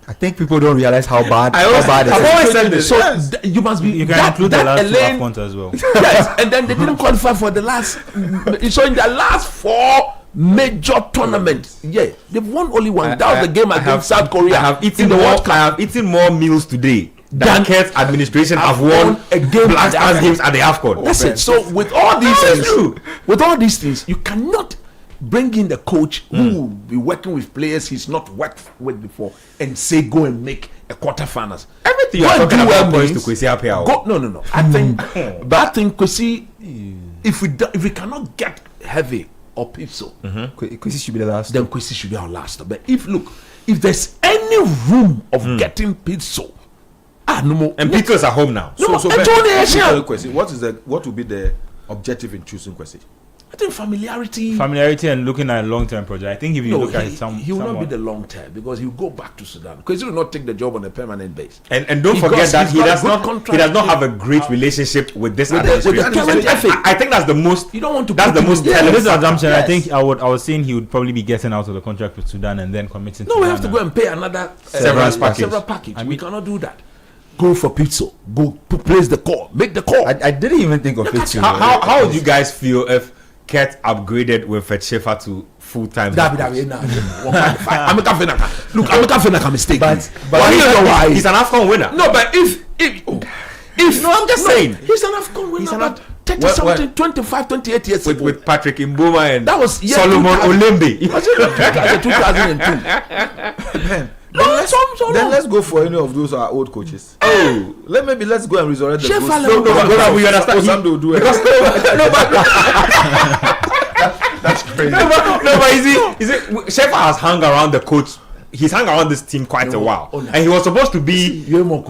I think people don't realize how bad I've always said this. So you must be. You can include the last 2 AFCONs as well. Yes, and then they didn't qualify for the last. So in the last 4 major tournaments, they've won only 1. That was the game against South Korea. I have eaten more meals today than Kurt's administration have won a game Black Stars games at the AFCON. That's it. So with all these things, you cannot bring in the coach who will be working with players he's not worked with before and say go and make a quarterfinals. Everything you're talking about points to Kwesi Appiah. No. I think Kwesi, if we cannot get Heavy or Pizzo, Kwesi should be the last. Then Kwesi should be our last. But if there's any room of getting Pizzo, no more. And Pizzo is at home now. What will be the objective in choosing Kwesi? I think familiarity and looking at a long-term project. I think if you look at it, he will not be the long term because he will go back to Sudan because he will not take the job on a permanent basis. And don't forget that he does not have a great relationship with this administration. I think that's the most. You don't want to. That's the most. This assumption. Yes. I think I was saying he would probably be getting out of the contract with Sudan and then committing. No, we have to go and pay another severance package. We cannot do that. Go for pizza. Go place the call. Make the call. I didn't even think of pizza. How would you guys feel if Ket upgraded with Shefa to full-time? I'm a mistake. But he's an AFCON winner. No, but if no, I'm just saying he's an AFCON winner. But 30-something, 25, 28 years ago with Patrick Mboma and that was Solomon Olembe. 2002. Then let's go for any of those old coaches. Oh, let's go and resurrect the ghost. No, we understand. That's crazy. No, but is it Shefa has hung around the coach. He's hung around this team quite a while, and he was supposed to be. No, but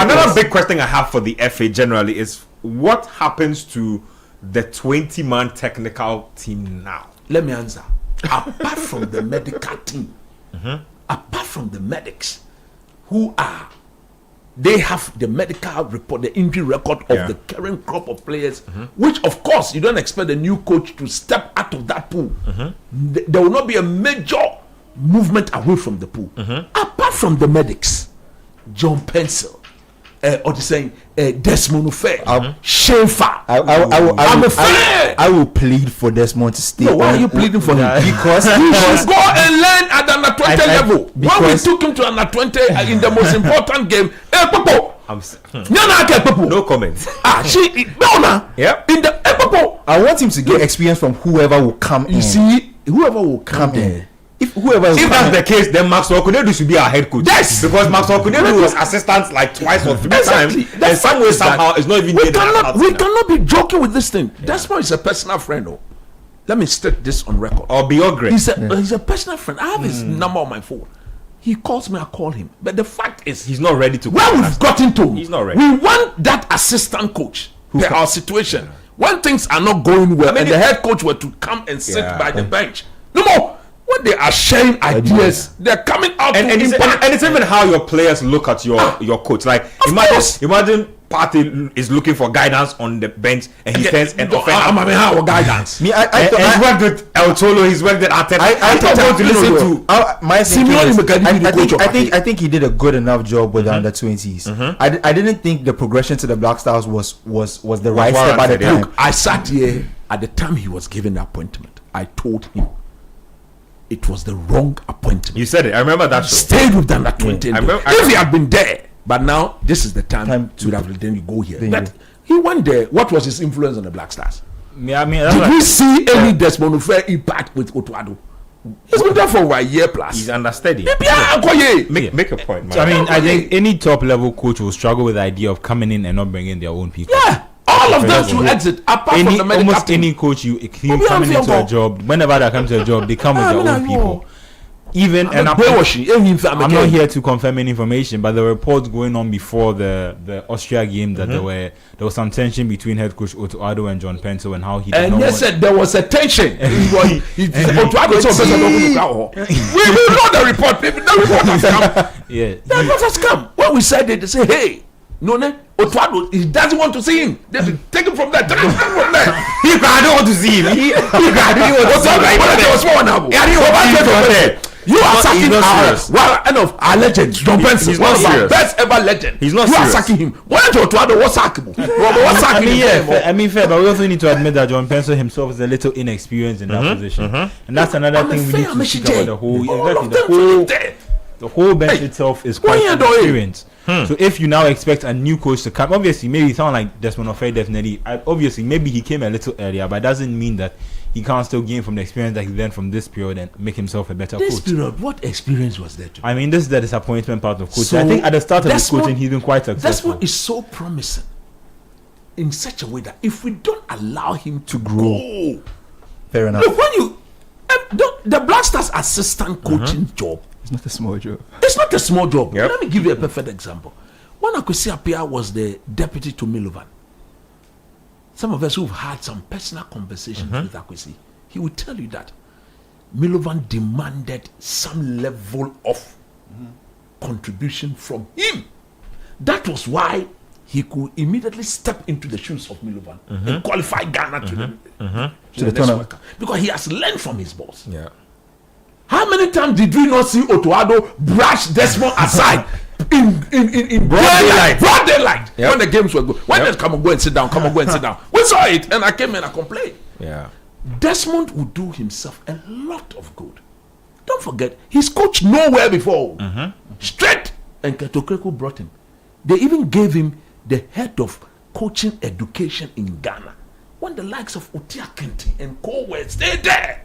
another big question I have for the FA generally is what happens to the 20-man technical team now? Let me answer. Apart from the medical team, apart from the medics, they have the medical report, the injury record of the current crop of players, which of course you don't expect the new coach to step out of that pool. There will not be a major movement away from the pool. Apart from the medics, John Pencil, or saying Desmond Ufe, Shefa. I will plead for Desmond to stay. No, why are you pleading for him? Because he should go and learn at the under 20 level. When we took him to under 20 in the most important game, no comments. Yep. In the I want him to get experience from whoever will come in. You see, whoever will come in. If that's the case, then Maxwell Kunedu should be our head coach. Yes, because Maxwell Kunedu was assistant like twice or 3 times, and some way somehow it's not even. We cannot be joking with this thing. Desmond is a personal friend. Oh, let me state this on record. Or be your great. He's a personal friend. I have his number on my phone. He calls me, I call him. But the fact is, he's not ready to. Where we've gotten to, he's not ready. We want that assistant coach. Our situation when things are not going well, and the head coach were to come and sit by the bench. No more. When they are sharing ideas, they're coming out and it's even how your players look at your coach. Like imagine Partey is looking for guidance on the bench and he turns and how guidance. He's worked with El Cholo, he's worked with Arteta. I think he did a good enough job with the under 20s. I didn't think the progression to the Black Stars was the right step at the time. Look, I sat here at the time he was given the appointment. I told him it was the wrong appointment. You said it. I remember that. Stayed with the under 20. If he had been there, but now this is the time to have. Then you go here. But he went there. What was his influence on the Black Stars? Did we see any Desmond Ufe impact with Otto Addo? He's been there for over a year plus. He's understudy. Make a point. So, I think any top level coach will struggle with the idea of coming in and not bringing their own people. Yeah. All of them should exit. Apart from the medical almost any coach you coming into a job, whenever they come to a job, they come with their own people. Even I'm not here to confirm any information, but there were reports going on before the Austria game that there was some tension between head coach Otto Addo and John Pencil and how he did and yes, there was a tension. Otto Addo we know the report. The report has come. Yeah, the report has come. When we said it, they say, hey. No, Otto Addo, he doesn't want to see him. They take him from there. I don't want to see him. You are sacking our legend, John Benson. He's not serious. Best ever legend. He's not serious. You are sacking him. Why don't you Otto Addo? What's sackable? I mean, fair, but we also need to admit that John Pencil himself is a little inexperienced in that position, and that's another thing we need to speak about. The whole bench itself is quite inexperienced. So if you now expect a new coach to come, obviously maybe someone like Desmond Ufe, definitely. Obviously maybe he came a little earlier, but it doesn't mean that he can't still gain from the experience that he learned from this period and make himself a better coach. Period, what experience was there? I mean, this is the disappointment part of coaching. So I think at the start of his coaching, he's been quite successful. That's what is so promising in such a way that if we don't allow him to grow, fair enough. Look, when you The Black Stars assistant coaching job. It's not a small job. It's not a small job. Let me give you a perfect example. When Akwesi Appiah was the deputy to Milovan, some of us who've had some personal conversations with Akwesi, he would tell you that Milovan demanded some level of contribution from him. That was why he could immediately step into the shoes of Milovan and qualify Ghana to the tournament, because he has learned from his boss. Yeah. How many times did we not see Otto Addo brush Desmond aside in broad daylight when the games were good? Why did come and go and sit down? Come and go and sit down. We saw it, and I came and I complained. Yeah. Desmond would do himself a lot of good. Don't forget, he's coached nowhere before. Straight, and Ketokreku brought him. They even gave him the head of coaching education in Ghana, when the likes of Otia Kenti and Cole were stay there.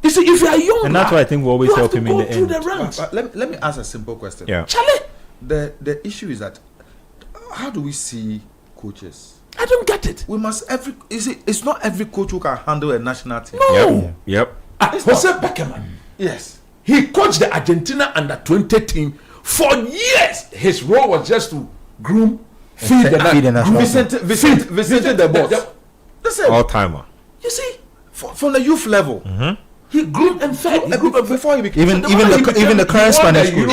You see, if you are young, and that's why I think we always help him in the end. Let me ask a simple question. Yeah. Charlie, the issue is that how do we see coaches? I don't get it. We must it's not every coach who can handle a national team. No. Yep. Jose Beckerman. Yes. He coached the Argentina under-20 team for years. His role was just to groom, feed the national. Vicente the boss. Listen. All timer. You see, from the youth level. he groomed and fed. Before he became even the current Spanish coach.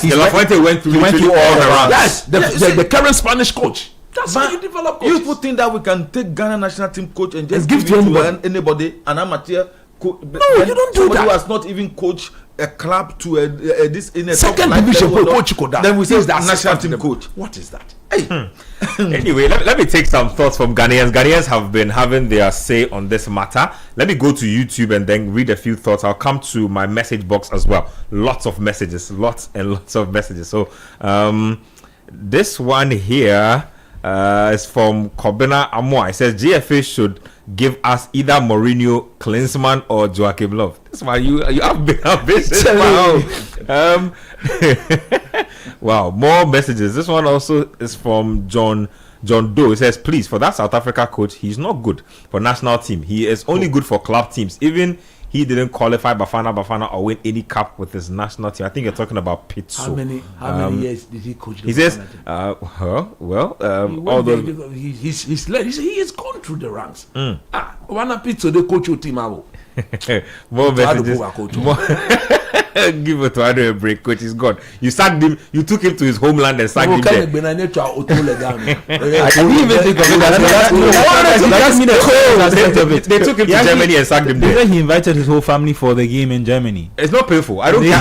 He went through all the ranks. Yes, the current Spanish coach. That's how you develop coaches. You think that we can take Ghana national team coach and just give it to anybody, an amateur coach? No, you don't do that. Somebody who has not even coached a club to this in a second division coach. Then we say that national team coach. What is that? Hey. Anyway, let me take some thoughts from Ghanaians. Ghanaians have been having their say on this matter. Let me go to YouTube and then read a few thoughts. I'll come to my message box as well. Lots of messages, lots and lots of messages. So this one here is from Kobina Amoa. It says GFA should give us either Mourinho, Klinsmann, or Joachim Löw. This one you have been ambitious. Wow. Wow, more messages. This one also is from John Doe. It says, please, for that South Africa coach, he's not good for national team. He is only good for club teams. Even he didn't qualify Bafana or win any cup with his national team. I think you're talking about Pitso. How many years did he coach? He says, although he's led. He has gone through the ranks. One Pitso the coach your team. More messages. Give Otto Addo a break, coach is gone. You sacked him. You took him to his homeland and sacked him there. I didn't even think of it. They took him to Germany and sacked him there. He invited his whole family for the game in Germany. It's not painful. I don't care.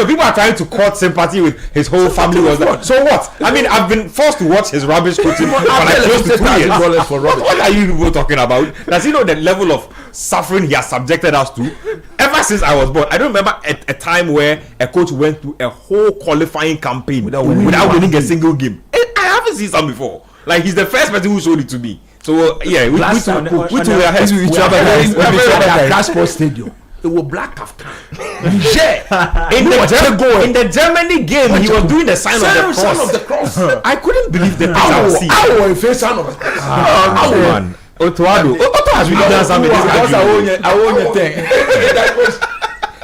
People are trying to court sympathy with his whole family. Was that? So what? I mean, I've been forced to watch his rubbish coaching for like close to 2 years. What are you people talking about? Does he know the level of suffering he has subjected us to? Ever since I was born, I don't remember a time where a coach went through a whole qualifying campaign without winning a single game. I haven't seen some before. Like, he's the first person who showed it to me. So yeah, we two were ahead. We at Transport Stadium. It was black after. In the Germany game, he was doing the sign of the cross. I couldn't believe the things I was seeing. I was face sign of the cross. Oh man. Otto Addo has really done something. I won your thing.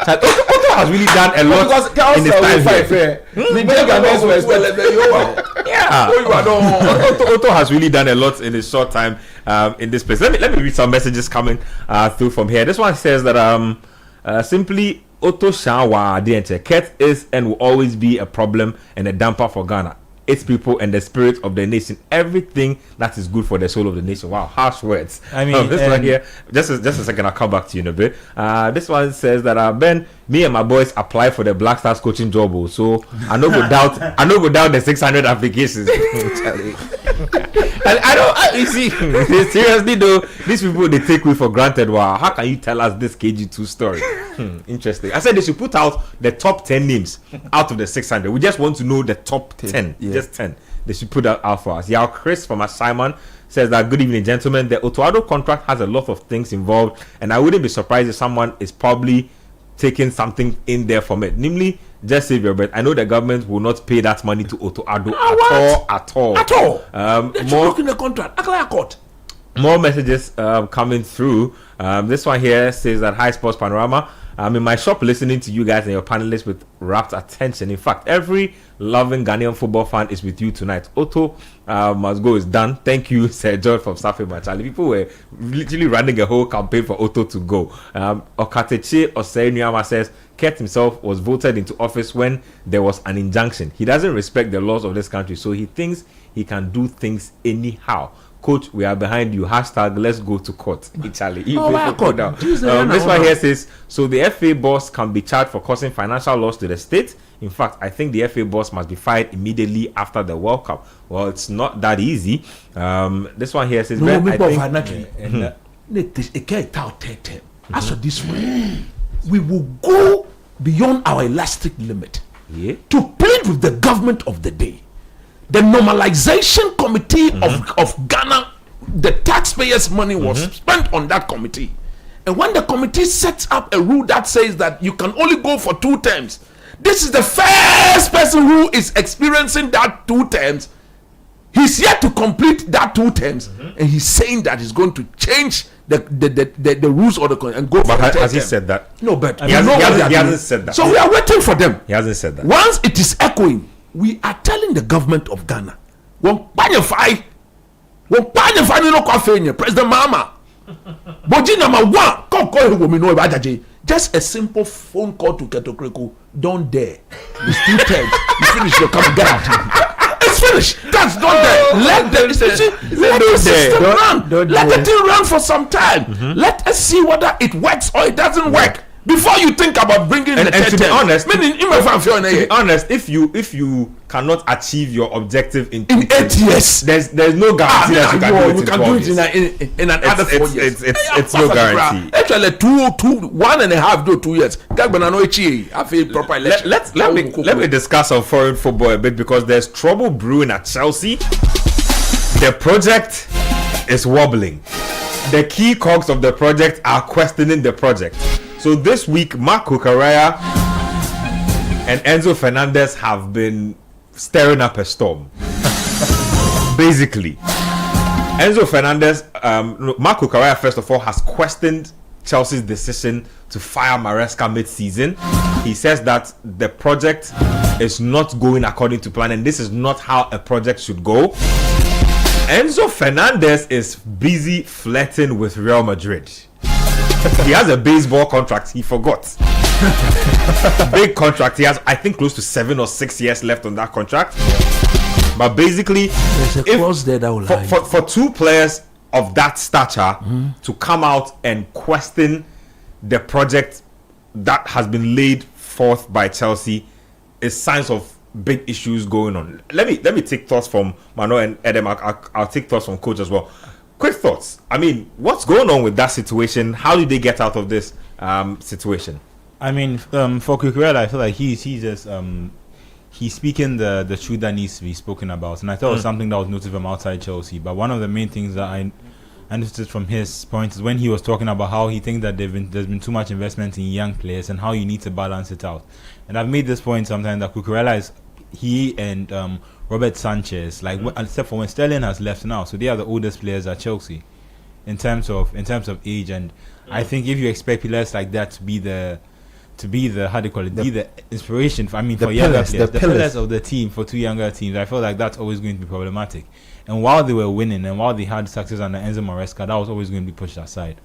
Otto has really done a lot in his time here. Otto has really done a lot in his short time in this place. Let me read some messages coming through from here. This one says that simply Otto Shawa Diente Ket is and will always be a problem and a damper for Ghana. Its people and the spirit of the nation, everything that is good for the soul of the nation. Wow, harsh words. I mean, this one here, just a second, I'll come back to you in a bit. This one says that Ben, me and my boys apply for the Black Stars coaching job. So I no go doubt the 600 applications. And you see, seriously though, these people, they take me for granted. Wow, how can you tell us this KG2 story? Interesting. I said they should put out the top 10 names out of the 600. We just want to know the top 10. Yeah. Just 10. They should put that out for us. Yao Chris from Simon says that, good evening, gentlemen. The Otto Addo contract has a lot of things involved, and I wouldn't be surprised if someone is probably taking something in there from it. Namely, just save your breath. I know the government will not pay that money to Otto Addo at all. They're looking the contract. More messages coming through. This one here says that hi Sports Panorama. I'm in my shop listening to you guys and your panelists with rapt attention. In fact, every loving Ghanaian football fan is with you tonight. Otto must go is done. Thank you, Sir George from Safi Machali. People were literally running a whole campaign for Otto to go. Okateche Oseinyama says Kurt himself was voted into office when there was an injunction. He doesn't respect the laws of this country, so he thinks he can do things anyhow. Coach, we are behind you. Hashtag let's go to court. Italy. This one here says, so the FA boss can be charged for causing financial loss to the state. In fact, I think the FA boss must be fired immediately after the World Cup. Well, it's not that easy. This one here says, as of this way, we will go beyond our elastic limit to plead with the government of the day. The normalization committee of Ghana, the taxpayers' money was spent on that committee. And when the committee sets up a rule that says that you can only go for 2 terms, this is the first person who is experiencing that 2 terms. He's yet to complete that 2 terms, and he's saying that he's going to change the rules of the country and go for but has he said that? No, but he hasn't said that. So we are waiting for them. He hasn't said that. Once it is echoing, we are telling the government of Ghana, President Mahama, Boji number 1, just a simple phone call to Ketokreku. Don't dare. It's 2 terms. You finish your come get out. It's finished. That's not there. Let the system run. Let the thing run for some time. Let us see whether it works or it doesn't work before you think about bringing the and to be honest, if you cannot achieve your objective in 8 years, there's no guarantee that you can do it in another 4 years. It's no guarantee. Actually, 1.5 to 2 years. Let me discuss on foreign football a bit, because there's trouble brewing at Chelsea. The project is wobbling. The key cogs of the project are questioning the project. So this week, Mark Kukaraya and Enzo Fernandez have been stirring up a storm. Basically, Enzo Fernandez, Mark Kukaraya, first of all, has questioned Chelsea's decision to fire Maresca mid-season. He says that the project is not going according to plan, and this is not how a project should go. Enzo Fernandez is busy flirting with Real Madrid. He has a baseball contract. He forgot. Big contract. He has, I think, close to 7 or 6 years left on that contract. But basically, there's a clause there that will lie. For 2 players of that stature to come out and question the project that has been laid forth by Chelsea is signs of big issues going on. Let me take thoughts from Mano and Edem. I'll take thoughts from Coach as well. Quick thoughts. I mean, what's going on with that situation? How did they get out of this situation? I mean, for Kukurela, I feel like he's just he's speaking the truth that needs to be spoken about, and I thought it was something that was noted from outside Chelsea. But one of the main things that I understood from his point is when he was talking about how he thinks that there's been too much investment in young players and how you need to balance it out. And I've made this point sometimes that Kukurela is he and Robert Sanchez, like except for when Sterling has left now, so they are the oldest players at Chelsea in terms of age. And I think if you expect players like that to be the how do you call it, be the inspiration for younger players, the pillars of the team for 2 younger teams, I feel like that's always going to be problematic. And while they were winning and while they had success under Enzo Maresca, that was always going to be pushed aside.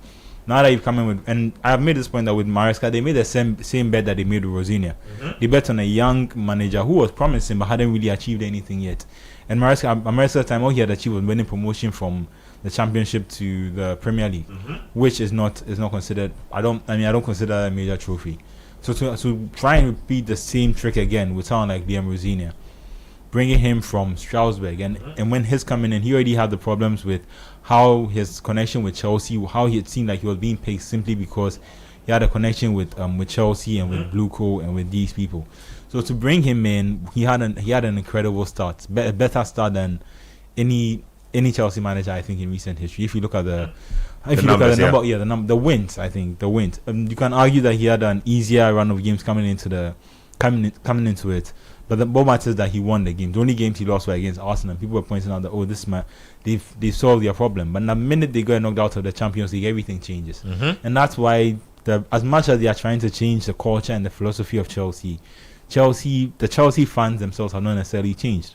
Now that you've come in with, and I've made this point that with Maresca, they made the same bet that they made with Rosinia. They bet on a young manager who was promising but hadn't really achieved anything yet. And Maresca's time, all he had achieved was winning promotion from the Championship to the Premier League, which is not considered. I don't consider that a major trophy. So to try and repeat the same trick again with someone like Liam Rosinia, bringing him from Strasbourg, and when he's coming in, he already had the problems with how his connection with Chelsea, how he had seemed like he was being paid simply because he had a connection with Chelsea and with Bluco and with these people. So to bring him in, he had an incredible start, a better start than any Chelsea manager I think in recent history. If you look at the wins, I think the wins. You can argue that he had an easier run of games coming into it, But the what matters is that he won the game. The only games he lost were against Arsenal. People were pointing out that this man, they solved their problem. But the minute they got knocked out of the Champions League, everything changes, and that's why as much as they are trying to change the culture and the philosophy of Chelsea, the Chelsea fans themselves have not necessarily changed.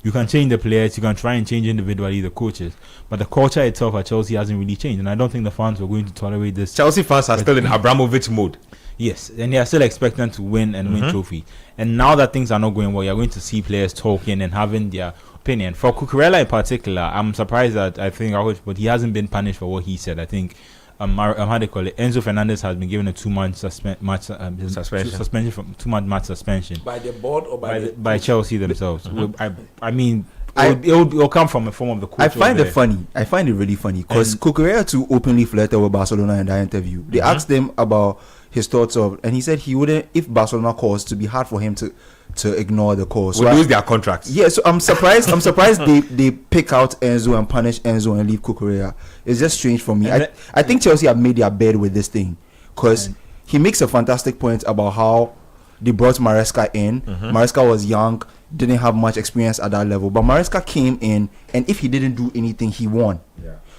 You can change the players, you can try and change individually the coaches, but the culture itself at Chelsea hasn't really changed, and I don't think the fans were going to tolerate this. Chelsea fans are still in Abramovich mode. Yes, and they are still expecting to win and win trophy. And now that things are not going well, you're going to see players talking and having their opinion. For Cucurella in particular, I'm surprised that but he hasn't been punished for what he said. I think how they call it, Enzo Fernandez has been given a 2-month suspension from 2-month match suspension by the board or by Chelsea themselves. I mean, it'll come from a form of the coach. I find it funny. I find it really funny because Cucurella too openly flirted with Barcelona in that interview. They asked him about his thoughts of, and he said he wouldn't, if Barcelona calls, to be hard for him to ignore the call. So lose their contracts. Yeah, so I'm surprised they pick out Enzo and punish Enzo and leave Cucurella. It's just strange for me. I think Chelsea have made their bed with this thing, because he makes a fantastic point about how they brought Maresca in. Maresca was young, didn't have much experience at that level, but Maresca came in, and if he didn't do anything, he won.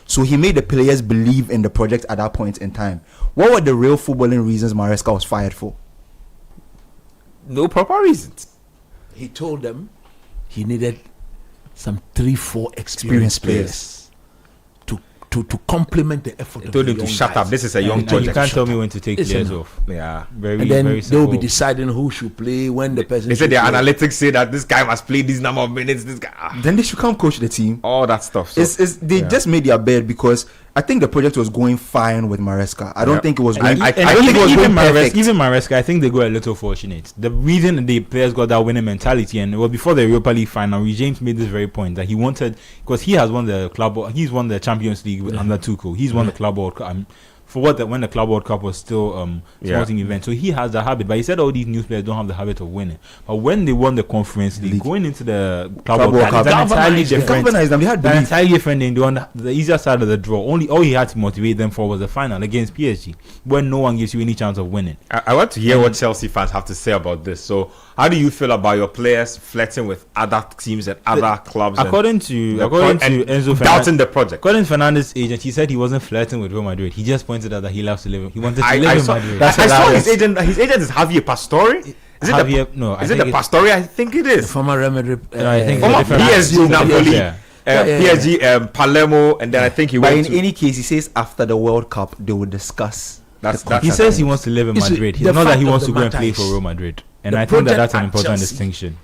So he made the players believe in the project at that point in time. What were the real footballing reasons Maresca was fired for? No proper reasons. He told them he needed some 3-4 experienced players to complement the effort. He told him to shut up. This is a young project. You can't tell me when to take players off. Yeah, and then they'll be deciding who should play when the person. They said their analytics say that this guy must play this number of minutes. This guy. Then they should come coach the team. All that stuff. So, they just made their bed, because I think the project was going fine with Maresca. I don't think it was. I don't think it was going perfect. Even Maresca, I think they got a little fortunate. The reason the players got that winning mentality, and it was before the Europa League final. James made this very point that he wanted, because he has won the club. He's won the Champions League under Tuchel. He's won the Club World Cup. When the Club World Cup was still sporting event, so he has the habit. But he said all these new players don't have the habit of winning. But when they won the Conference League, going into the Club World Cup, that's entirely different. Entirely different than the easier side of the draw. All he had to motivate them for was the final against PSG, when no one gives you any chance of winning. I want to hear what Chelsea fans have to say about this. So, how do you feel about your players flirting with other teams and other clubs? According to Enzo Fernandez, doubting the project. According to Fernandez's agent, he said he wasn't flirting with Real Madrid. He just pointed out that he loves to live. He wanted to live in Madrid. I saw his agent. His agent is Javier Pastore. Is it the Pastore? I think it is. Former Real Madrid. I think former PSG Napoli. PSG, Palermo, and then I think he went. But in any case, he says after the World Cup they will discuss. He says he wants to live in Madrid. He's not that he wants to go and play for Real Madrid. And I think that's an important distinction.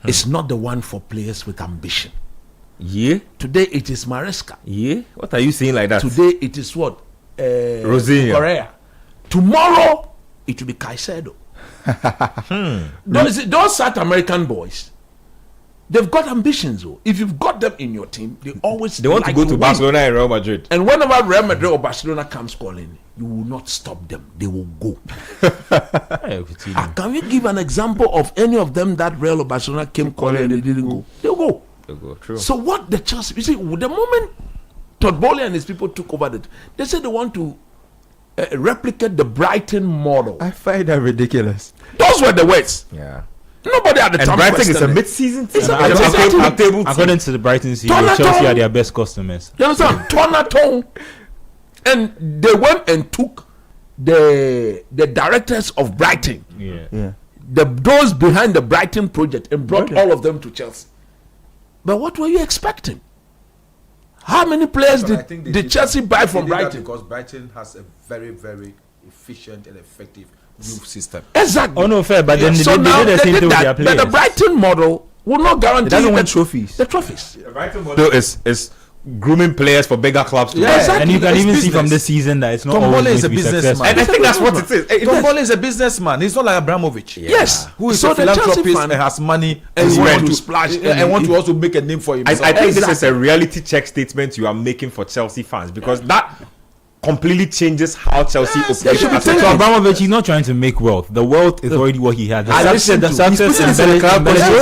It's not the one for players with ambition. Yeah. Today it is Maresca. Yeah. What are you saying like that? Today it is what? Rosinha. Correa. Tomorrow it will be Caicedo. Those South American boys, they've got ambitions. Though. If you've got them in your team, they want to go to Barcelona and Real Madrid. And whenever Real Madrid or Barcelona comes calling, you will not stop them. They will go. Can you give an example of any of them that Real or Barcelona came calling and they didn't go? They'll go. True. So what the Chelsea? You see, the moment Todd Boehly and his people took over they said they want to replicate the Brighton model. I find that ridiculous. Those were the words. Yeah. Nobody at the time. And Brighton is a mid-season team. According to the Brighton CEO, Chelsea are their best customers. You understand? Tonatone. And they went and took the directors of Brighton. Yeah. Those behind the Brighton project and brought all of them to Chelsea. But what were you expecting? How many players did Chelsea buy from Brighton? Because Brighton has a very, very efficient and effective youth system. Exactly. Oh no, fair. But then they did the same thing with their players. But the Brighton model will not guarantee. It doesn't win trophies. The trophies. The Brighton model is grooming players for bigger clubs. Yeah, exactly. And you can even see from this season that it's not always going to be successful. And I think that's what it is. Tom Boehly is a businessman. He's not like Abramovich. Yeah. Yes. Who is a philanthropist and has money and wants to splash and want to also make a name for himself. I think this is a reality check statement you are making for Chelsea fans, because that completely changes how Chelsea operates. So Abramovich, he's not trying to make wealth. The wealth is already what he has. The success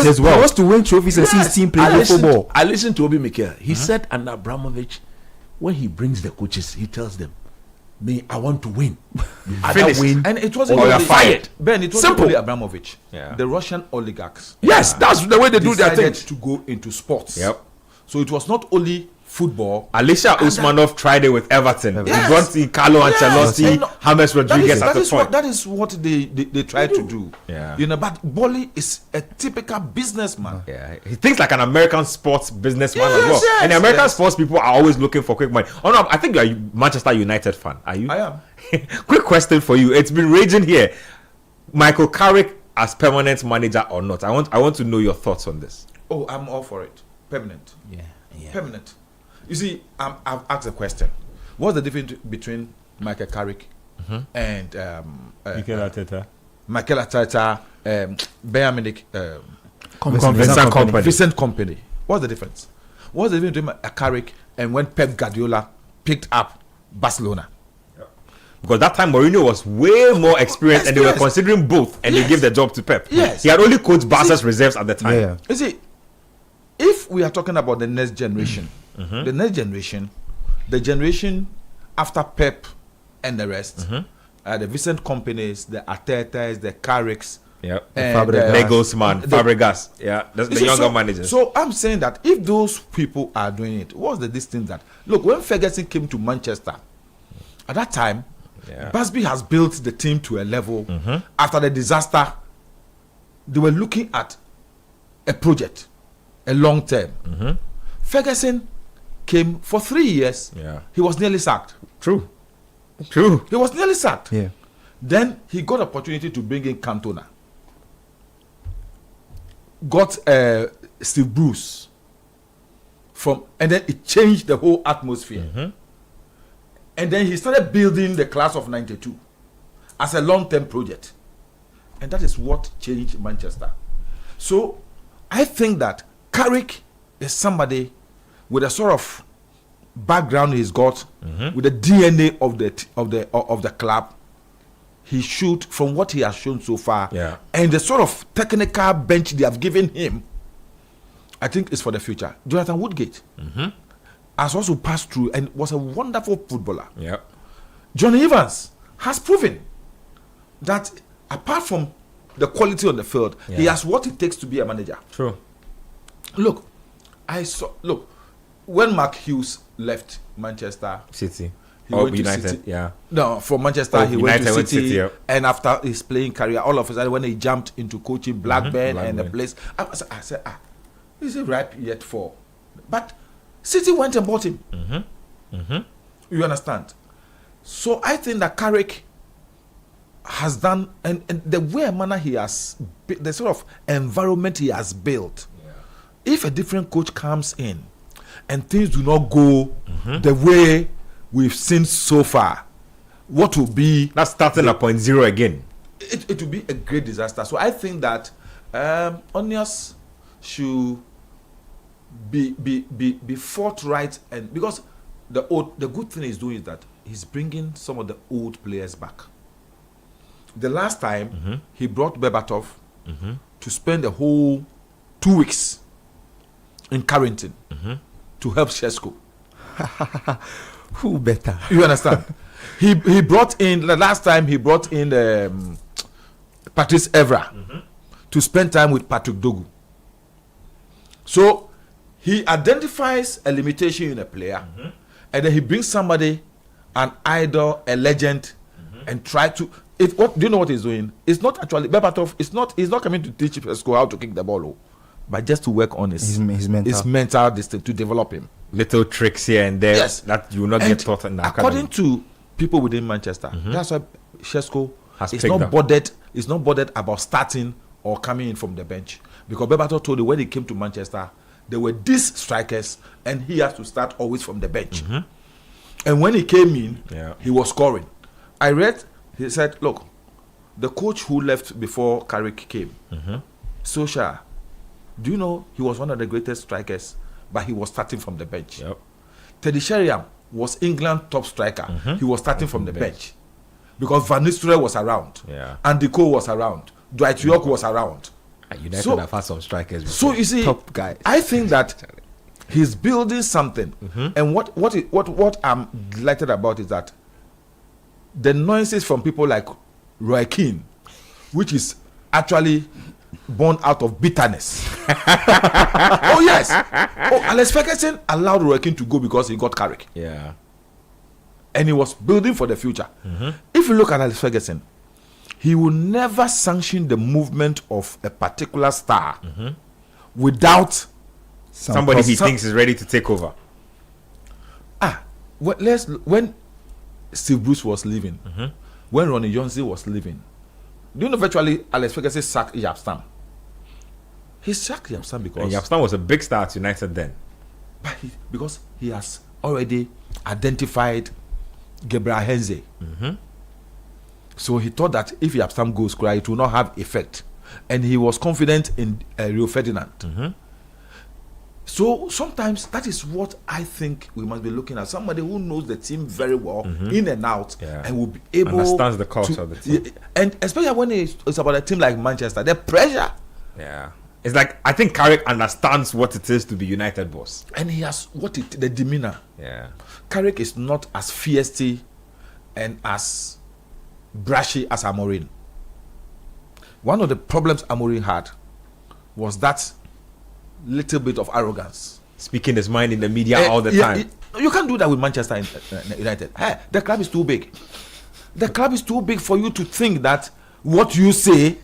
is wealth. He wants to win trophies and see his team play football. I listened to Obi Mikel. He said under Abramovich, when he brings the coaches, he tells them, Me, I want to win. Finished. Win, and it wasn't you're fired. Ben, it wasn't Simple. only Abramovich. Yeah. The Russian oligarchs. Yes, that's the way they do their thing. Decided To go into sports. Yep. So it was not only football. Alicia Usmanov tried it with Everton. Yes. He brought in Carlo Ancelotti, James Rodriguez at the point. That is what they try to do. Yeah. You know, but Bolly is a typical businessman. Yeah, he thinks like an American sports businessman as Yes, well. yes, and the American yes. sports people are always looking for quick money. Oh no, I think you're a Manchester United fan. Are you? I am. Quick question for you. It's been raging here. Michael Carrick as permanent manager or not? I want to know your thoughts on this. Oh, I'm all for it. Permanent. Yeah. Permanent. You see, I've asked a question. What's the difference between Michael Carrick and Mikel Arteta? Mikel Arteta, Bayern Munich, Vincent Company. What's the difference? What's the difference between Carrick and when Pep Guardiola picked up Barcelona? Because that time Mourinho was way more experienced and they were considering both and they gave the job to Pep. Yes. He had only coached Barca's reserves at the time. You see, if we are talking about the next generation, the next generation, the generation after Pep and the rest, the Vincent Companies, the Artetas, the Carricks, Nagelsmann, Fabregas, that's the younger managers. So I'm saying that if those people are doing it, what's the distance that look when Ferguson came to Manchester at that time, Busby has built the team to a level. After the disaster, they were looking at a project, a long term. Ferguson came for 3 years. He was nearly sacked. True. He was nearly sacked. Yeah. Then he got opportunity to bring in Cantona. Got Steve Bruce and then it changed the whole atmosphere. And then he started building the class of 92 as a long-term project. And that is what changed Manchester. So I think that Carrick is somebody with a sort of background he's got, with the DNA of the club. He should, from what he has shown so far, and the sort of technical bench they have given him, I think is for the future. Jonathan Woodgate has also passed through and was a wonderful footballer. Johnny Evans has proven that apart from the quality on the field, he has what it takes to be a manager. True. Look, when Mark Hughes left Manchester City, he went United, to City. yeah. No, from Manchester he went to City, yeah. And after his playing career, all of a sudden when he jumped into coaching Blackburn and the place, I said, is he ripe yet for? But City went and bought him. You understand? So I think that Carrick has done, and the way and manner he has, the sort of environment he has built. If a different coach comes in and things do not go the way we've seen so far, what will be that's starting at point zero again? It will be a great disaster. So I think that Onias should be forthright, and because the good thing he's doing is that he's bringing some of the old players back. The last time he brought Berbatov to spend the whole 2 weeks in Carrington to help Shesko. Who better? You understand? he brought in the last time he brought in Patrice Evra to spend time with Patrick Dogu. So he identifies a limitation in a player, and then he brings somebody, an idol, a legend, and try to. Do you know what he's doing? It's not actually Berbatov. He's not coming to teach Shesko how to kick the ball, but just to work on his mental distance to develop him. Little tricks here and there that you will not get taught in the according academy. to people within Manchester, that's why Shesko is picked not up. bothered. Is not bothered about starting or coming in from the bench, because Berbatov told you when he came to Manchester, there were these strikers, and he has to start always from the bench. And when he came in, he was scoring. I read. He said, "Look, the coach who left before Carrick came, Solskjaer, do you know he was one of the greatest strikers, but he was starting from the bench. Teddy Sheringham was England's top striker. He was starting from the bench because Van Nistelrooy was around, Andy Cole was around, Dwight York was around. United have had some strikers before. So you see, top guys. I think that he's building something, and what I'm delighted about is that the noises from people like Roy Keane, which is actually born out of bitterness. Oh yes. Oh, Alex Ferguson allowed Roy Keane to go because he got Carrick. Yeah. And he was building for the future. If you look at Alex Ferguson, he will never sanction the movement of a particular star without somebody he thinks is ready to take over. When Steve Bruce was leaving, when Ronnie Johnson was leaving, do you know virtually Alex Ferguson sacked Yapstam? He sacked Yapstam because... And Yapstam was a big star at United then. But because he has already identified Gabriel Henze. So he thought that if Yapstam goes, it will not have effect. And he was confident in Rio Ferdinand. So sometimes that is what I think we must be looking at. Somebody who knows the team very well, in and out, and will be able understands the culture of the team. And especially when it's about a team like Manchester, the pressure. Yeah. It's like, I think Carrick understands what it is to be United boss. And he has the demeanor. Yeah. Carrick is not as feisty and as brashy as Amorim. One of the problems Amorim had was that little bit of arrogance, speaking his mind in the media all the time. You can't do that with Manchester United. Hey, the club is too big. The club is too big for you to think that what you say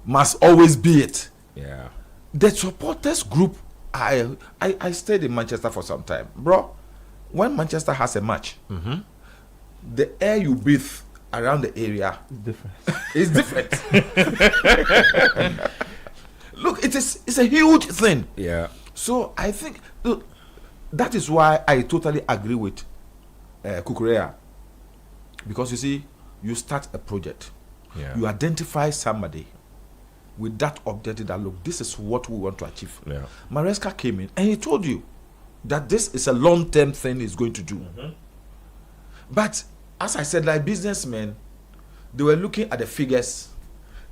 must always be it. Yeah. The supporters group, I stayed in Manchester for some time, bro. When Manchester has a match, the air you breathe around the area is different. Look, it's a huge thing. Yeah. So I think that is why I totally agree with Kukurea, because you see, you start a project, you identify somebody with that objective that, look, this is what we want to achieve. Maresca came in and he told you that this is a long-term thing he's going to do. But as I said, like businessmen, they were looking at the figures,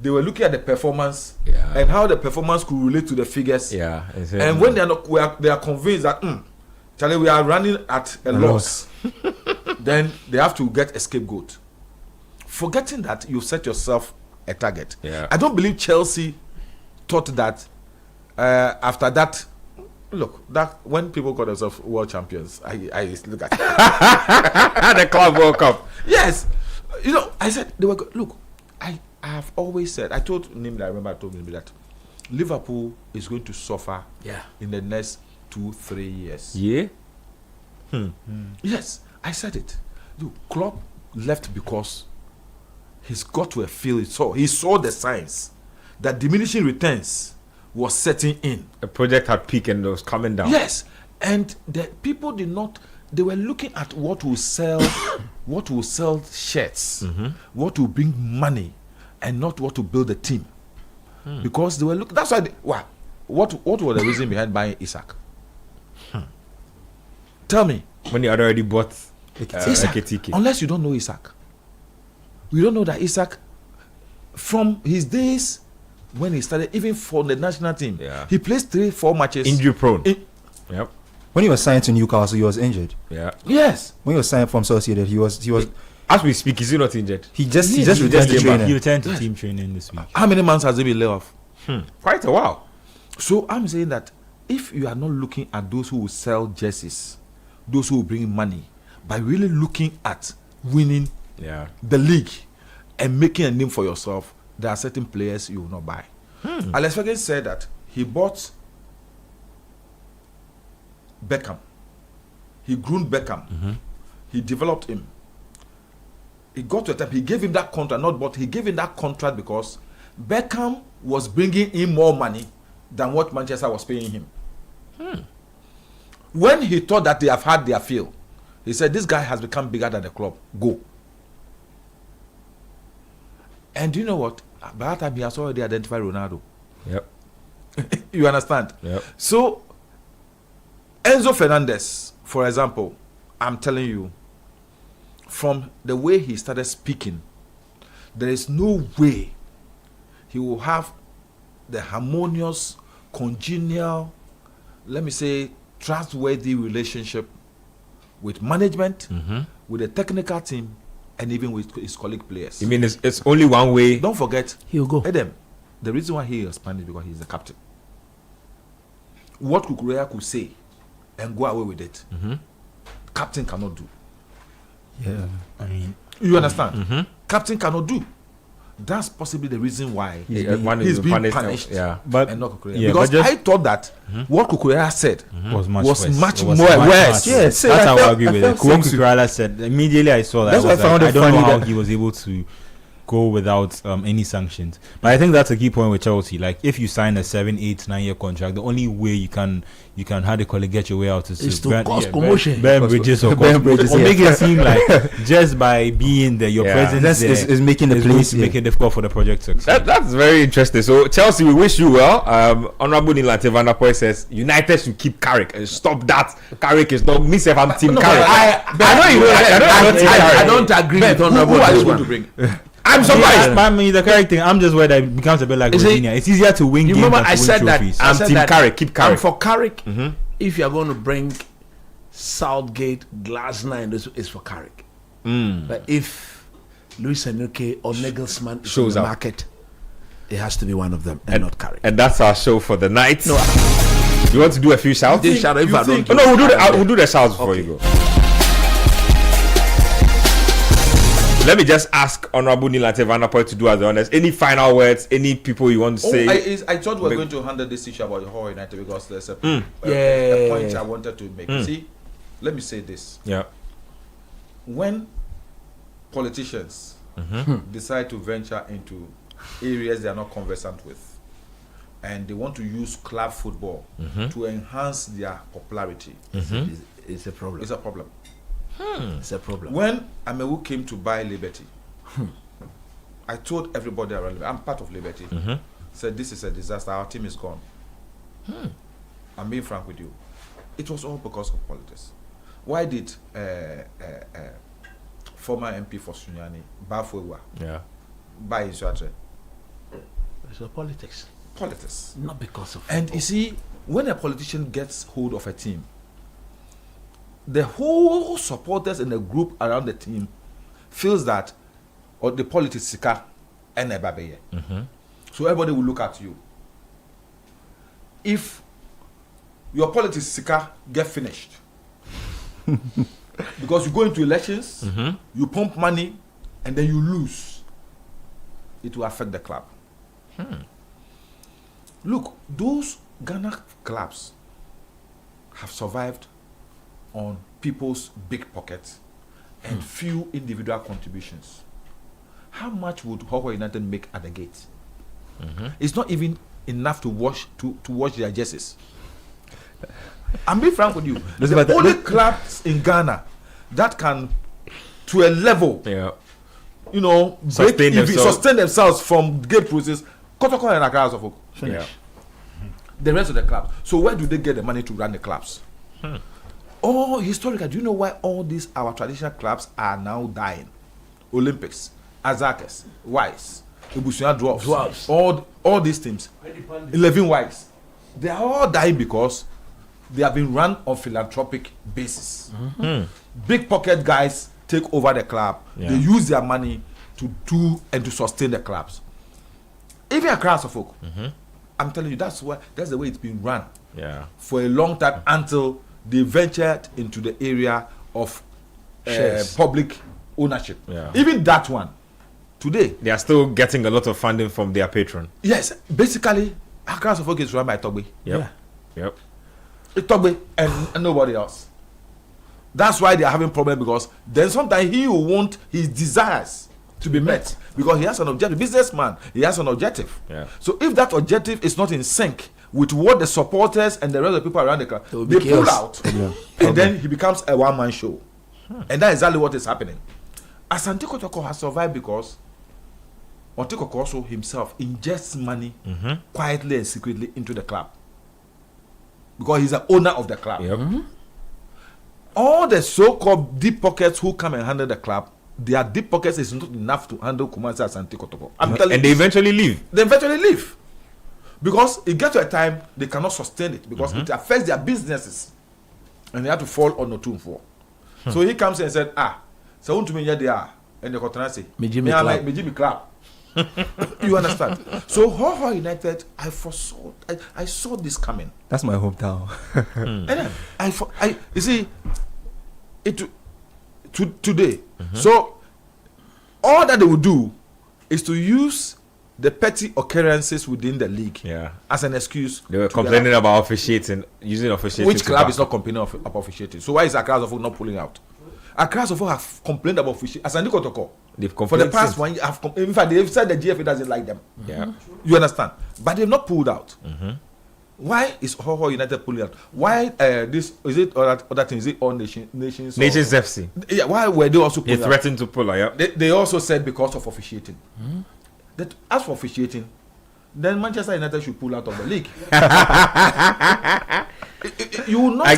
they were looking at the performance, and how the performance could relate to the figures. And when they are convinced that Charlie, we are running at a loss, then they have to get a scapegoat, forgetting that you set yourself a target. I don't believe Chelsea thought that after that. Look, that when people call themselves world champions, I look at the Club World Cup. Yes, you know, I said they were. Look, I have always said. I told Nimbi, I remember I told Nimbi that Liverpool is going to suffer in the next 2-3 years. Yes, I said it. Look, Klopp left because he's got to a field. He saw the signs that diminishing returns was setting in. The project had peaked and was coming down. Yes, and the people did not. They were looking at what will sell, what will sell shirts, what will bring money, and not what to build a team. Because they were looking. That's why. What was the reason behind buying Isaac? Tell me. When you had already bought Isaac, unless you don't know Isaac, we don't know that Isaac, from his days when he started, even for the national team, he plays 3-4 matches. Injury prone. When he was signed to Newcastle, he was injured. Yes. When he was signed from Sociedad, he was. As we speak, is he not injured? He just returned to training. He returned to team training this week. How many months has he been laid off? Quite a while. So I'm saying that if you are not looking at those who will sell jerseys, those who will bring money, by really looking at winning the league and making a name for yourself, there are certain players you will not buy. Alex Ferguson said that he bought Beckham. He groomed Beckham. He developed him. He got to a time, he gave him that contract, he gave him that contract because Beckham was bringing in more money than what Manchester was paying him. When he thought that they have had their fill, he said, this guy has become bigger than the club. Go. And do you know what? By that time, he has already identified Ronaldo. You understand? So, Enzo Fernandez, for example, I'm telling you, from the way he started speaking, there is no way he will have the harmonious, congenial, let me say, trustworthy relationship with management, with the technical team, and even with his colleague players. You mean it's only one way? Don't forget, he'll go. Adam, the reason why he expanded is because he's the captain. What Kukurea could say and go away with it, captain cannot do. Yeah, I mean, you understand? Captain cannot do. That's possibly the reason why he's being punished. Yeah, but and not Kukurea. Yeah, because but I thought that what Kukurea said was much more worse. Yes, that's how I agree with it. What Kukurea said immediately, I saw that. That's why I found it don't funny know how that he was able to go without any sanctions. But I think that's a key point with Chelsea. Like, if you sign a 7, 8, 9 year contract, the only way you can how they call it, get your way out is to cause commotion, burn bridges or make it seem like just by being there, your presence is making the place make it difficult for the project to succeed. That's very interesting. So Chelsea, we wish you well. Honorable Nilante Van der Poel says United should keep Carrick and stop that. Carrick is not me. If I'm Team Carrick, I don't agree with Honorable. Who are you going to bring? I'm surprised. I mean, the Carrick thing, I'm just worried that it becomes a bit like Virginia. It's easier to win games. Remember, I said that. I'm Team Carrick. Keep Carrick. And for Carrick, if you are going to bring Southgate, Glasner, it's for Carrick. But if Luis Enrique or Nagelsmann is in the market, it has to be one of them and not Carrick. And that's our show for the night. No, you want to do a few shouts? We'll do the shouts before you go. Let me just ask Honorable Nilante Van der Poel to do as the honors. Any final words? Any people you want to say? I thought we were going to handle this issue about the whole United because there's a point I wanted to make. See, let me say this. Yeah. When politicians decide to venture into areas they are not conversant with, and they want to use club football to enhance their popularity, it's a problem. It's a problem. It's a problem. When Amewu came to buy Liberty, I told everybody around me, I'm part of Liberty, said this is a disaster, our team is gone. I'm being frank with you. It was all because of politics. Why did former MP for Sunyani, Bafwewa, buy Insuatre? It's a politics. Politics. Not because of And football. you see, when a politician gets hold of a team, the whole supporters in the group around the team feels that or the politics sika and so everybody will look at you. If your politics sika get finished because you go into elections, you pump money and then you lose, it will affect the club. Look, those Ghana clubs have survived on people's big pockets and few individual contributions. How much would Hoho United make at the gate? It's not even enough to wash their jerseys. I'm being frank with you. The only clubs in Ghana that can, to a level, sustain themselves from gate process, Kotoko and Accra of finish. The rest of the clubs. So where do they get the money to run the clubs? Oh, historically, do you know why all these our traditional clubs are now dying? Olympics, Azakes, Wise, Ibusuya Dwarfs, all these teams, 11 Wise, they are all dying because they have been run on philanthropic basis. Big pocket guys take over the club. They use their money to do and to sustain the clubs. Even across the folk, I'm telling you, that's the way it's been run for a long time until they ventured into the area of public ownership. Even that one, today they are still getting a lot of funding from their patron. Yes, basically, Accra Suffolk is run by Togbe. Yep. Togbe and nobody else. That's why they are having problem because then sometimes he will want his desires to be met because he has an objective. Businessman, he has an objective. So if that objective is not in sync with what the supporters and the rest of the people around the club, they pull out, and then he becomes a one-man show. And that is exactly what is happening. Asante Kotoko has survived because Otiko also himself ingests money quietly and secretly into the club because he's the owner of the club. All the so-called deep pockets who come and handle the club, their deep pockets is not enough to handle Kumasi Asante Kotoko. And they eventually leave. Because it gets to a time they cannot sustain it because it affects their businesses and they have to fall on the tomb for. So he comes and said, so to me, they are and the Kotanasi. Me Jimmy clap. You understand? So Ho United, I saw this coming. That's my hometown. And then you see it today. So all that they would do is to use the petty occurrences within the league as an excuse. They were complaining about officiating, using officiating. Which club is not complaining about officiating? So why is Accra Sofo not pulling out? Accra Sofo have complained about officiating. As Andy Kotoko, they've for the past 1 year. In fact, they've said the GFA doesn't like them. Yeah, you understand? But they've not pulled out. Why is Ho United pulling out? Why this is it or other things? Is it all nations FC? Yeah. Why were they also pulling out? They threatened to pull out. Yeah. They also said because of officiating. That as for officiating, then Manchester United should pull out of the league. You will not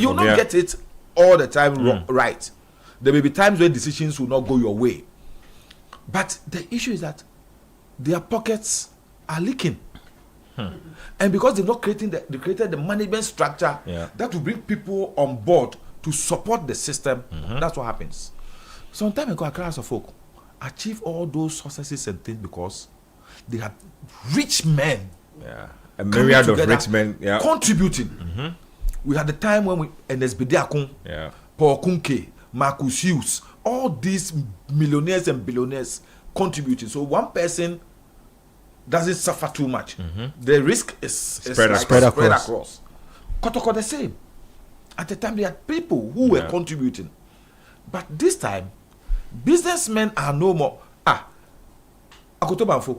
You will not get it all the time right. There may be times where decisions will not go your way, but the issue is that their pockets are leaking, and because they've not created the management structure that will bring people on board to support the system. That's what happens. Some time ago, Accra Folk achieve all those successes and things because they had rich men, a myriad of rich men, contributing. We had the time when we NSBD Akun, Paul Kunke, Marcus Hughes, all these millionaires and billionaires contributing. So one person doesn't suffer too much. The risk is spread across. Kotoko the same. At the time, they had people who were contributing, but this time, businessmen are no more. Akoto Banfo,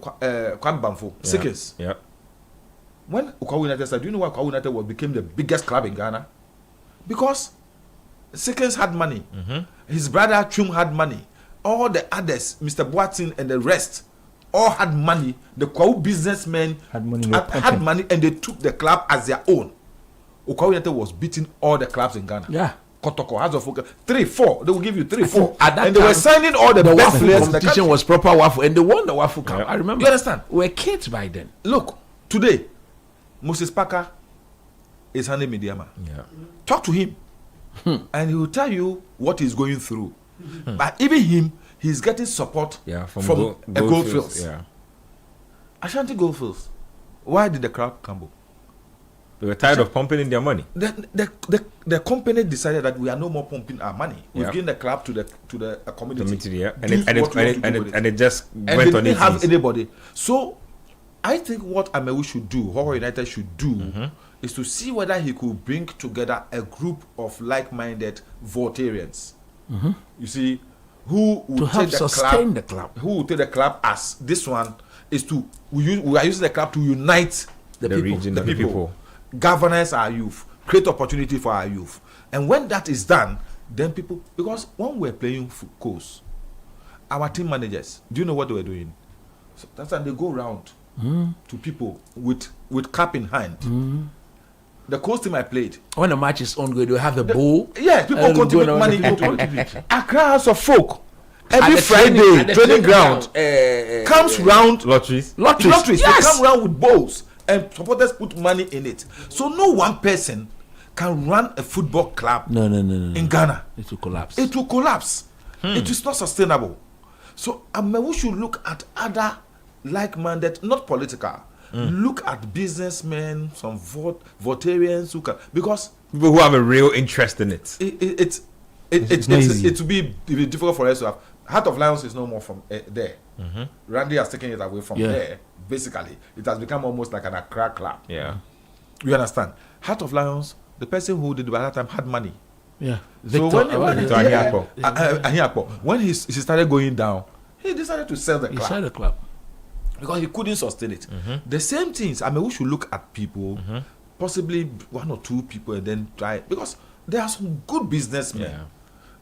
Kwan Banfo, Sickers. Yeah. When Ukwa United started, do you know why Ukwa United became the biggest club in Ghana? Because Sickers had money. His brother Chum had money. All the others, Mr. Boatin and the rest, all had money. The Ukwa businessmen had money, and they took the club as their own. Ukwa United was beating all the clubs in Ghana. Yeah. Kotoko has of 3-4. They will give you 3-4. At that and they were signing all the best players. The competition was proper Wafu, and they won the Wafu Cup. I remember. You understand? We were kids by then. Look, today, Moses Parker is handling Mediama. Talk to him, and he will tell you what he's going through. But even him, he's getting support from Goldfields. Ashanti Goldfields. Why did the crowd crumble? They were tired of pumping in their money. The company decided that we are no more pumping our money. We've given the club to the community. And it just went on its didn't have anybody. So I think what Amewu should do, Ho United should do, is to see whether he could bring together a group of like-minded Voltarians. You see, who will take the club? Who will take the club as this one is to we are using the club to unite the people. Governance our youth, create opportunity for our youth, and when that is done, then people, because when we're playing course, our team managers, do you know what they were doing? So that's when they go around to people with cap in hand. The course team I played, when the match is on, they have the bowl. Yes, people contribute money into Accra House of Folk. Every Friday, training ground comes round lotteries. Yes. They come round with bowls. And supporters put money in it. So no one person can run a football club in Ghana. It will collapse. It is not sustainable. So we should look at other like-minded, not political. Look at businessmen, some Voltarians who can, because people who have a real interest in it. It will be difficult for us to have. Heart of Lions is no more from there. Randy has taken it away from there. Basically, it has become almost like an Accra club. You understand? Heart of Lions, the person who did it by that time had money. Victor, so when he started going down, he decided to sell the club. He sold the club because he couldn't sustain it. The same things. We should look at people, possibly one or two people, and then try, because there are some good businessmen.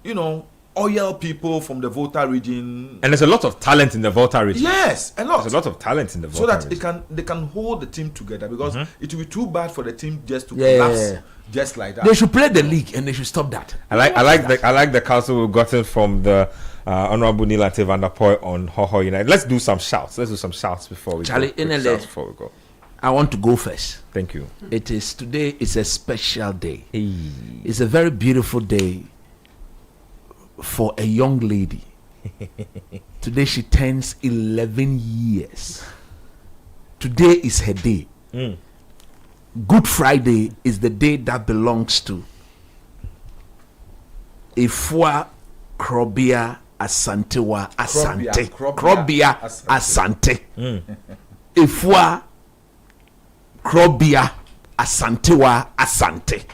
You know, oil people from the Volta region, and there's a lot of talent in the Volta region. Yes, a lot. There's a lot of talent in the Volta region. So that they can hold the team together, because it will be too bad for the team just to collapse just like that. They should play the league and they should stop that. I like the counsel we've gotten from the Honorable Nilante van der Poy on Ho United. Let's do some shouts before we go. I want to go first. Thank you. Today is a special day. It's a very beautiful day for a young lady Today she turns 11 years. Today is her day. Good Friday is the day that belongs to Ifua Krobia Asantewa Asante. Krobia Asante. Ifua Krobia Asantewa Asante.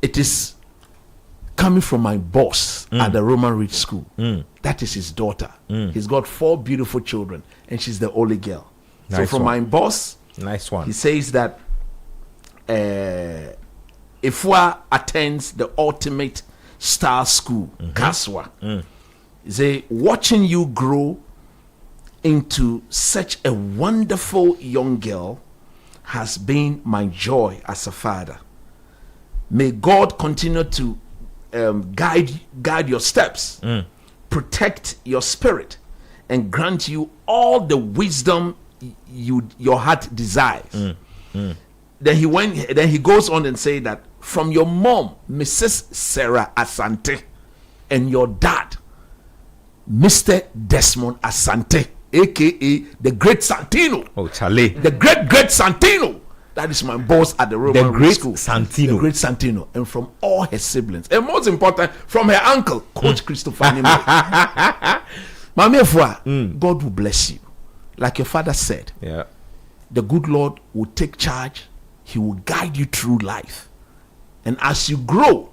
It is coming from my boss at the Roman Ridge School. That is his daughter. He's got 4 beautiful children, and she's the only girl. Nice so from one. my boss, nice one. He says that Ifua attends the ultimate star school, Kaswa. He say, watching you grow into such a wonderful young girl has been my joy as a father. May God continue to guide your steps, protect your spirit, and grant you all the wisdom your heart desires. Then he goes on and say that from your mom, Mrs. Sarah Asante, and your dad, Mr. Desmond Asante, aka the Great Santino. Oh, Charlie. The great Santino. That is my boss at the Roman Great School. Santino. The Great Santino. And from all her siblings. And most important, from her uncle, Coach Christopher Nimue. Mami Efua, God will bless you. Like your father said, the good Lord will take charge. He will guide you through life. And as you grow,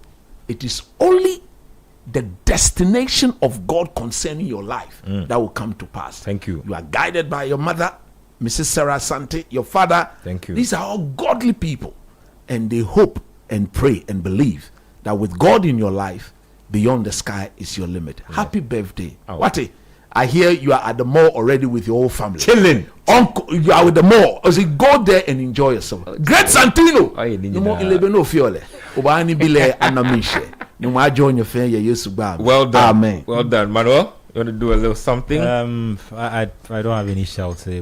it is only the destination of God concerning your life that will come to pass. Thank you. You are guided by your mother, Mrs. Sarah Asante, your father. Thank you. These are all godly people, and they hope and pray and believe that with God in your life, beyond the sky is your limit. Happy birthday. Wati, I hear you are at the mall already with your whole family. Chilling. Uncle, you are with the mall. I say, go there and enjoy yourself. Great Santino. No more 11 no fiole. Obani bile anamishe. No more join your friend. Well done. Amen. Well done, Manuel. You want to do a little something? I don't have any shout today,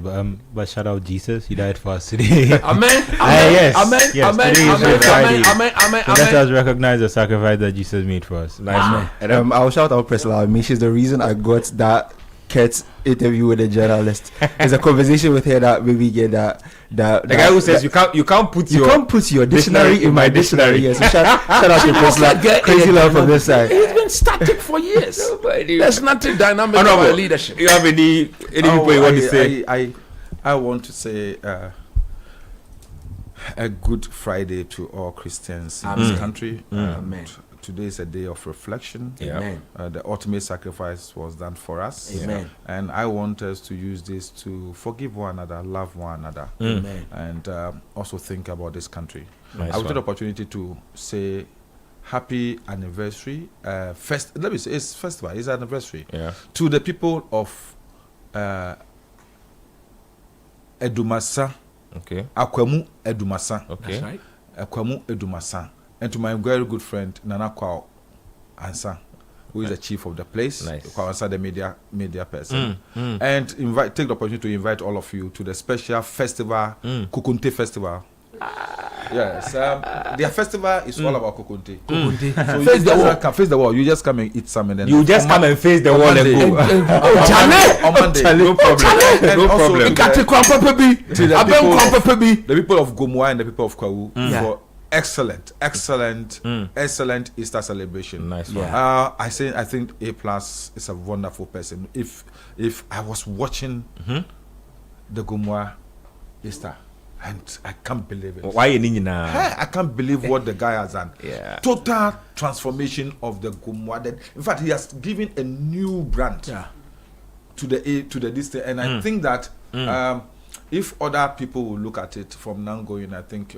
but shout out Jesus. He died for us today. Amen. Yes. Amen. Yes. Amen. Today is Amen. Friday. Amen. Amen. So let us recognize the sacrifice that Jesus made for us. Nice one. And I'll shout out Priscilla. She's the reason I got that Kurt's interview with a journalist. There's a conversation with her that maybe get the guy who says you can't put your dictionary in my dictionary. Yes, so shout out to Priscilla. Crazy love from this side. It's been static for years. There's nothing dynamic about leadership. You have any people you want to say? I want to say a good Friday to all Christians in this country. Amen. Today is a day of reflection. Amen. The ultimate sacrifice was done for us. Amen. And I want us to use this to forgive one another, love one another, Amen. and also think about this country. Nice I will take the one. opportunity to say happy anniversary. Let me say it's festival. It's anniversary. To the people of Edumasa. Okay. Akwemu Edumasa. Okay. That's right. Akwemu Edumasa. And to my very good friend Nana Kwao Ansa, who is the chief of the place. Nice. Kwao Ansa, the media person. And take the opportunity to invite all of you to the special festival, Kukunte Festival. Yes, their festival is all about Kukunte. So you just face the wall. You just come and eat some, and then You just come and face the wall and go. on Monday. No problem. And No also, problem. to the people of Gomwa and the people of Kwawu for excellent Easter celebration. Nice one. I think A+ is a wonderful person. If I was watching the Gomwa Easter, and I can't believe it. Why you need now? I can't believe what the guy has done. Yeah. Total transformation of the Gomwa. In fact, he has given a new brand to the district, and I think that if other people will look at it from now going, I think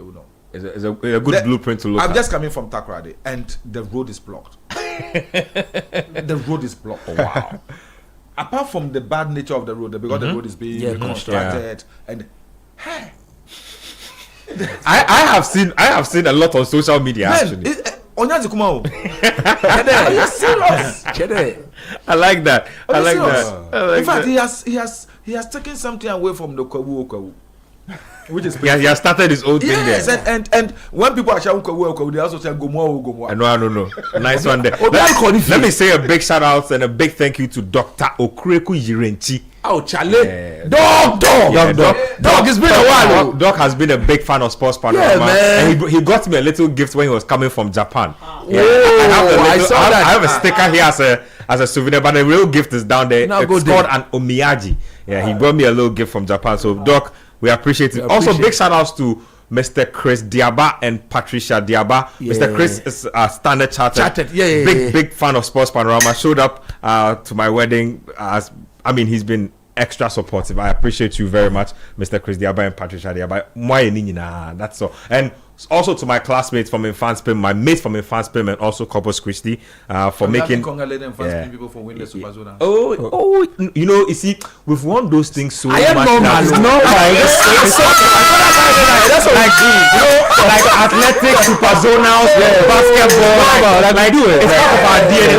It's a good blueprint to look at. I'm just coming from Takoradi, and the road is blocked. The road is blocked. Wow. Apart from the bad nature of the road, because the road is being reconstructed, and I have seen a lot on social media actually. Are you serious? I like that. In fact, he has taken something away from the Kwawu. Which is he has started his own thing there. Yes, and when people are shouting welcome, they also say Gomo. No. Nice one there. Let me say a big shout out and a big thank you to Dr. Okreku Yirenchi. Oh, Charlie. Dog. It's been a while. Doc has been a big fan of Sports Panorama. And he got me a little gift when he was coming from Japan. Yeah. I have a sticker here as a souvenir, but the real gift is down there. It's called an omiyage. Yeah, he brought me a little gift from Japan. So, Doc, we appreciate it. Also, big shout outs to Mr. Chris Diaba and Patricia Diaba. Yeah. Mr. Chris is Standard Chartered. Big fan of Sports Panorama. Showed up to my wedding. He's been extra supportive. I appreciate you very much, Mr. Chris Diaba and Patricia Diaba. That's all. And also to my classmates from Infanspim, my mates from Infanspim, and also Corpus Christi for making. People for winning the Super Zone. You see, we've won those things so much. That's like athletics, super zonals, basketball. Like do it. It's part of our DNA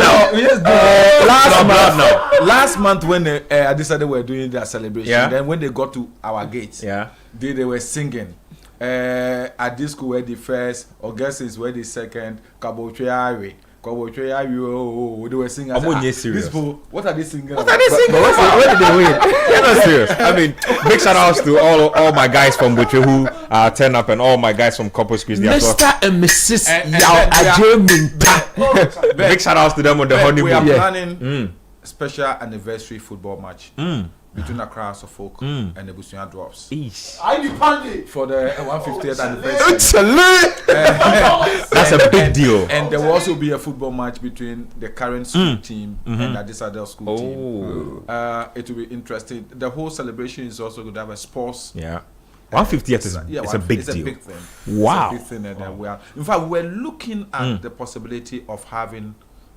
now. Last month when I decided we were doing their celebration, then when they got to our gates, they were singing. At this school where the first, Augustus where the second, they were singing. What are they singing? Where did they win? You're not serious. I mean, big shout outs to all my guys from Butcher who turn up and all my guys from Corpus Christi. Mr. and Mrs. Big shout outs to them on the honeymoon. We are planning special anniversary football match between Accra Suffolk and the Busunya Dwarfs. For the 150th anniversary. That's a big deal. And there will also be a football match between the current school team and the Addis Addo school team. It will be interesting. The whole celebration is also going to have a sports. 150th is a big deal. A big thing. Wow. It's a big thing. In fact, we're looking at the possibility of having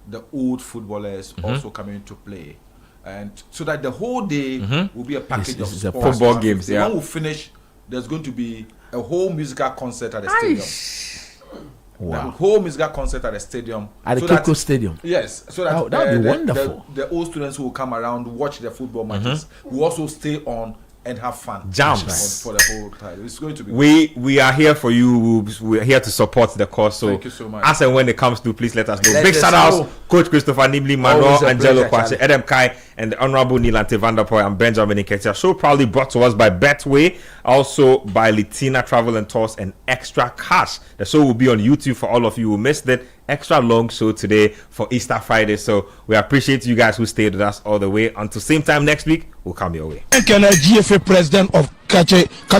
the old footballers also coming into play. And so that the whole day will be a package of sports. Football games. When we finish, there's going to be a whole musical concert at the stadium. Wow. A whole musical concert at the stadium. At the Kiko Stadium. Yes. So that would be wonderful. The old students who will come around, watch the football matches, will also stay on and have fun. Jams for the whole time. It's going to be. We are here for you. We're here to support the cause. So thank you so much. As and when it comes to, please let us know. Big shout outs, Coach Christopher Nimli, Manuel Angelo Kwache, Edem Kai, and the Honorable Nilante Vanderpoy and Benjamin Nketia. Show proudly brought to us by Betway, also by Litina Travel and Tours and Extra Cash. The show will be on YouTube for all of you who missed it. Extra long show today for Easter Friday. So we appreciate you guys who stayed with us all the way. Until same time next week, we'll come your way. GFA president of Kache